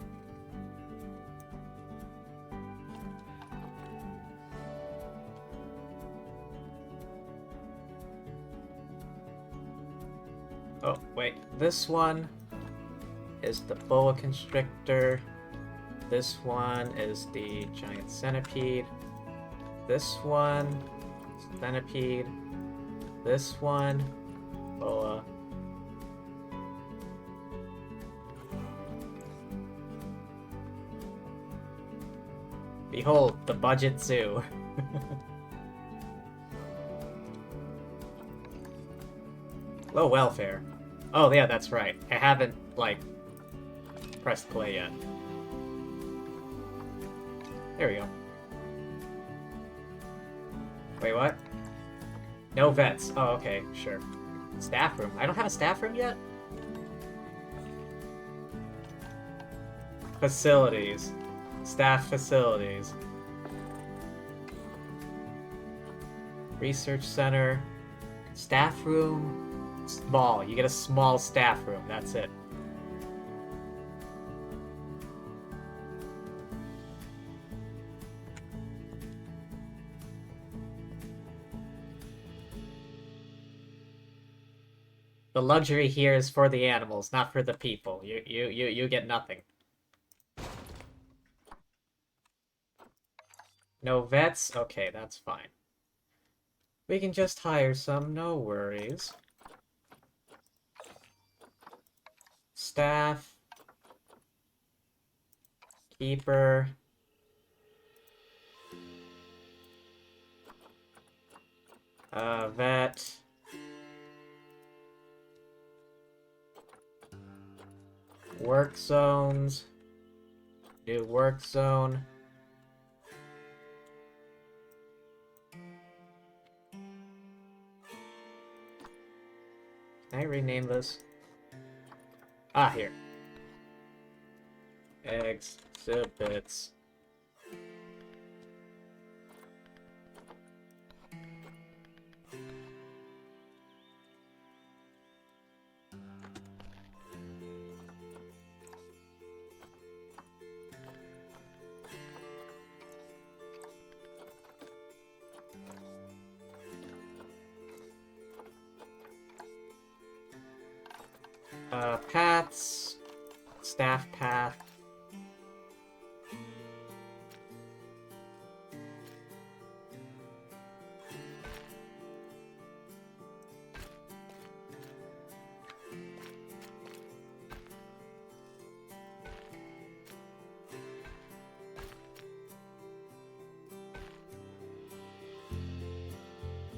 Oh, wait. This one is the boa constrictor. This one is the giant centipede. This one, centipede. This one, boa. Behold, the budget zoo. Low welfare. Oh yeah, that's right. I haven't, like, pressed play yet. There we go. Wait, what? No vets. Oh, okay, sure. Staff room. I don't have a staff room yet? Facilities. Staff facilities. Research center. Staff room. Small. You get a small staff room. That's it. The luxury here is for the animals, not for the people. You get nothing. No vets? Okay, that's fine. We can just hire some, no worries. Staff. Keeper. Vet. Work zones. New work zone. Can I rename this? Ah, here. Exhibits. Paths. Staff path.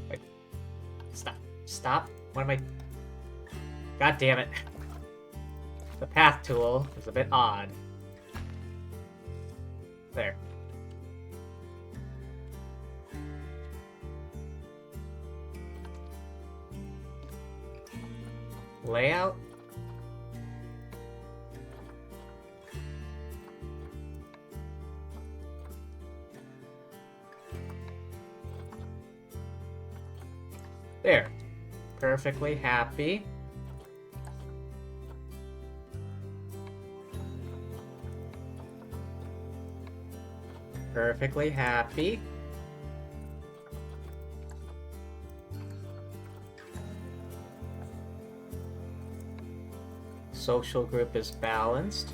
Wait. Stop. Stop? What am I... God damn it. The path tool is a bit odd. There. Layout? There. Perfectly happy. Perfectly happy. Social group is balanced.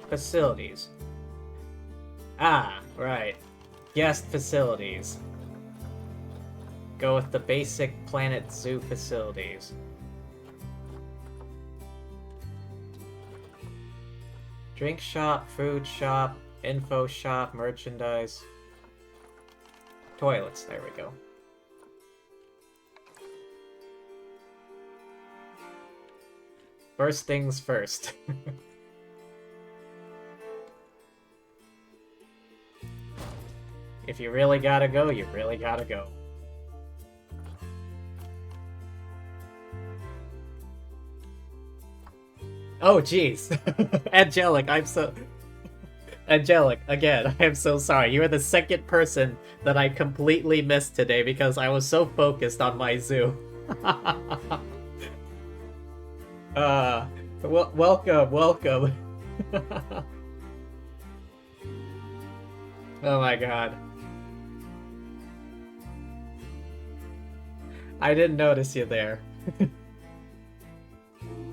Facilities. Ah, right. Guest facilities. Go with the basic Planet Zoo facilities. Drink shop, food shop, info shop, merchandise. Toilets, there we go. First things first. If you really gotta go, you really gotta go. Oh, jeez. Angelic, I'm so... Angelic, again, I'm so sorry. You are the second person that I completely missed today because I was so focused on my zoo. Welcome, welcome. Oh my god. I didn't notice you there.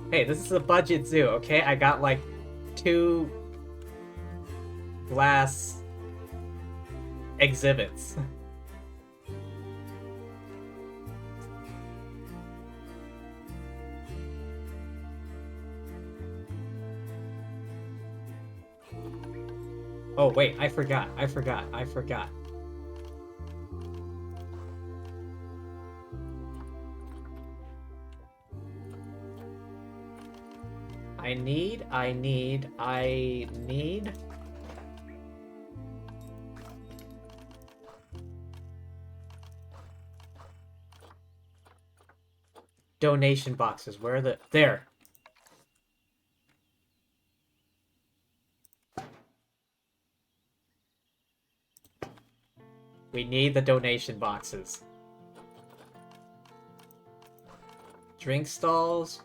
Hey, this is a budget zoo, okay? I got like 2 glass exhibits. Oh wait, I forgot. I need... donation boxes. Where are the... There! We need the donation boxes. Drink stalls.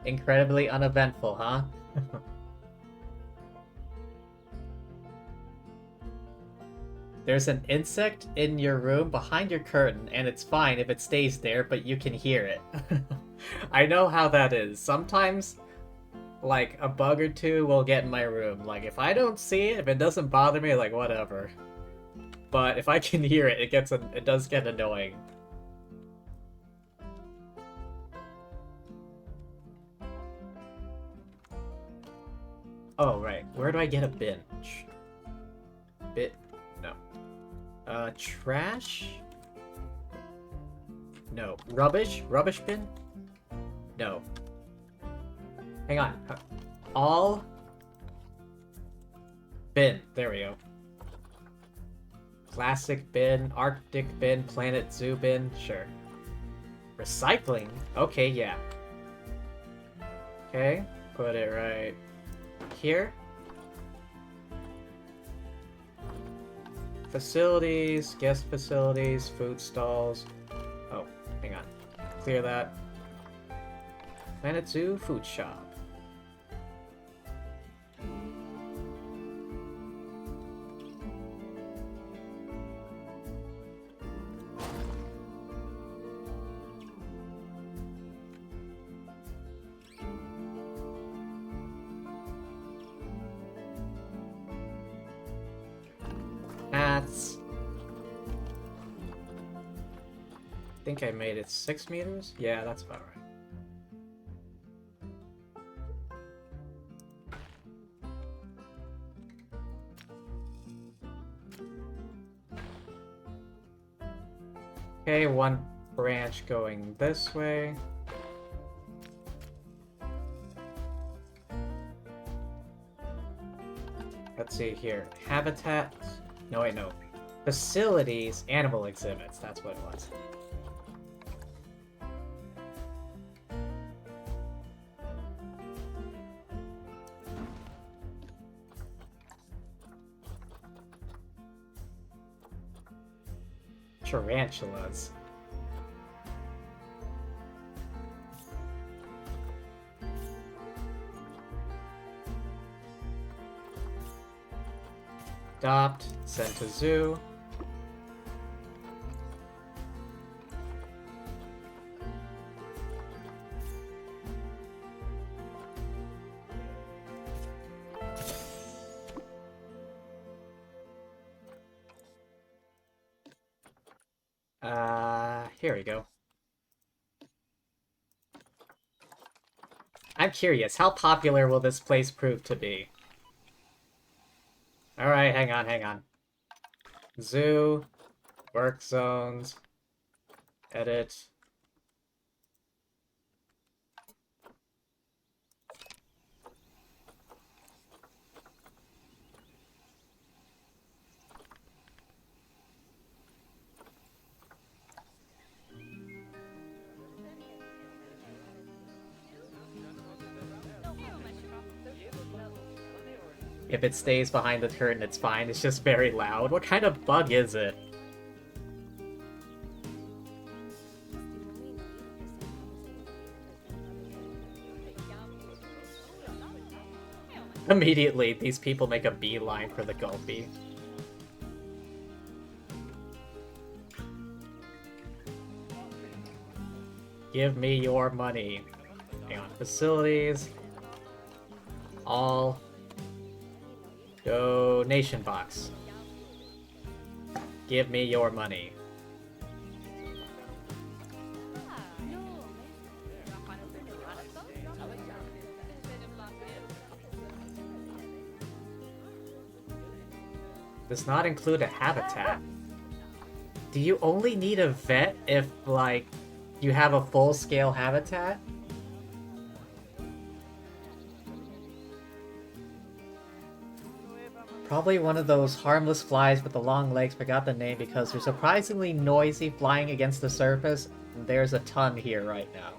Incredibly uneventful, huh? There's an insect in your room behind your curtain, and it's fine if it stays there, but you can hear it. I know how that is. Sometimes, like, a bug or two will get in my room. Like, if I don't see it, if it doesn't bother me, like, whatever. But if I can hear it, it does get annoying. Oh, right. Where do I get a bench? No. Trash? No. Rubbish? Rubbish bin? No. Hang on. All... bin. There we go. Classic bin, Arctic bin, Planet Zoo bin. Sure. Recycling? Okay, yeah. Okay. Put it right here. Facilities, guest facilities, food stalls. Oh, hang on. Clear that. Planet Zoo food shop. Hats. I think I made it 6 meters? Yeah, that's about right. Okay, one branch going this way. Let's see here. Habitat. No, wait, no. Facilities, animal exhibits. That's what it was. Tarantulas. Adopt, send to zoo. Here we go. I'm curious, how popular will this place prove to be? Alright, hang on. Zoo, work zones, edit. If it stays behind the curtain, it's fine. It's just very loud. What kind of bug is it? Immediately, these people make a beeline for the Gulpy. Give me your money. Hang on. Facilities. All. Donation box. Give me your money. Does not include a habitat. Do you only need a vet if, like, you have a full-scale habitat? Probably one of those harmless flies with the long legs, but got the name because they're surprisingly noisy flying against the surface. And there's a ton here right now.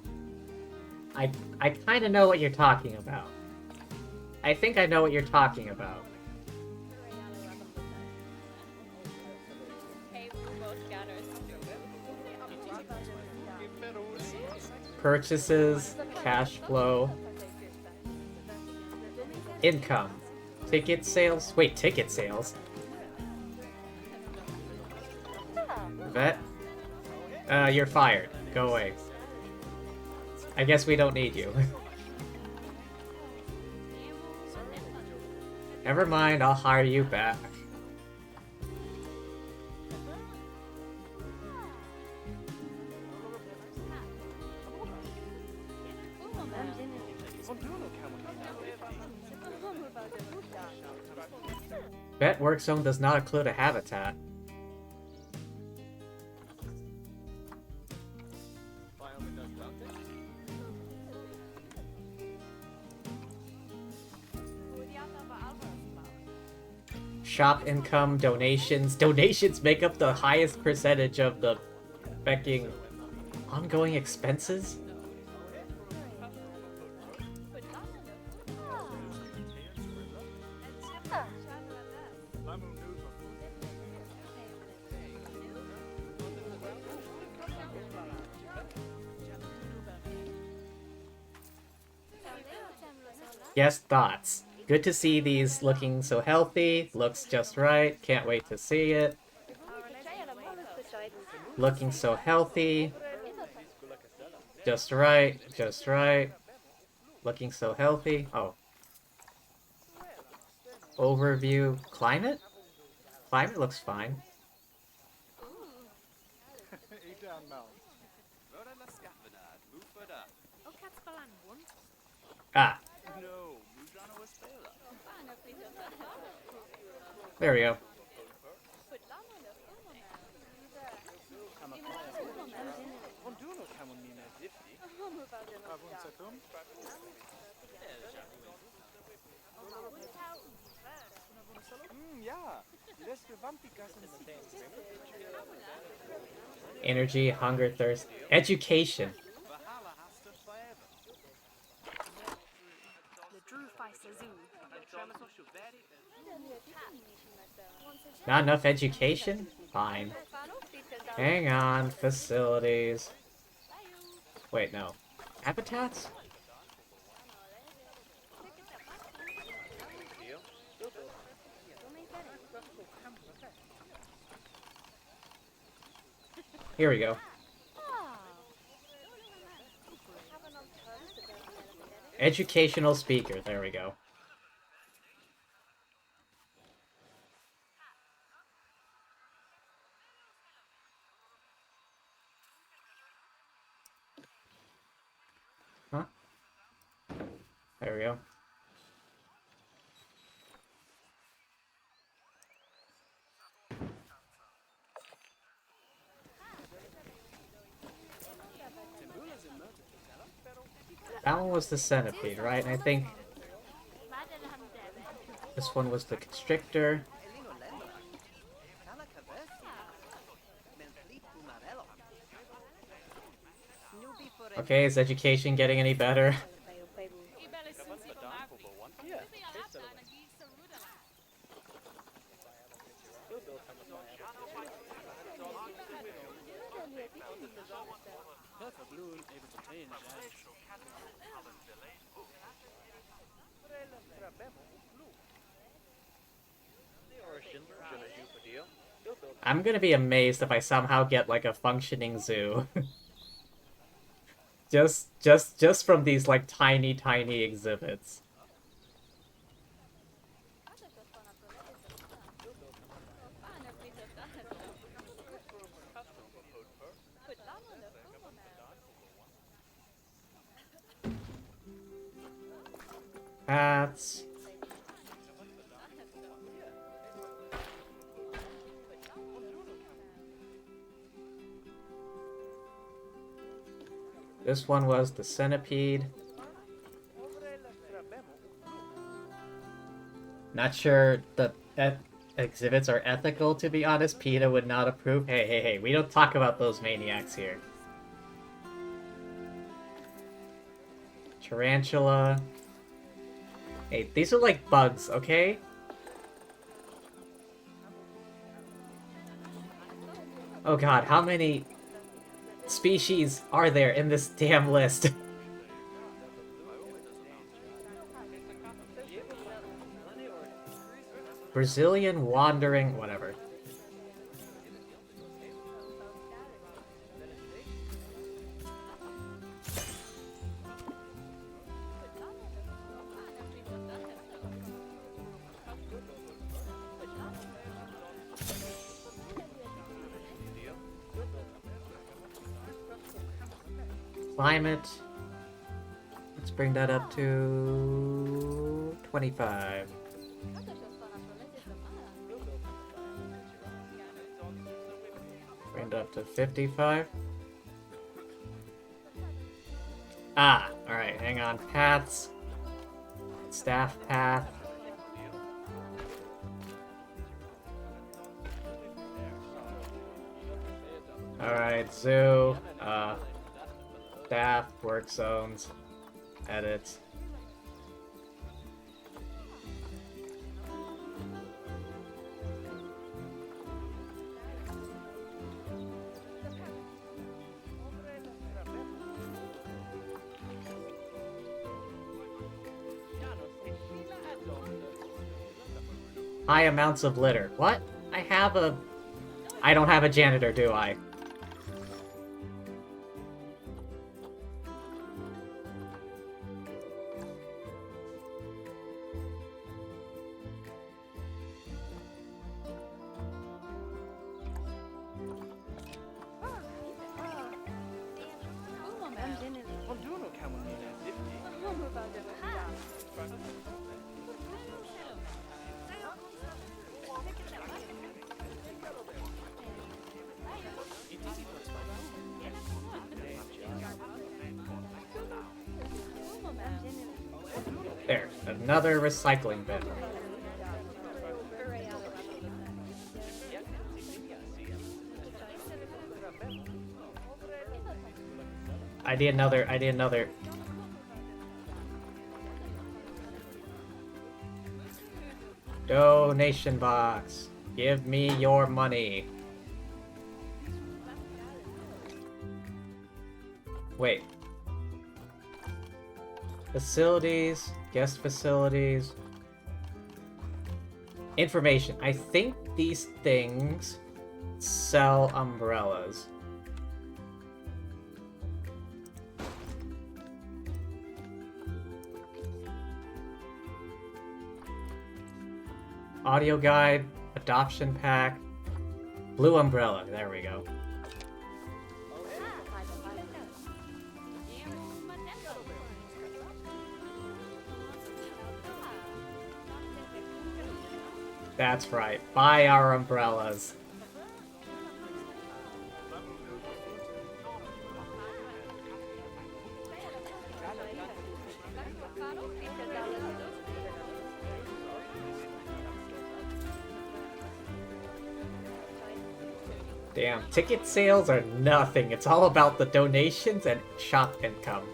I kind of know what you're talking about. I think I know what you're talking about. Purchases, cash flow, income. Ticket sales? Wait, ticket sales? Vet? You're fired. Go away. I guess we don't need you. Never mind, I'll hire you back. Vet work zone does not include a habitat. Shop income, donations. Donations make up the highest percentage of the becking ongoing expenses? Yes, thoughts. Good to see these looking so healthy. Looks just right. Can't wait to see it. Looking so healthy. Just right. Just right. Looking so healthy. Oh. Overview. Climate? Climate looks fine. Ah. There we go. Energy, hunger, thirst, education. Not enough education? Fine. Hang on, facilities. Wait, no. Habitats? Here we go. Educational speaker. There we go. Huh? There we go. That one was the centipede, right? And I think this one was the constrictor. Okay, is education getting any better? I'm gonna be amazed if I somehow get like a functioning zoo. just from these like tiny exhibits. Hats. This one was the centipede. Not sure the exhibits are ethical, to be honest. PETA would not approve. Hey, we don't talk about those maniacs here. Tarantula. Hey, these are like bugs, okay? Oh god, how many species are there in this damn list? Brazilian wandering, whatever. Climate. Let's bring that up to 25. Bring it up to 55. Ah, alright, hang on. Paths. Staff path. Alright, zoo. Staff, work zones, edits. High amounts of litter. What? I don't have a janitor, do I? There, another recycling bin. I need another. Donation box. Give me your money. Wait. Facilities, guest facilities. Information. I think these things sell umbrellas. Audio guide, adoption pack, blue umbrella. There we go. That's right. Buy our umbrellas. Damn, ticket sales are nothing. It's all about the donations and shop income.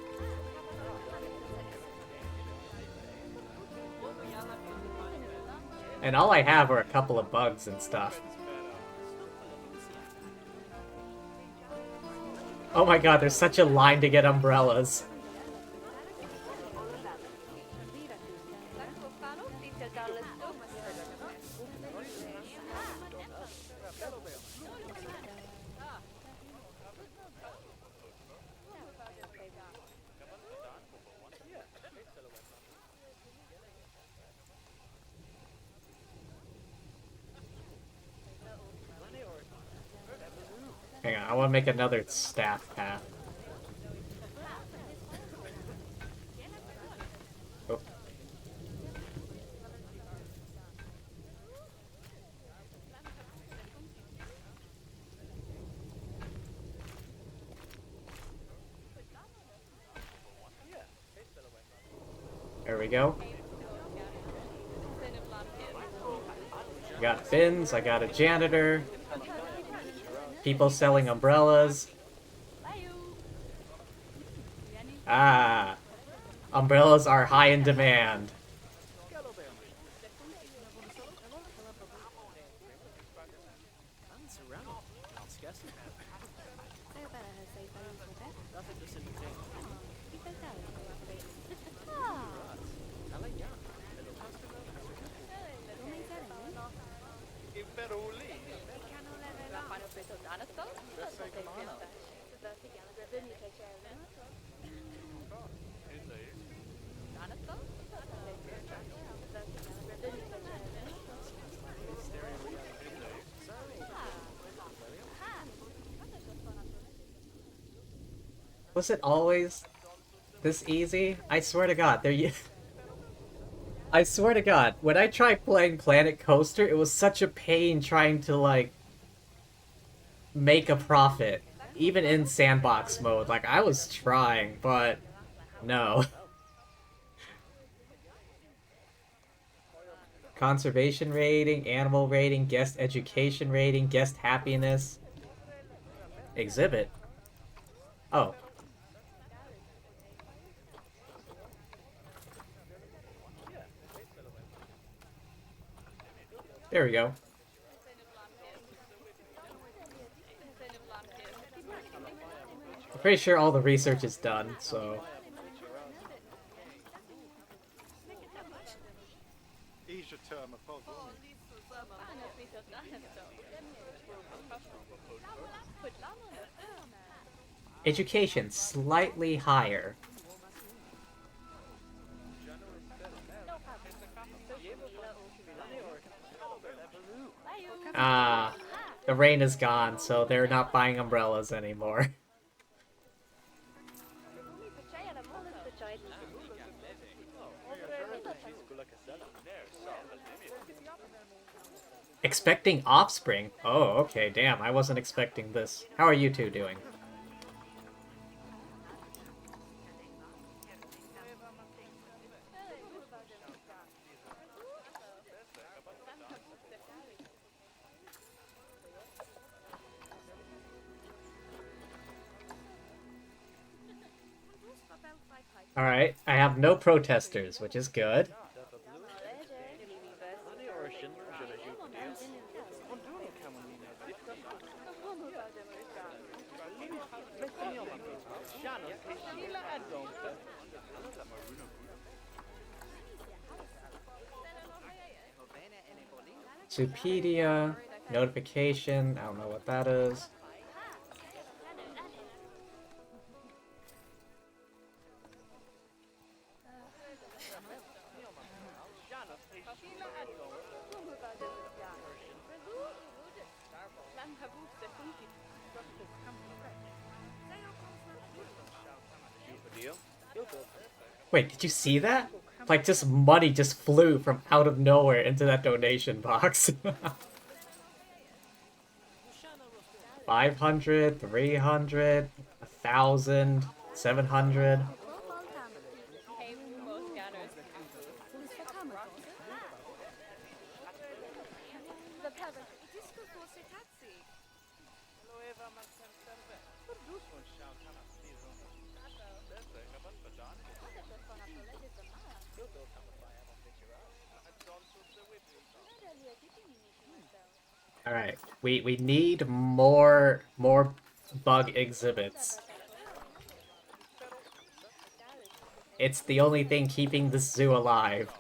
And all I have are a couple of bugs and stuff. Oh my god, there's such a line to get umbrellas. Hang on, I want to make another staff path. Oh. There we go. I got bins, I got a janitor. People selling umbrellas. Ah, umbrellas are high in demand. Was it always this easy? I swear to God, I swear to God, when I tried playing Planet Coaster, it was such a pain trying to, like, make a profit. Even in sandbox mode. Like, I was trying, but no. Conservation rating, animal rating, guest education rating, guest happiness. Exhibit. Oh. There we go. I'm pretty sure all the research is done, so... Education, slightly higher. Ah, the rain is gone, so they're not buying umbrellas anymore. Expecting offspring? Oh, okay, damn, I wasn't expecting this. How are you two doing? Alright, I have no protesters, which is good. Supedia, notification, I don't know what that is. Wait, did you see that? Like, just money just flew from out of nowhere into that donation box. 500, 300, 1,000, 700. Alright, we need more bug exhibits. It's the only thing keeping this zoo alive.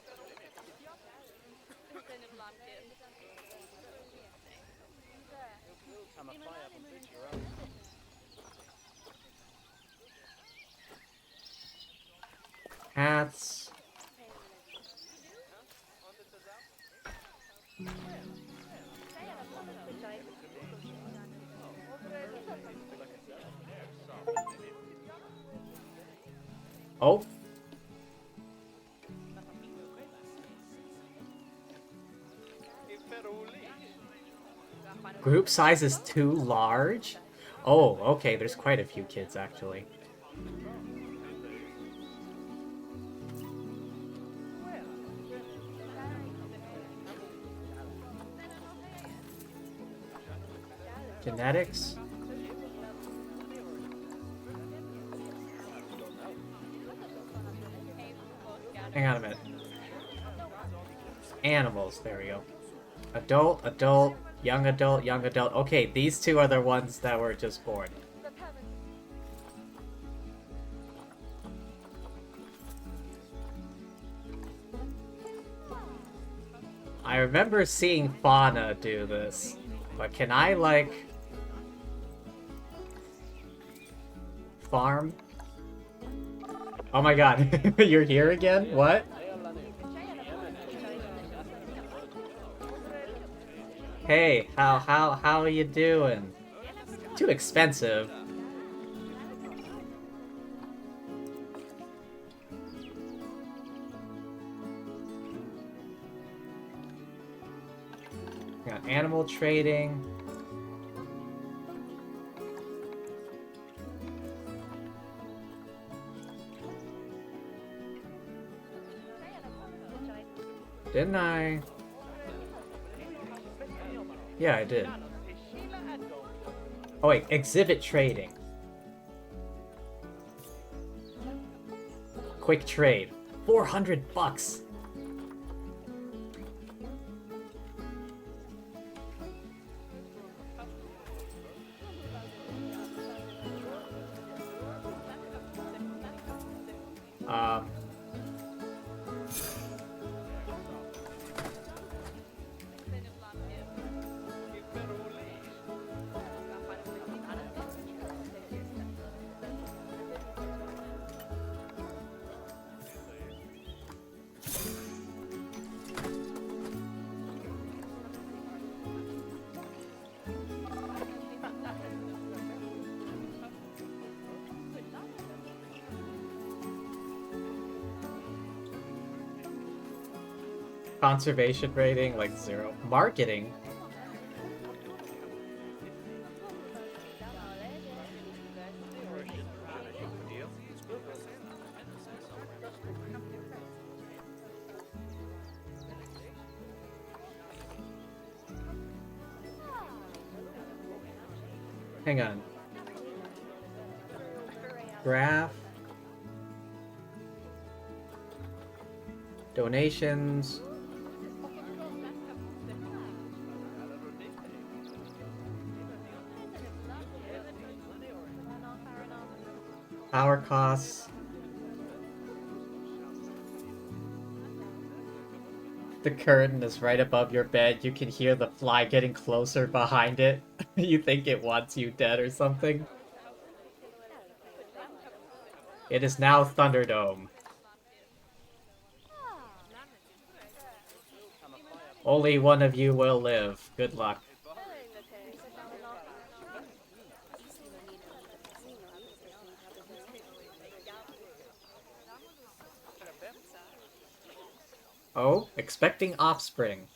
Hats. Oh. Group size is too large? Oh, okay, there's quite a few kids actually. Genetics? Hang on a minute. Animals, there we go. Adult, adult, young adult, young adult. Okay, these two are the ones that were just born. I remember seeing Fauna do this, but can I, like, farm? Oh my god, you're here again? What? Hey, how are you doing? Too expensive. Got animal trading. Didn't I? Yeah, I did. Oh wait, exhibit trading. Quick trade. 400 bucks. Conservation rating, like 0. Marketing? Hang on. Graph. Donations. Power costs. The curtain is right above your bed. You can hear the fly getting closer behind it. You think it wants you dead or something. It is now Thunderdome. Only one of you will live. Good luck. Oh, expecting offspring.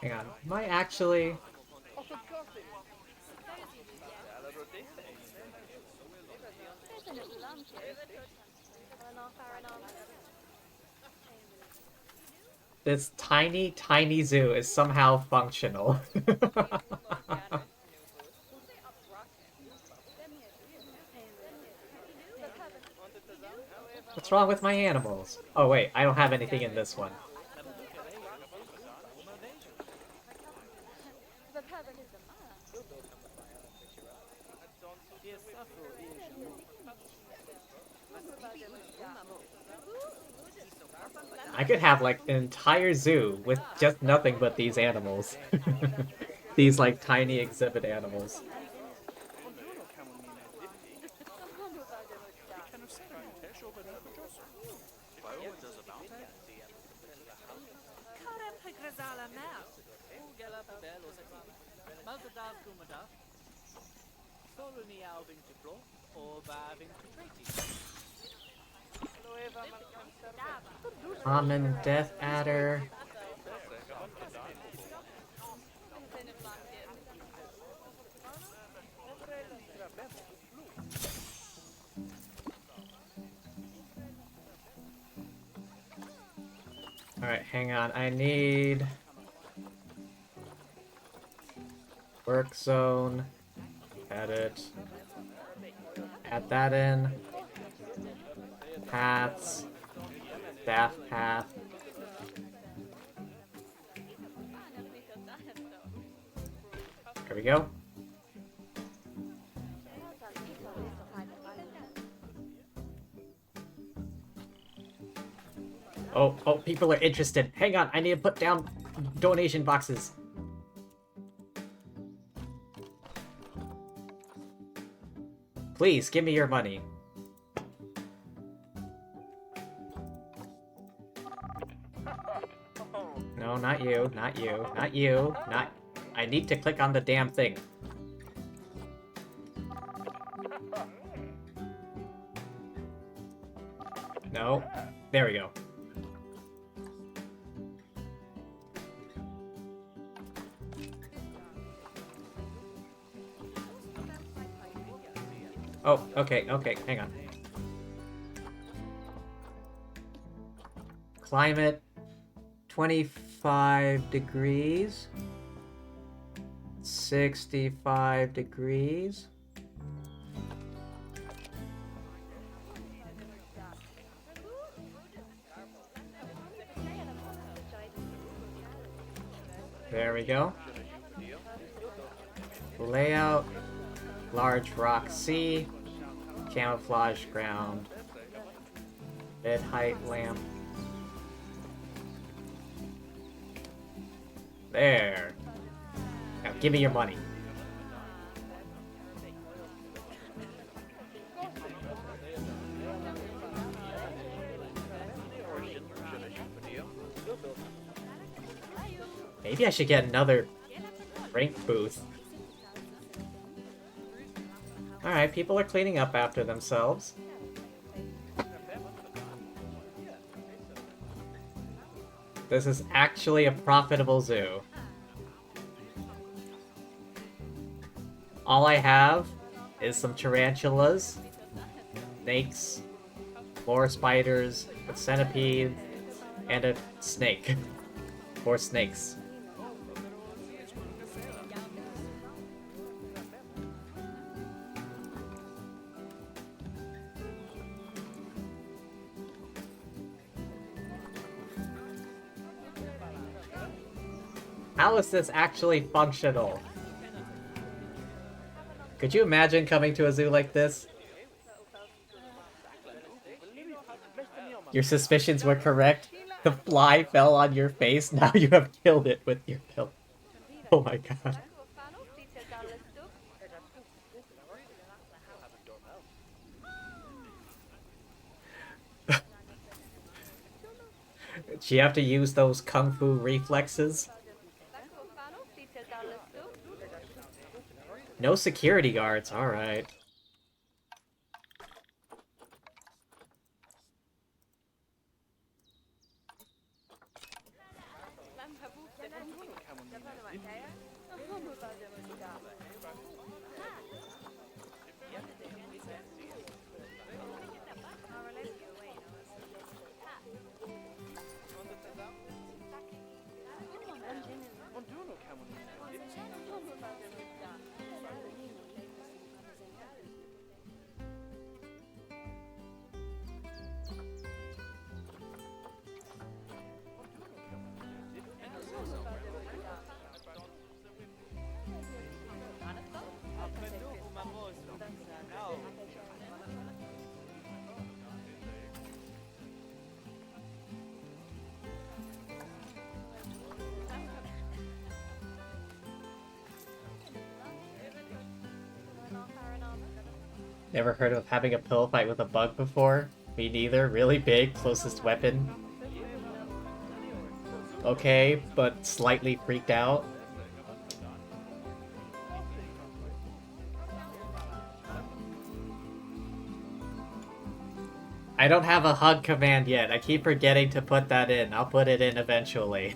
Hang on, am I actually... This tiny, tiny zoo is somehow functional. What's wrong with my animals? Oh wait, I don't have anything in this one. I could have like an entire zoo with just nothing but these animals. These like tiny exhibit animals. Common Death Adder. Alright, hang on. I need... Work zone. Edit. Add that in. Paths. Staff path. There we go. Oh, people are interested. Hang on, I need to put down donation boxes. Please, give me your money. No, not you, not you, not you, not... I need to click on the damn thing. No. There we go. Oh, okay, hang on. Climate, 25 degrees. 65 degrees. There we go. Layout, large rock sea, camouflage ground, mid height lamp. There. Now give me your money. Maybe I should get another drink booth. Alright, people are cleaning up after themselves. This is actually a profitable zoo. All I have is some tarantulas, snakes, more spiders, a centipede, and a snake. 4 snakes. How is this actually functional? Could you imagine coming to a zoo like this? Your suspicions were correct. The fly fell on your face. Now you have killed it with your pill. Oh my god. Do you have to use those kung fu reflexes? No security guards, alright. Never heard of having a pillow fight with a bug before? Me neither. Really big, closest weapon. Okay, but slightly freaked out. I don't have a hug command yet. I keep forgetting to put that in. I'll put it in eventually.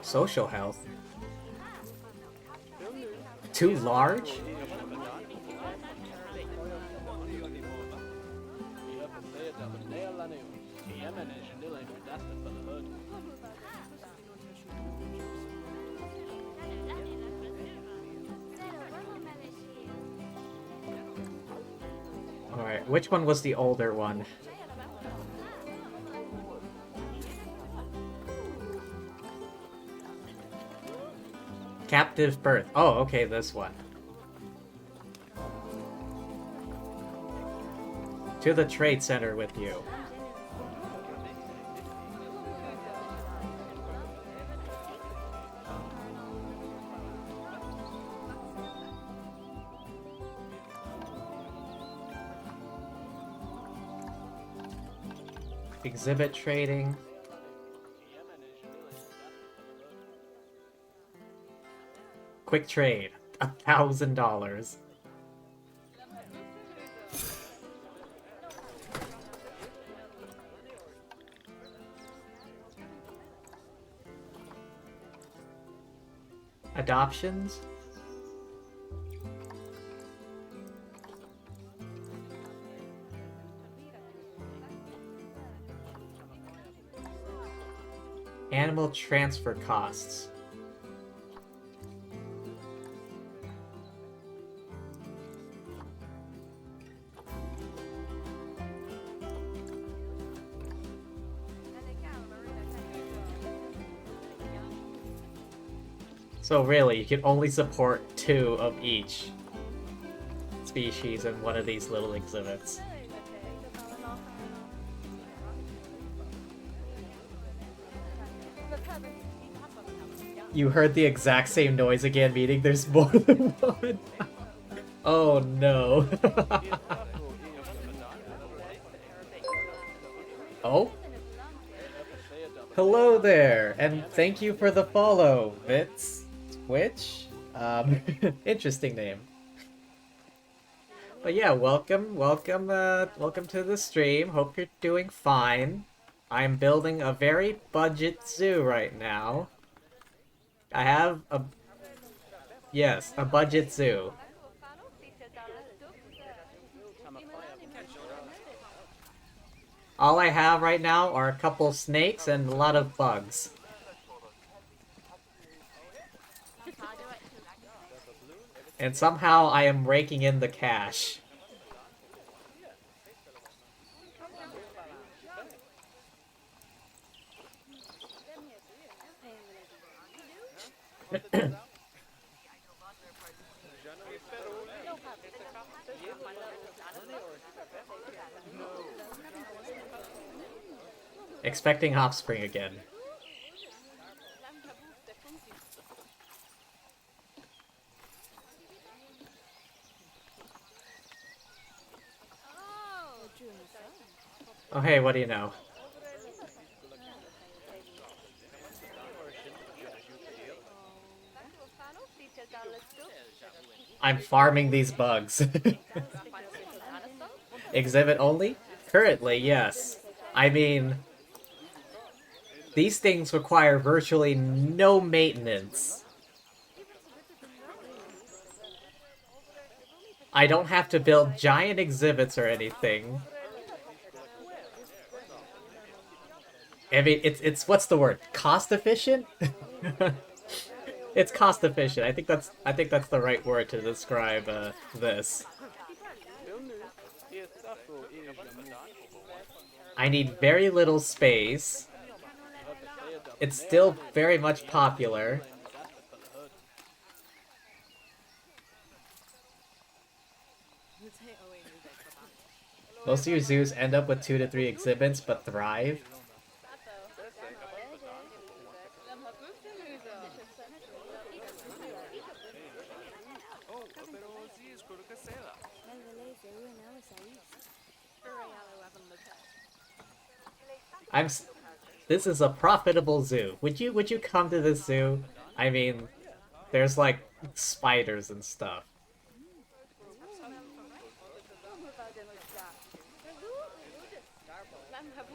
Social health? Too large? Alright, which one was the older one? Captive birth. Oh, okay, this one. To the trade center with you. Exhibit trading. Quick trade. $1,000. Adoptions? Animal transfer costs. So really, you can only support 2 of each species in one of these little exhibits. You heard the exact same noise again, meaning there's more than one. Oh no. Oh? Hello there, and thank you for the follow, Vitz. Twitch? Interesting name. But yeah, welcome to the stream. Hope you're doing fine. I'm building a very budget zoo right now. I have a... Yes, a budget zoo. All I have right now are a couple snakes and a lot of bugs. And somehow I am raking in the cash. Expecting offspring again. Oh hey, what do you know? I'm farming these bugs. Exhibit only? Currently, yes. I mean, these things require virtually no maintenance. I don't have to build giant exhibits or anything. I mean, it's what's the word? Cost efficient? It's cost efficient. I think that's the right word to describe this. I need very little space. It's still very much popular. Most of your zoos end up with 2 to 3 exhibits, but thrive. This is a profitable zoo. Would you come to this zoo? I mean, there's like spiders and stuff.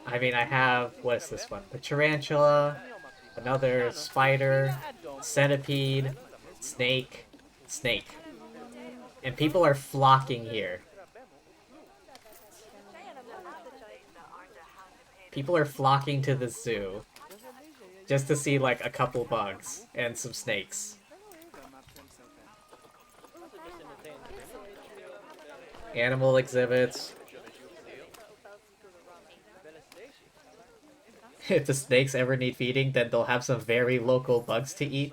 I mean, I have, what is this one? The tarantula, another spider, centipede, snake, snake. And people are flocking here. People are flocking to the zoo just to see like a couple bugs and some snakes. Animal exhibits. If the snakes ever need feeding, then they'll have some very local bugs to eat.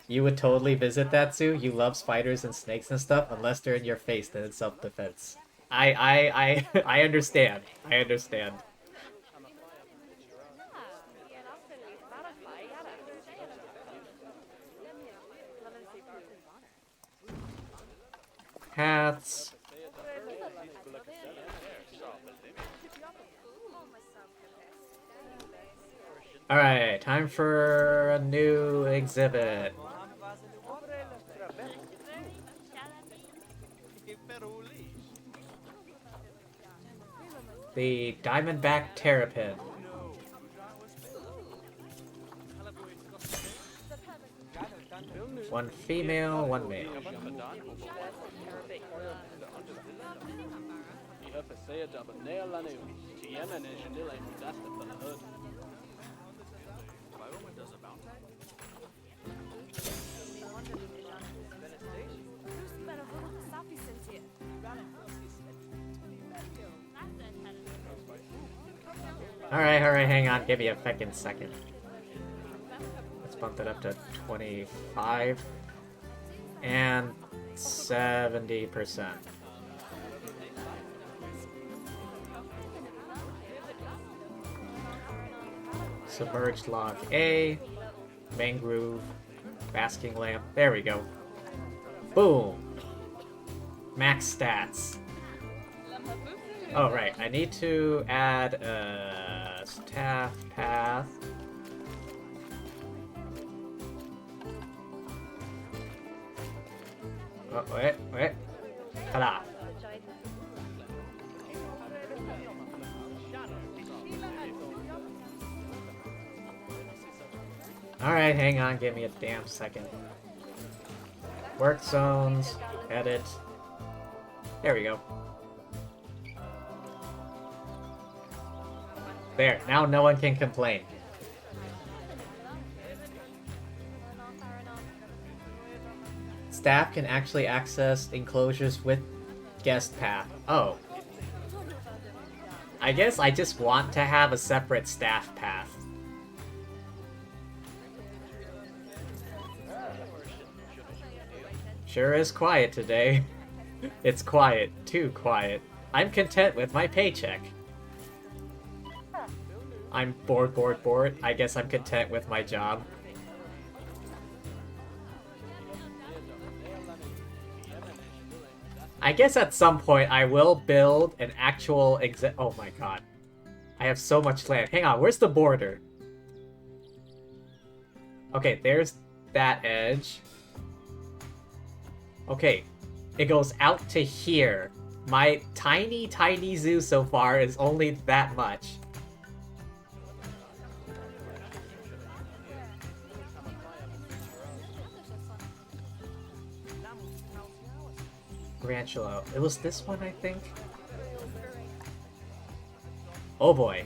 You would totally visit that zoo. You love spiders and snakes and stuff, unless they're in your face, then it's self-defense. I understand. I understand. Hats. Alright, time for a new exhibit. The Diamondback Terrapin. One female, one male. Alright, hang on. Give me a fucking second. Let's bump it up to 25. And 70%. Submerged log A. Mangrove. Basking lamp. There we go. Boom. Max stats. Oh, right. I need to add a staff path. Oh, wait. Ta-da. Alright, hang on. Give me a damn second. Work zones. Edit. There we go. There, now no one can complain. Staff can actually access enclosures with guest path. Oh. I guess I just want to have a separate staff path. Sure is quiet today. It's quiet. Too quiet. I'm content with my paycheck. I'm bored. I guess I'm content with my job. I guess at some point I will build an actual oh my god. I have so much land. Hang on, where's the border? Okay, there's that edge. Okay, it goes out to here. My tiny zoo so far is only that much. Tarantula. It was this one, I think? Oh boy.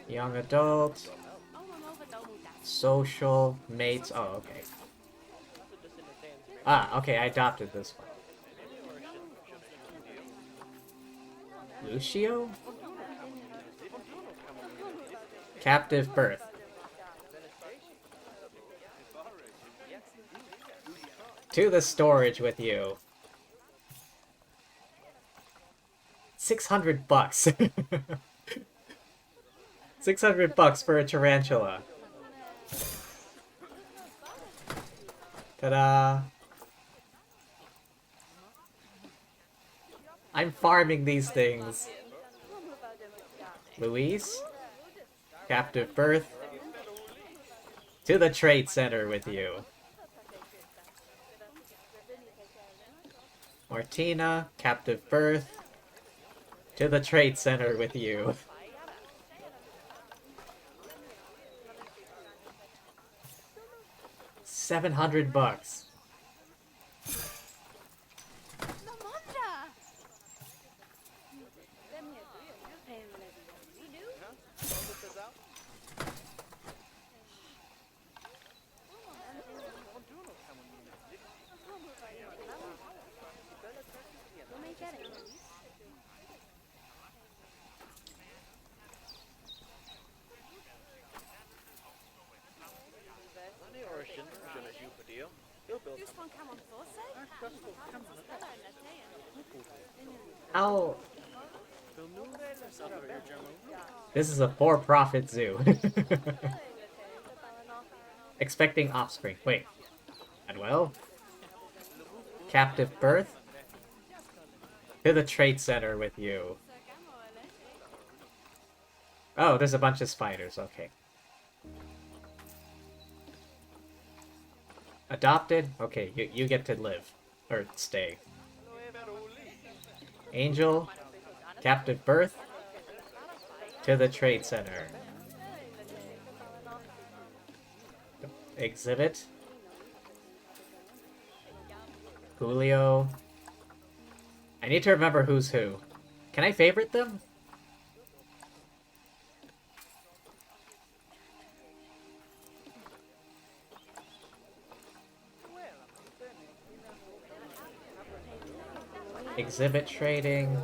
Young adult. Social. Mates. Oh, okay. Ah, okay, I adopted this one. Lucio? Captive birth. To the storage with you. 600 bucks. 600 bucks for a tarantula. Ta-da! I'm farming these things. Louise? Captive birth. To the trade center with you. Martina, captive birth. To the trade center with you. $700. How? This is a for-profit zoo. Expecting offspring. Wait. Manuel? Captive birth? To the trade center with you. Oh, there's a bunch of spiders. Okay. Adopted? Okay, you get to live. Or stay. Angel? Captive birth? To the trade center. Exhibit? Julio? I need to remember who's who. Can I favorite them? Exhibit trading.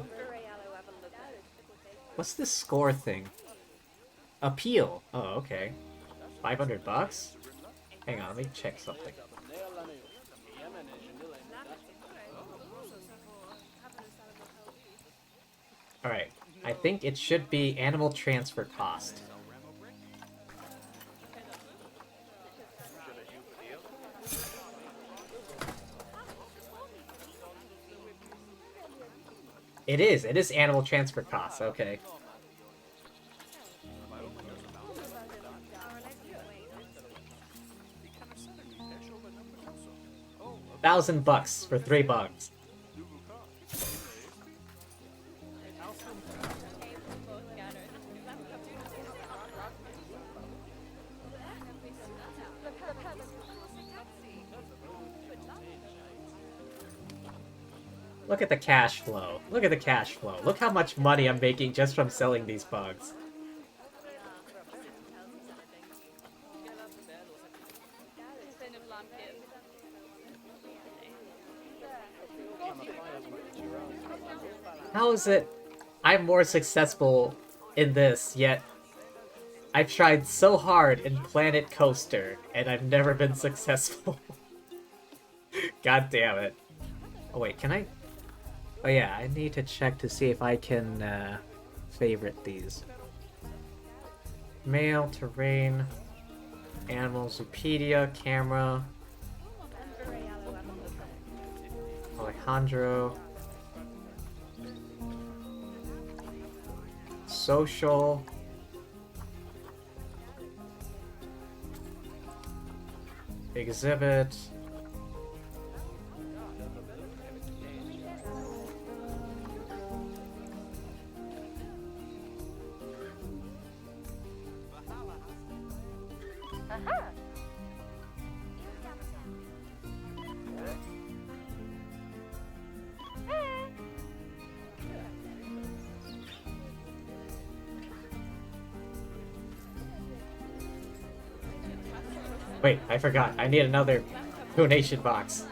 What's this score thing? Appeal. Oh, okay. 500 bucks? Hang on, let me check something. Alright, I think it should be animal transfer cost. It is animal transfer costs, okay. $1,000 for 3 bugs. Look at the cash flow. Look at the cash flow. Look how much money I'm making just from selling these bugs. How is it I'm more successful in this, yet I've tried so hard in Planet Coaster, and I've never been successful? God damn it. Oh wait, can I? Oh yeah, I need to check to see if I can favorite these. Mail, terrain, animals, Wikipedia, camera, Alejandro, social, exhibit. Wait, I forgot. I need another donation box.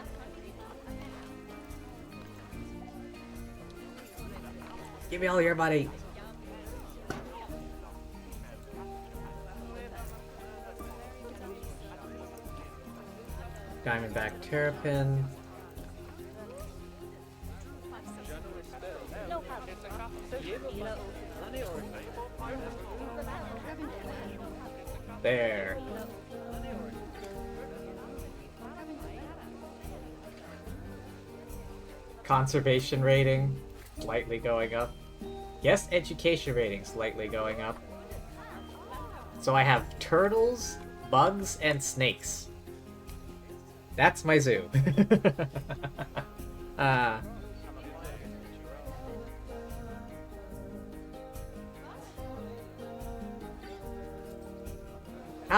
Give me all your money. Diamondback Terrapin. There. Conservation rating, slightly going up. Yes, education rating, slightly going up. So I have turtles, bugs, and snakes. That's my zoo. How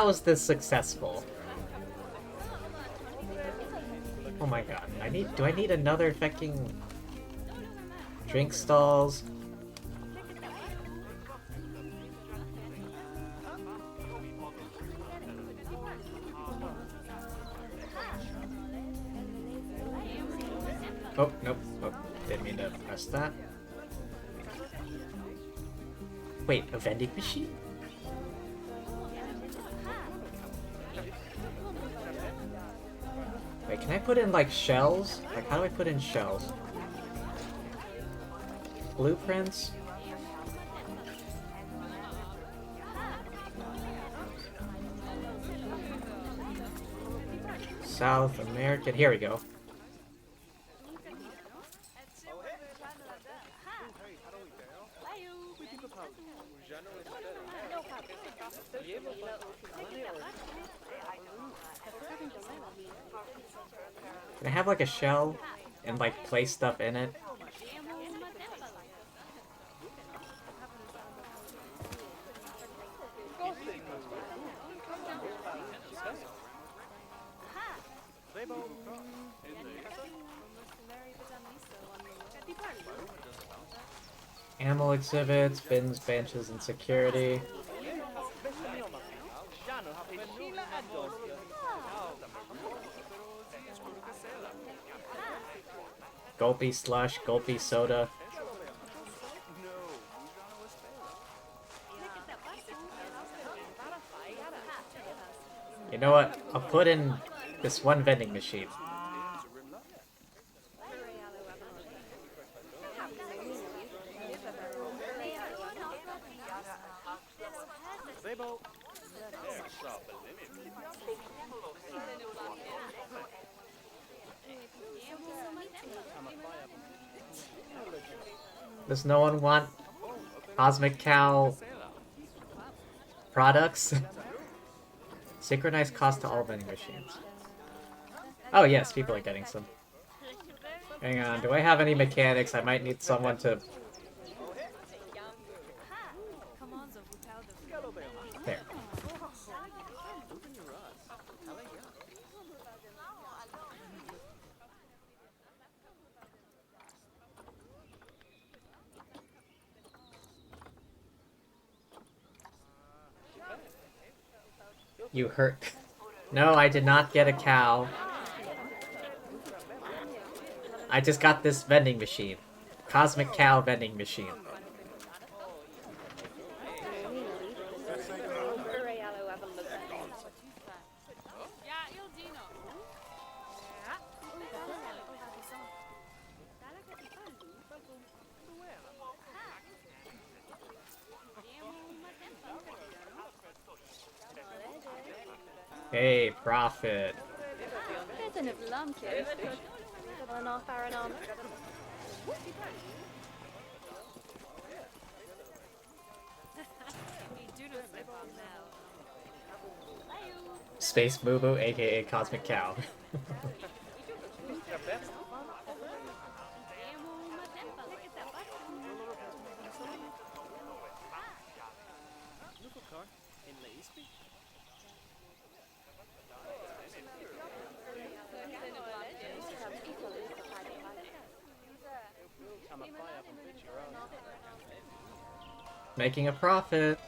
is this successful? Oh my god, do I need another fucking drink stalls? Oh, nope. Oh, didn't mean to press that. Wait, a vending machine? Wait, can I put in, like, shells? Like, how do I put in shells? Blueprints? South American. Here we go. Can I have like a shell and like place stuff in it? Animal exhibits, bins, benches, and security. Gulpy slush, gulpy soda. You know what? I'll put in this one vending machine. Does no one want Cosmic Cow products? Synchronized cost to all vending machines. Oh yes, people are getting some. Hang on, do I have any mechanics? I might need someone to... There. You hurt. No, I did not get a cow. I just got this vending machine. Cosmic Cow vending machine. Hey, profit. Space Mumu, aka Cosmic Cow. Making a profit.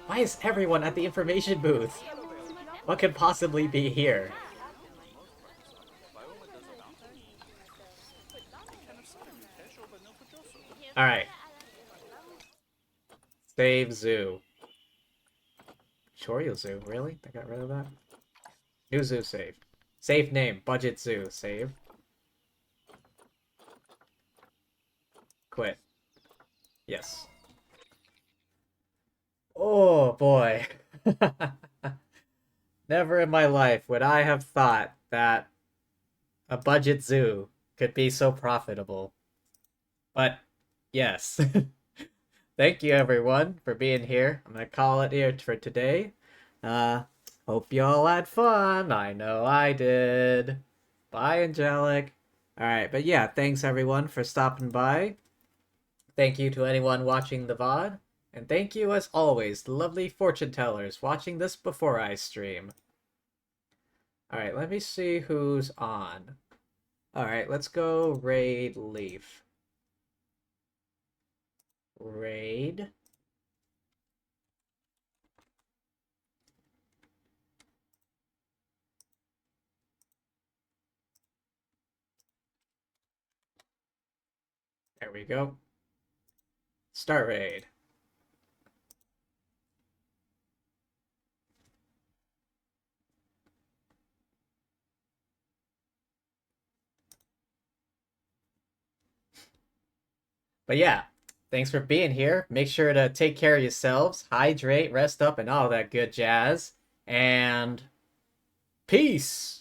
Why is everyone at the information booth? What could possibly be here? Alright. Save zoo. Choreo Zoo, really? They got rid of that? New zoo save. Save name, budget zoo, save. Quit. Yes. Oh boy. Never in my life would I have thought that a budget zoo could be so profitable. But yes. Thank you everyone for being here. I'm gonna call it here for today. Hope y'all had fun. I know I did. Bye, Angelic. Alright, but yeah, thanks everyone for stopping by. Thank you to anyone watching the VOD. And thank you, as always, the lovely fortune tellers watching this before I stream. Alright, let me see who's on. Alright, let's go raid Leaf. Raid. There we go. Start raid. But yeah, thanks for being here. Make sure to take care of yourselves, hydrate, rest up, and all that good jazz. And peace!